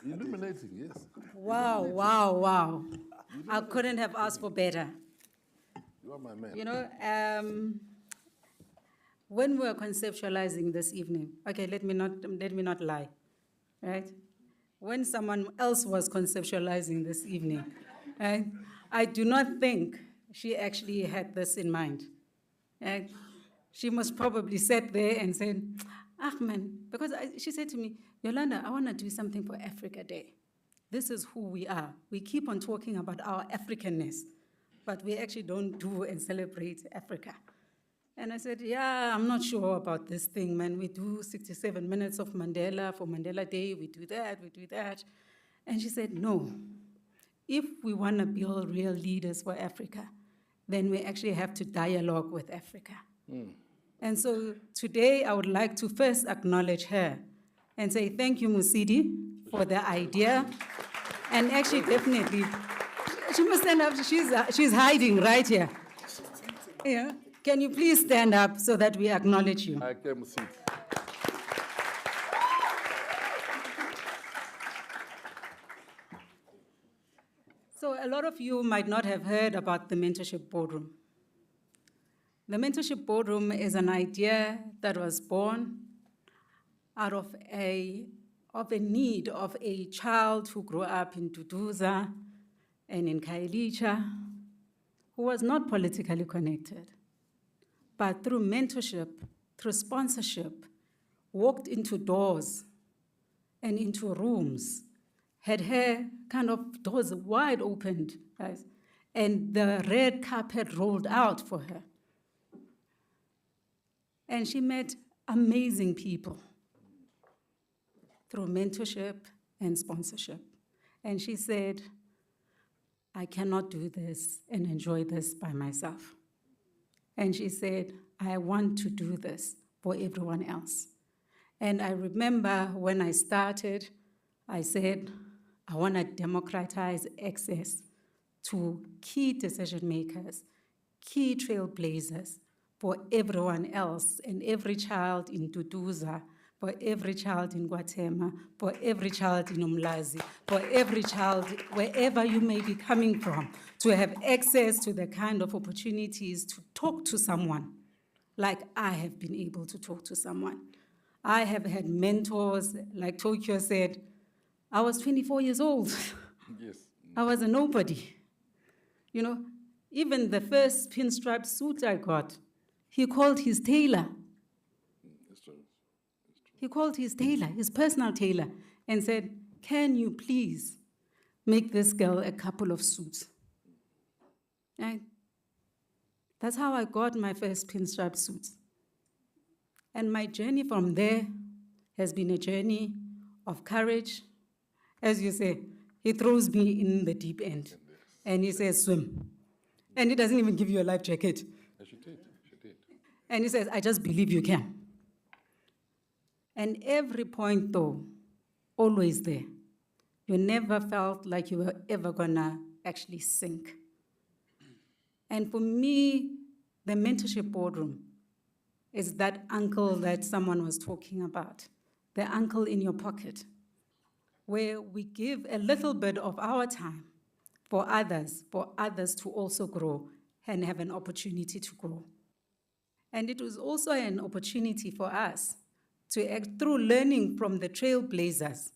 Illuminating, yes. Wow, wow, wow. I couldn't have asked for better. You are my man. When we were conceptualizing this evening, okay, let me not lie, right? When someone else was conceptualizing this evening, right, I do not think she actually had this in mind. Right? She must probably sat there and said, man, because she said to me, Yolanda, I want to do something for Africa Day. This is who we are. We keep on talking about our Africanness, but we actually don't do and celebrate Africa. And I said, yeah, I'm not sure about this thing, man. We do 67 minutes of Mandela for Mandela Day. We do that, we do that. And she said, no. If we want to build real leaders for Africa, then we actually have to dialogue with Africa. And so today, I would like to first acknowledge her and say thank you, Musidi, for the idea. And actually, definitely, she must stand up. She's hiding right here. Yeah. Can you please stand up so that we acknowledge you? I can see. So a lot of you might not have heard about the Mentorship Boardroom. The Mentorship Boardroom is an idea that was born out of a need of a child who grew up in Duduza and in Kailicha, who was not politically connected, but through mentorship, through sponsorship, walked into doors and into rooms, had her kind of doors wide opened, guys, and the red carpet rolled out for her. And she met amazing people through mentorship and sponsorship. And she said, I cannot do this and enjoy this by myself. And she said, I want to do this for everyone else. And I remember when I started, I said, I want to democratize access to key decision makers, key trailblazers for everyone else and every child in Duduza, for every child in Guatemala, for every child in Umlazi, for every child wherever you may be coming from, to have access to the kind of opportunities to talk to someone like I have been able to talk to someone. I have had mentors, like Tokyo said, I was 24 years old. Yes. I was a nobody. You know, even the first pinstripe suit I got, he called his tailor. That's true. He called his tailor, his personal tailor, and said, can you please make this girl a couple of suits? Right? That's how I got my first pinstripe suits. And my journey from there has been a journey of courage. As you say, he throws me in the deep end and he says, swim. And he doesn't even give you a life jacket. She did. She did. And he says, I just believe you can. And every point, though, always there. You never felt like you were ever gonna actually sink. And for me, the mentorship boardroom is that uncle that someone was talking about, the uncle in your pocket, where we give a little bit of our time for others to also grow and have an opportunity to grow. And it was also an opportunity for us to act through learning from the trailblazers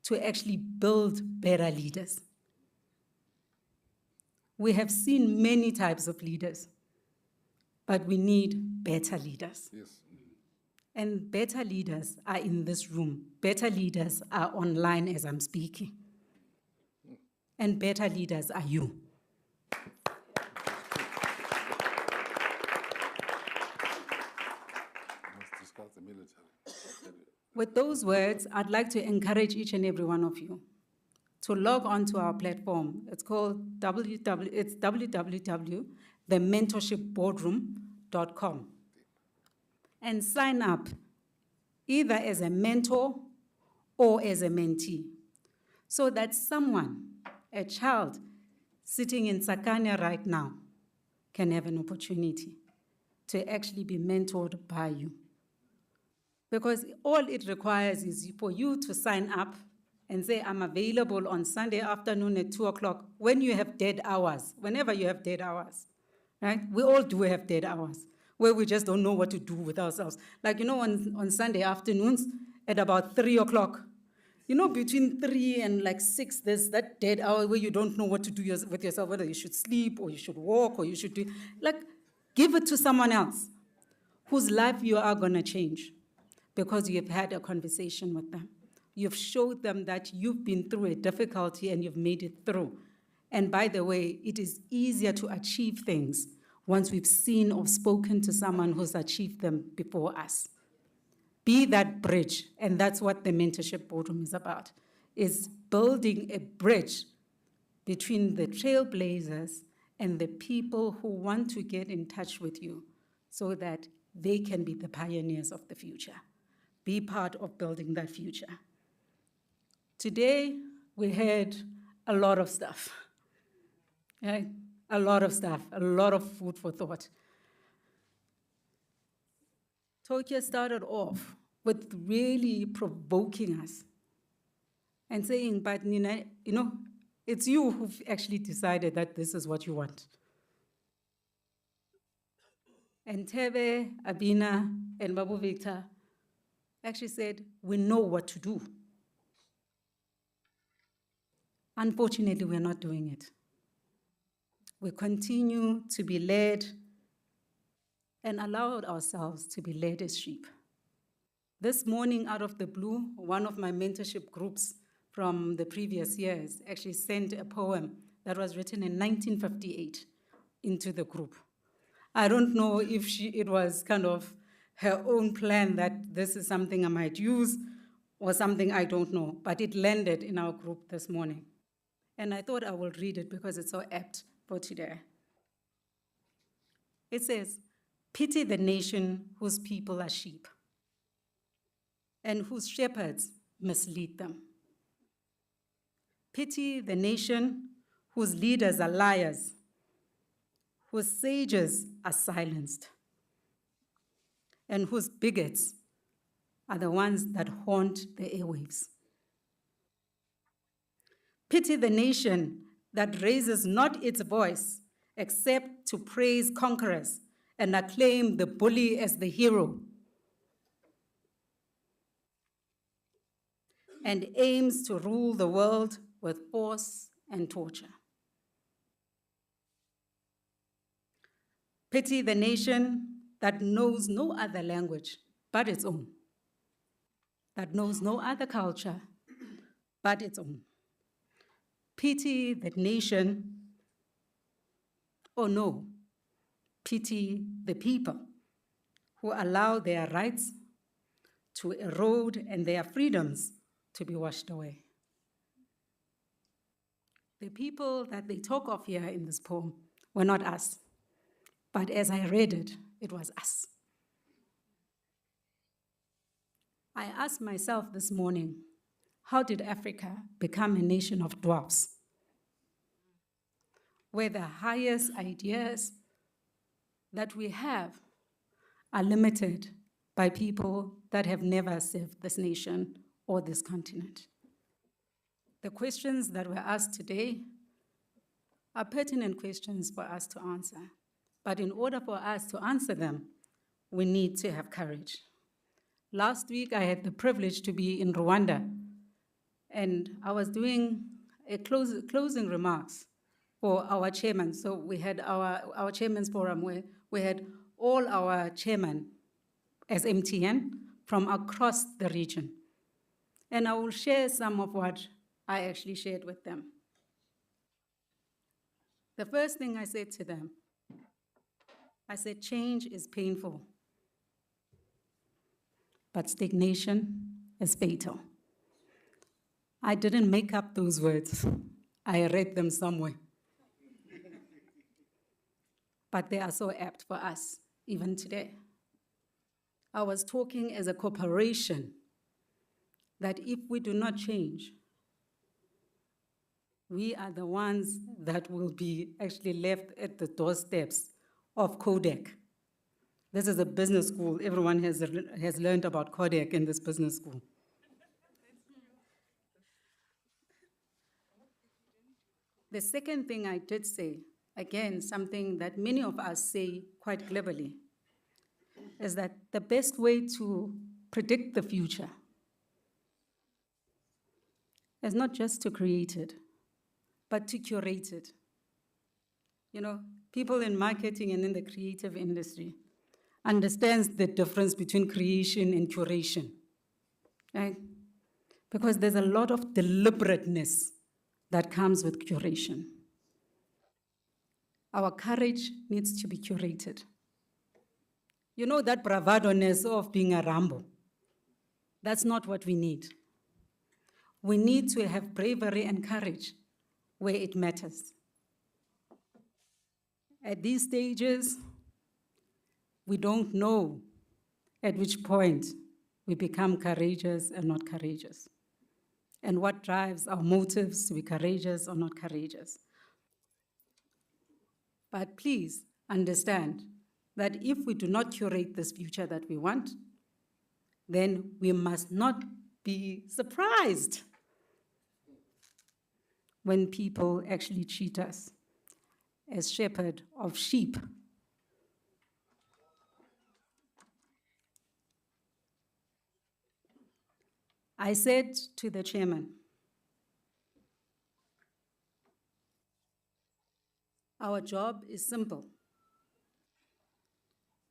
to actually build better leaders. We have seen many types of leaders, but we need better leaders. Yes. And better leaders are in this room. Better leaders are online as I'm speaking. And better leaders are you. Let's discuss the military. With those words, I'd like to encourage each and every one of you to log on to our platform. It's called www.thementorshipboardroom.com. And sign up either as a mentor or as a mentee, so that someone, a child sitting in Sakanya right now, can have an opportunity to actually be mentored by you. Because all it requires is for you to sign up and say, I'm available on Sunday afternoon at 2 o'clock when you have dead hours, whenever you have dead hours, right? We all do have dead hours where we just don't know what to do with ourselves. Like, you know, on Sunday afternoons at about 3 o'clock, you know, between 3 and like 6, there's that dead hour where you don't know what to do with yourself, whether you should sleep or you should walk or you should do, like, give it to someone else whose life you are gonna change because you've had a conversation with them. You've showed them that you've been through a difficulty and you've made it through. And by the way, it is easier to achieve things once we've seen or spoken to someone who's achieved them before us. Be that bridge, and that's what the mentorship boardroom is about, is building a bridge between the trailblazers and the people who want to get in touch with you so that they can be the pioneers of the future. Be part of building that future. Today, we heard a lot of stuff, right? A lot of stuff, a lot of food for thought. Tokyo started off with really provoking us and saying, but Nina, you know, it's you who've actually decided that this is what you want. And Tebe, Abina, and Babu Victor actually said, we know what to do. Unfortunately, we're not doing it. We continue to be led and allowed ourselves to be led as sheep. This morning, out of the blue, one of my mentorship groups from the previous years actually sent a poem that was written in 1958 into the group. I don't know if it was kind of her own plan that this is something I might use or something I don't know, but it landed in our group this morning. And I thought I will read it because it's so apt for today. It says, "Pity the nation whose people are sheep and whose shepherds mislead them. Pity the nation whose leaders are liars, whose sages are silenced, and whose bigots are the ones that haunt the airwaves. Pity the nation that raises not its voice except to praise conquerors and acclaim the bully as the hero, and aims to rule the world with force and torture. Pity the nation that knows no other language but its own, that knows no other culture but its own. Pity the nation, or no, pity the people who allow their rights to erode and their freedoms to be washed away. The people that they talk of here in this poem were not us, but as I read it, it was us. I asked myself this morning, how did Africa become a nation of dwarfs, where the highest ideas that we have are limited by people that have never served this nation or this continent? The questions that were asked today are pertinent questions for us to answer. But in order for us to answer them, we need to have courage. Last week, I had the privilege to be in Rwanda, and I was doing a closing remarks for our chairman. So we had our chairman's forum where we had all our chairmen as MTN from across the region. And I will share some of what I actually shared with them. The first thing I said to them, I said, change is painful, but stagnation is fatal. I didn't make up those words. I read them somewhere. But they are so apt for us, even today. I was talking as a corporation that if we do not change, we are the ones that will be actually left at the doorsteps of Kodak. This is a business school. Everyone has learned about Kodak in this business school. The second thing I did say, again, something that many of us say quite cleverly, is that the best way to predict the future is not just to create it, but to curate it. You know, people in marketing and in the creative industry understands the difference between creation and curation, right? Because there's a lot of deliberateness that comes with curation. Our courage needs to be curated. You know, that bravado-ness of being a Rambo, that's not what we need. We need to have bravery and courage where it matters. At these stages, we don't know at which point we become courageous and not courageous, and what drives our motives to be courageous or not courageous. But please understand that if we do not curate this future that we want, then we must not be surprised when people actually treat us as shepherd of sheep. I said to the chairman, our job is simple.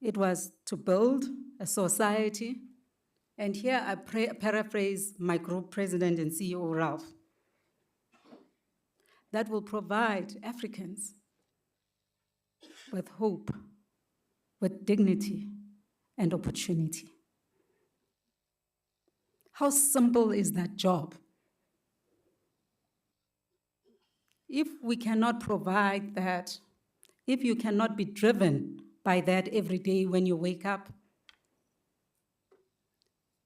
It was to build a society And here I paraphrase my group president and CEO, Ralph, that will provide Africans with hope, with dignity, and opportunity. How simple is that job? If we cannot provide that, if you cannot be driven by that every day when you wake up,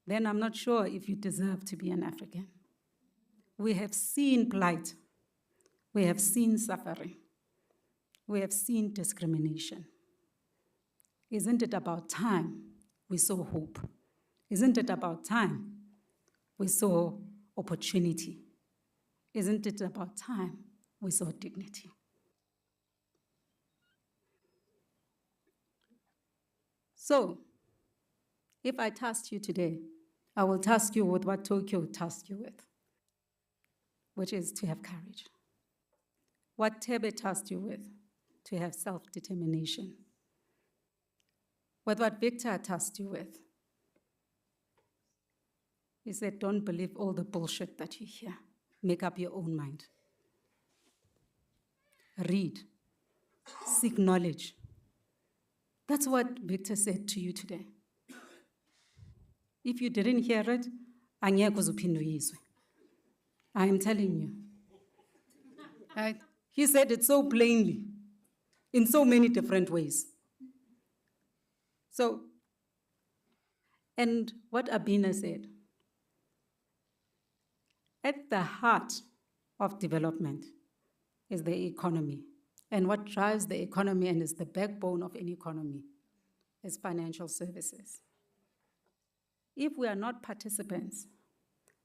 then I'm not sure if you deserve to be an African. We have seen plight. We have seen suffering. We have seen discrimination. Isn't it about time we saw hope? Isn't it about time we saw opportunity? Isn't it about time we saw dignity? So, if I task you today, I will task you with what Tokyo tasked you with, which is to have courage. What Tebe tasked you with, to have self-determination. With what Victor tasked you with, he said, don't believe all the bullshit that you hear. Make up your own mind. Read. Seek knowledge. That's what Victor said to you today. If you didn't hear it, I am telling you. Right? He said it so plainly, in so many different ways. So, and what Abina said, at the heart of development is the economy. And what drives the economy and is the backbone of any economy is financial services. If we are not participants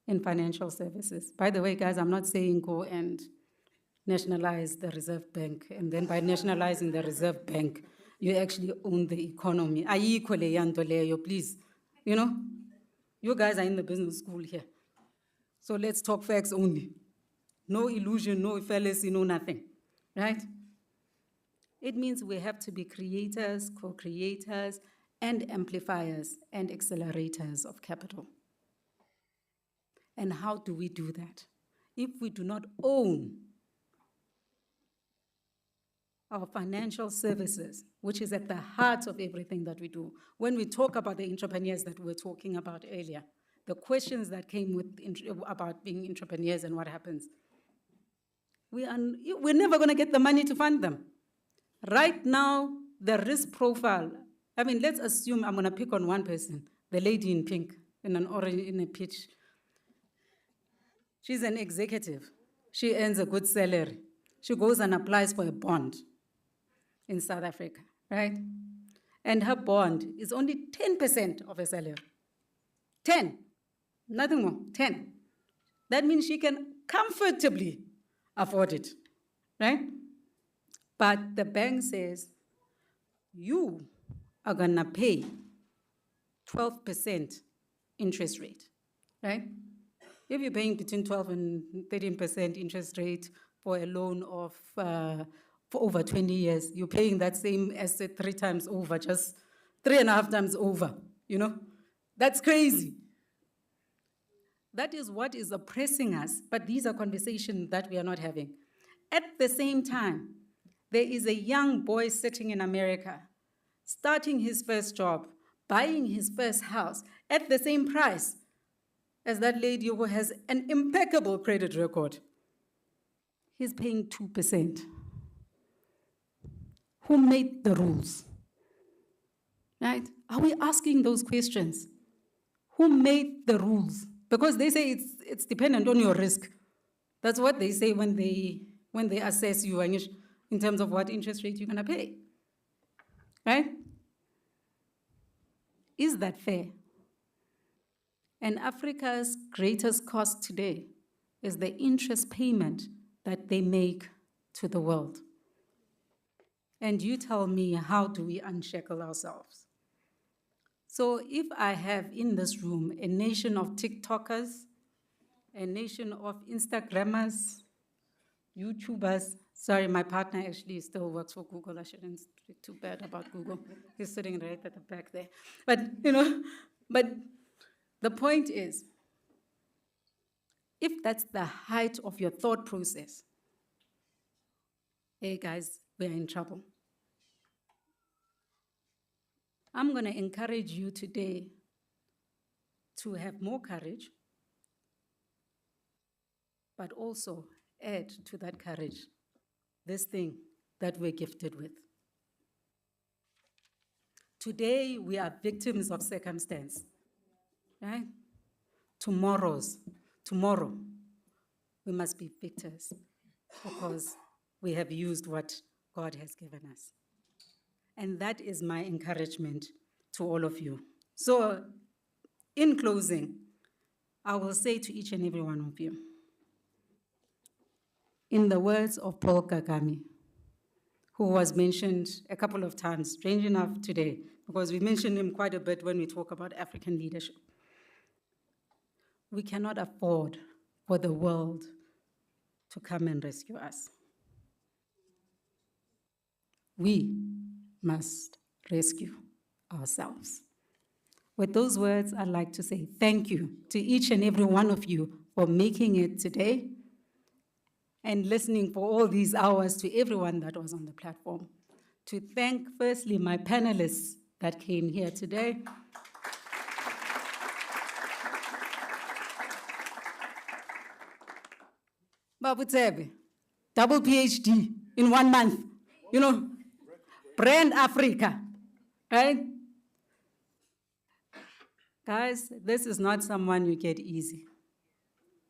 in financial services, by the way, guys, I'm not saying go and nationalize the Reserve Bank, and then by nationalizing the Reserve Bank, you actually own the economy. Please, you know, you guys are in the business school here. So let's talk facts only. No illusion, no fallacy, no nothing, right? It means we have to be creators, co-creators, and amplifiers and accelerators of capital. And how do we do that? If we do not own our financial services, which is at the heart of everything that we do. When we talk about the entrepreneurs that we were talking about earlier, the questions that came with about being entrepreneurs and what happens, we're never going to get the money to fund them. Right now, the risk profile, I mean, let's assume I'm going to pick on one person, the lady in pink, in an orange, in a peach. She's an executive. She earns a good salary. She goes and applies for a bond in South Africa, right? And her bond is only 10% of her salary. 10, nothing more, 10. That means she can comfortably afford it, right? But the bank says, you are gonna pay 12% interest rate, right? If you're paying between 12 and 13% interest rate for a loan of for over 20 years, you're paying that same asset 3 times over, just 3.5 times over, you know? That's crazy. That is what is oppressing us, but these are conversations that we are not having. At the same time, there is a young boy sitting in America, starting his first job, buying his first house at the same price as that lady who has an impeccable credit record. He's paying 2%. Who made the rules? Right? Are we asking those questions? Who made the rules? Because they say it's dependent on your risk. That's what they say when they assess you in terms of what interest rate you're going to pay. Right? Is that fair? And Africa's greatest cost today is the interest payment that they make to the world. And you tell me, how do we unshackle ourselves? So if I have in this room a nation of TikTokers, a nation of Instagrammers, YouTubers, sorry, my partner actually still works for Google. I shouldn't speak too bad about Google. He's sitting right at the back there. But, you know, but The point is, if that's the height of your thought process, hey guys, we're in trouble. I'm going to encourage you today to have more courage, but also add to that courage this thing that we're gifted with. Today, we are victims of circumstance, right? Tomorrow, we must be victors because we have used what God has given us. And that is my encouragement to all of you. So, in closing, I will say to each and every one of you, in the words of Paul Kagame, who was mentioned a couple of times, strange enough today, because we mention him quite a bit when we talk about African leadership. We cannot afford for the world to come and rescue us. We must rescue ourselves. With those words, I'd like to say thank you to each and every one of you for making it today and listening for all these hours, to everyone that was on the platform. To thank, firstly, my panelists that came here today. Babu Tsebe, double PhD in 1 month, you know, brand Africa, right? Guys, this is not someone you get easy,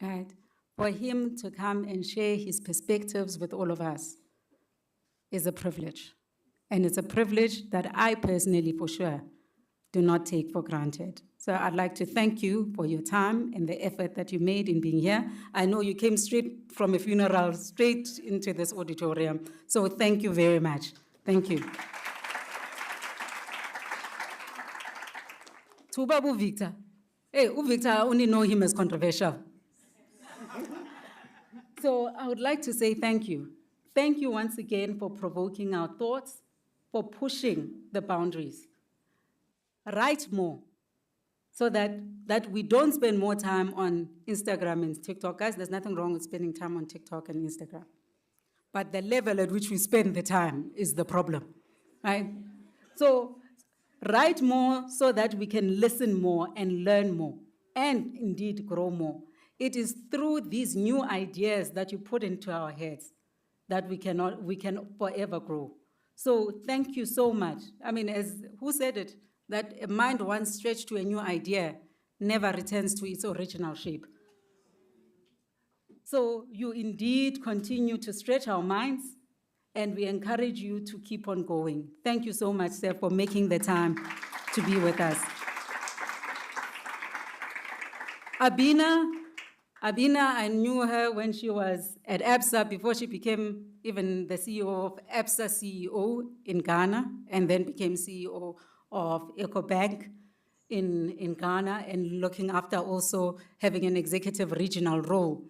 right? For him to come and share his perspectives with all of us is a privilege. And it's a privilege that I personally, for sure, do not take for granted. So I'd like to thank you for your time and the effort that you made in being here. I know you came straight from a funeral, straight into this auditorium. So thank you very much. Thank you. Tubabu Victor. Hey, Victor, I only know him as controversial. So I would like to say thank you. Thank you once again for provoking our thoughts, for pushing the boundaries. Write more so that we don't spend more time on Instagram and TikTok. Guys, there's nothing wrong with spending time on TikTok and Instagram. But the level at which we spend the time is the problem, right? So write more so that we can listen more and learn more and indeed grow more. It is through these new ideas that you put into our heads that we can forever grow. So thank you so much. I mean, who said it? That a mind once stretched to a new idea never returns to its original shape. So you indeed continue to stretch our minds, and we encourage you to keep on going. Thank you so much, sir, for making the time to be with us. Abina, I knew her when she was at ABSA, before she became even the CEO of ABSA CEO in Ghana, and then became CEO of EcoBank in Ghana, and looking after also having an executive regional role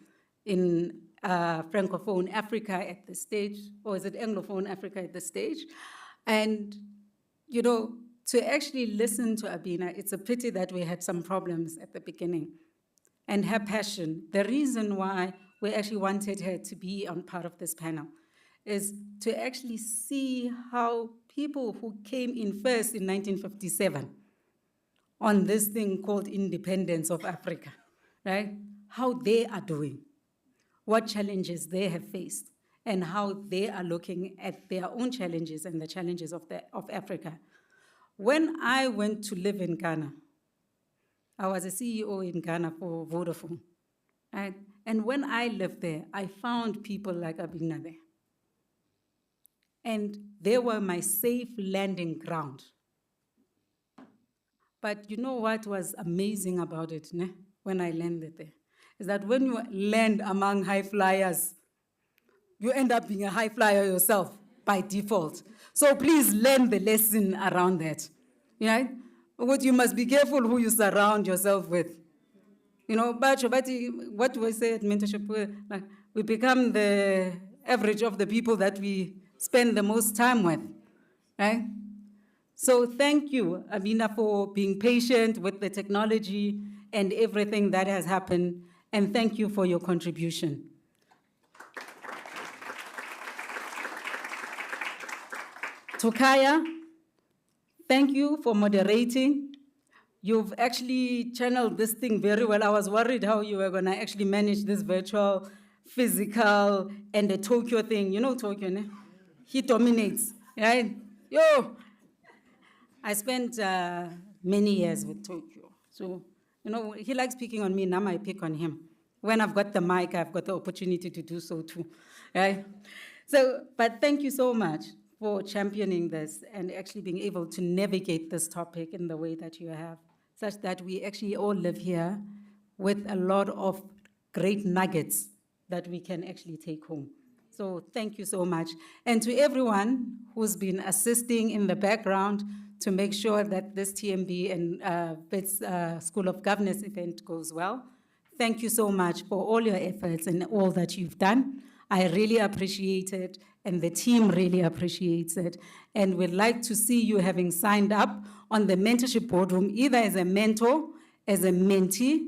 in Francophone Africa at this stage, or is it Anglophone Africa at this stage? And, you know, to actually listen to Abina, it's a pity that we had some problems at the beginning. And her passion, the reason why we actually wanted her to be on part of this panel is to actually see how people who came in first in 1957 on this thing called independence of Africa, right? How they are doing, what challenges they have faced, and how they are looking at their own challenges and the challenges of Africa. When I went to live in Ghana, I was a CEO in Ghana for Vodafone, right? And when I lived there, I found people like Abina there. And they were my safe landing ground. But you know what was amazing about it, ne? When I landed there? Is that when you land among high flyers, you end up being a high flyer yourself by default. So please learn the lesson around that. Right? What you must be careful who you surround yourself with. You know, but what do I say at mentorship? Like, we become the average of the people that we spend the most time with, right? So thank you, Abina, for being patient with the technology and everything that has happened. And thank you for your contribution. Tokaya, thank you for moderating. You've actually channeled this thing very well. I was worried how you were gonna actually manage this virtual, physical, and the Tokyo thing. You know Tokyo, ne? He dominates, right? Yo, I spent many years with Tokyo. So, you know, he likes picking on me, now I pick on him. When I've got the mic, I've got the opportunity to do so too, right? So, but thank you so much for championing this and actually being able to navigate this topic in the way that you have, such that we actually all live here with a lot of great nuggets that we can actually take home. So thank you so much. And to everyone who's been assisting in the background to make sure that this TMB and BITS School of Governance event goes well, thank you so much for all your efforts and all that you've done. I really appreciate it, and the team really appreciates it. And we'd like to see you having signed up on the mentorship boardroom, either as a mentor, as a mentee,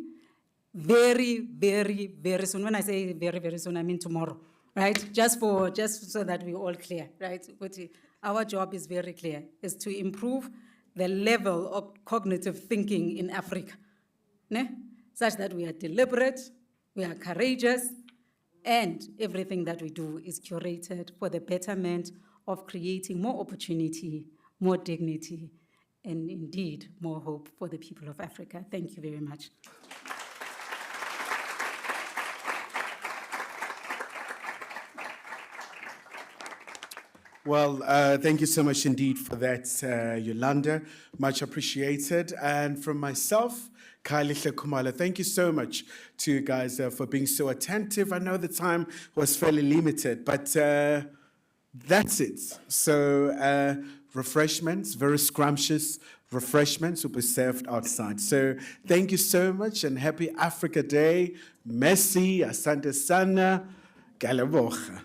very, very, very soon. When I say very, very soon, I mean tomorrow, right? Just so that we're all clear, right? But our job is very clear, is to improve the level of cognitive thinking in Africa, ne? Such that we are deliberate, we are courageous, and everything that we do is curated for the betterment of creating more opportunity, more dignity, and indeed more hope for the people of Africa. Thank you very much. Well, thank you so much indeed for that, Yolanda. Much appreciated. And from myself, Kylie Kumala, thank you so much to you guys for being so attentive. I know the time was fairly limited, but that's it. So refreshments, very scrumptious refreshments will be served outside. So thank you so much and happy Africa Day. Messi, asante sana, galabocha.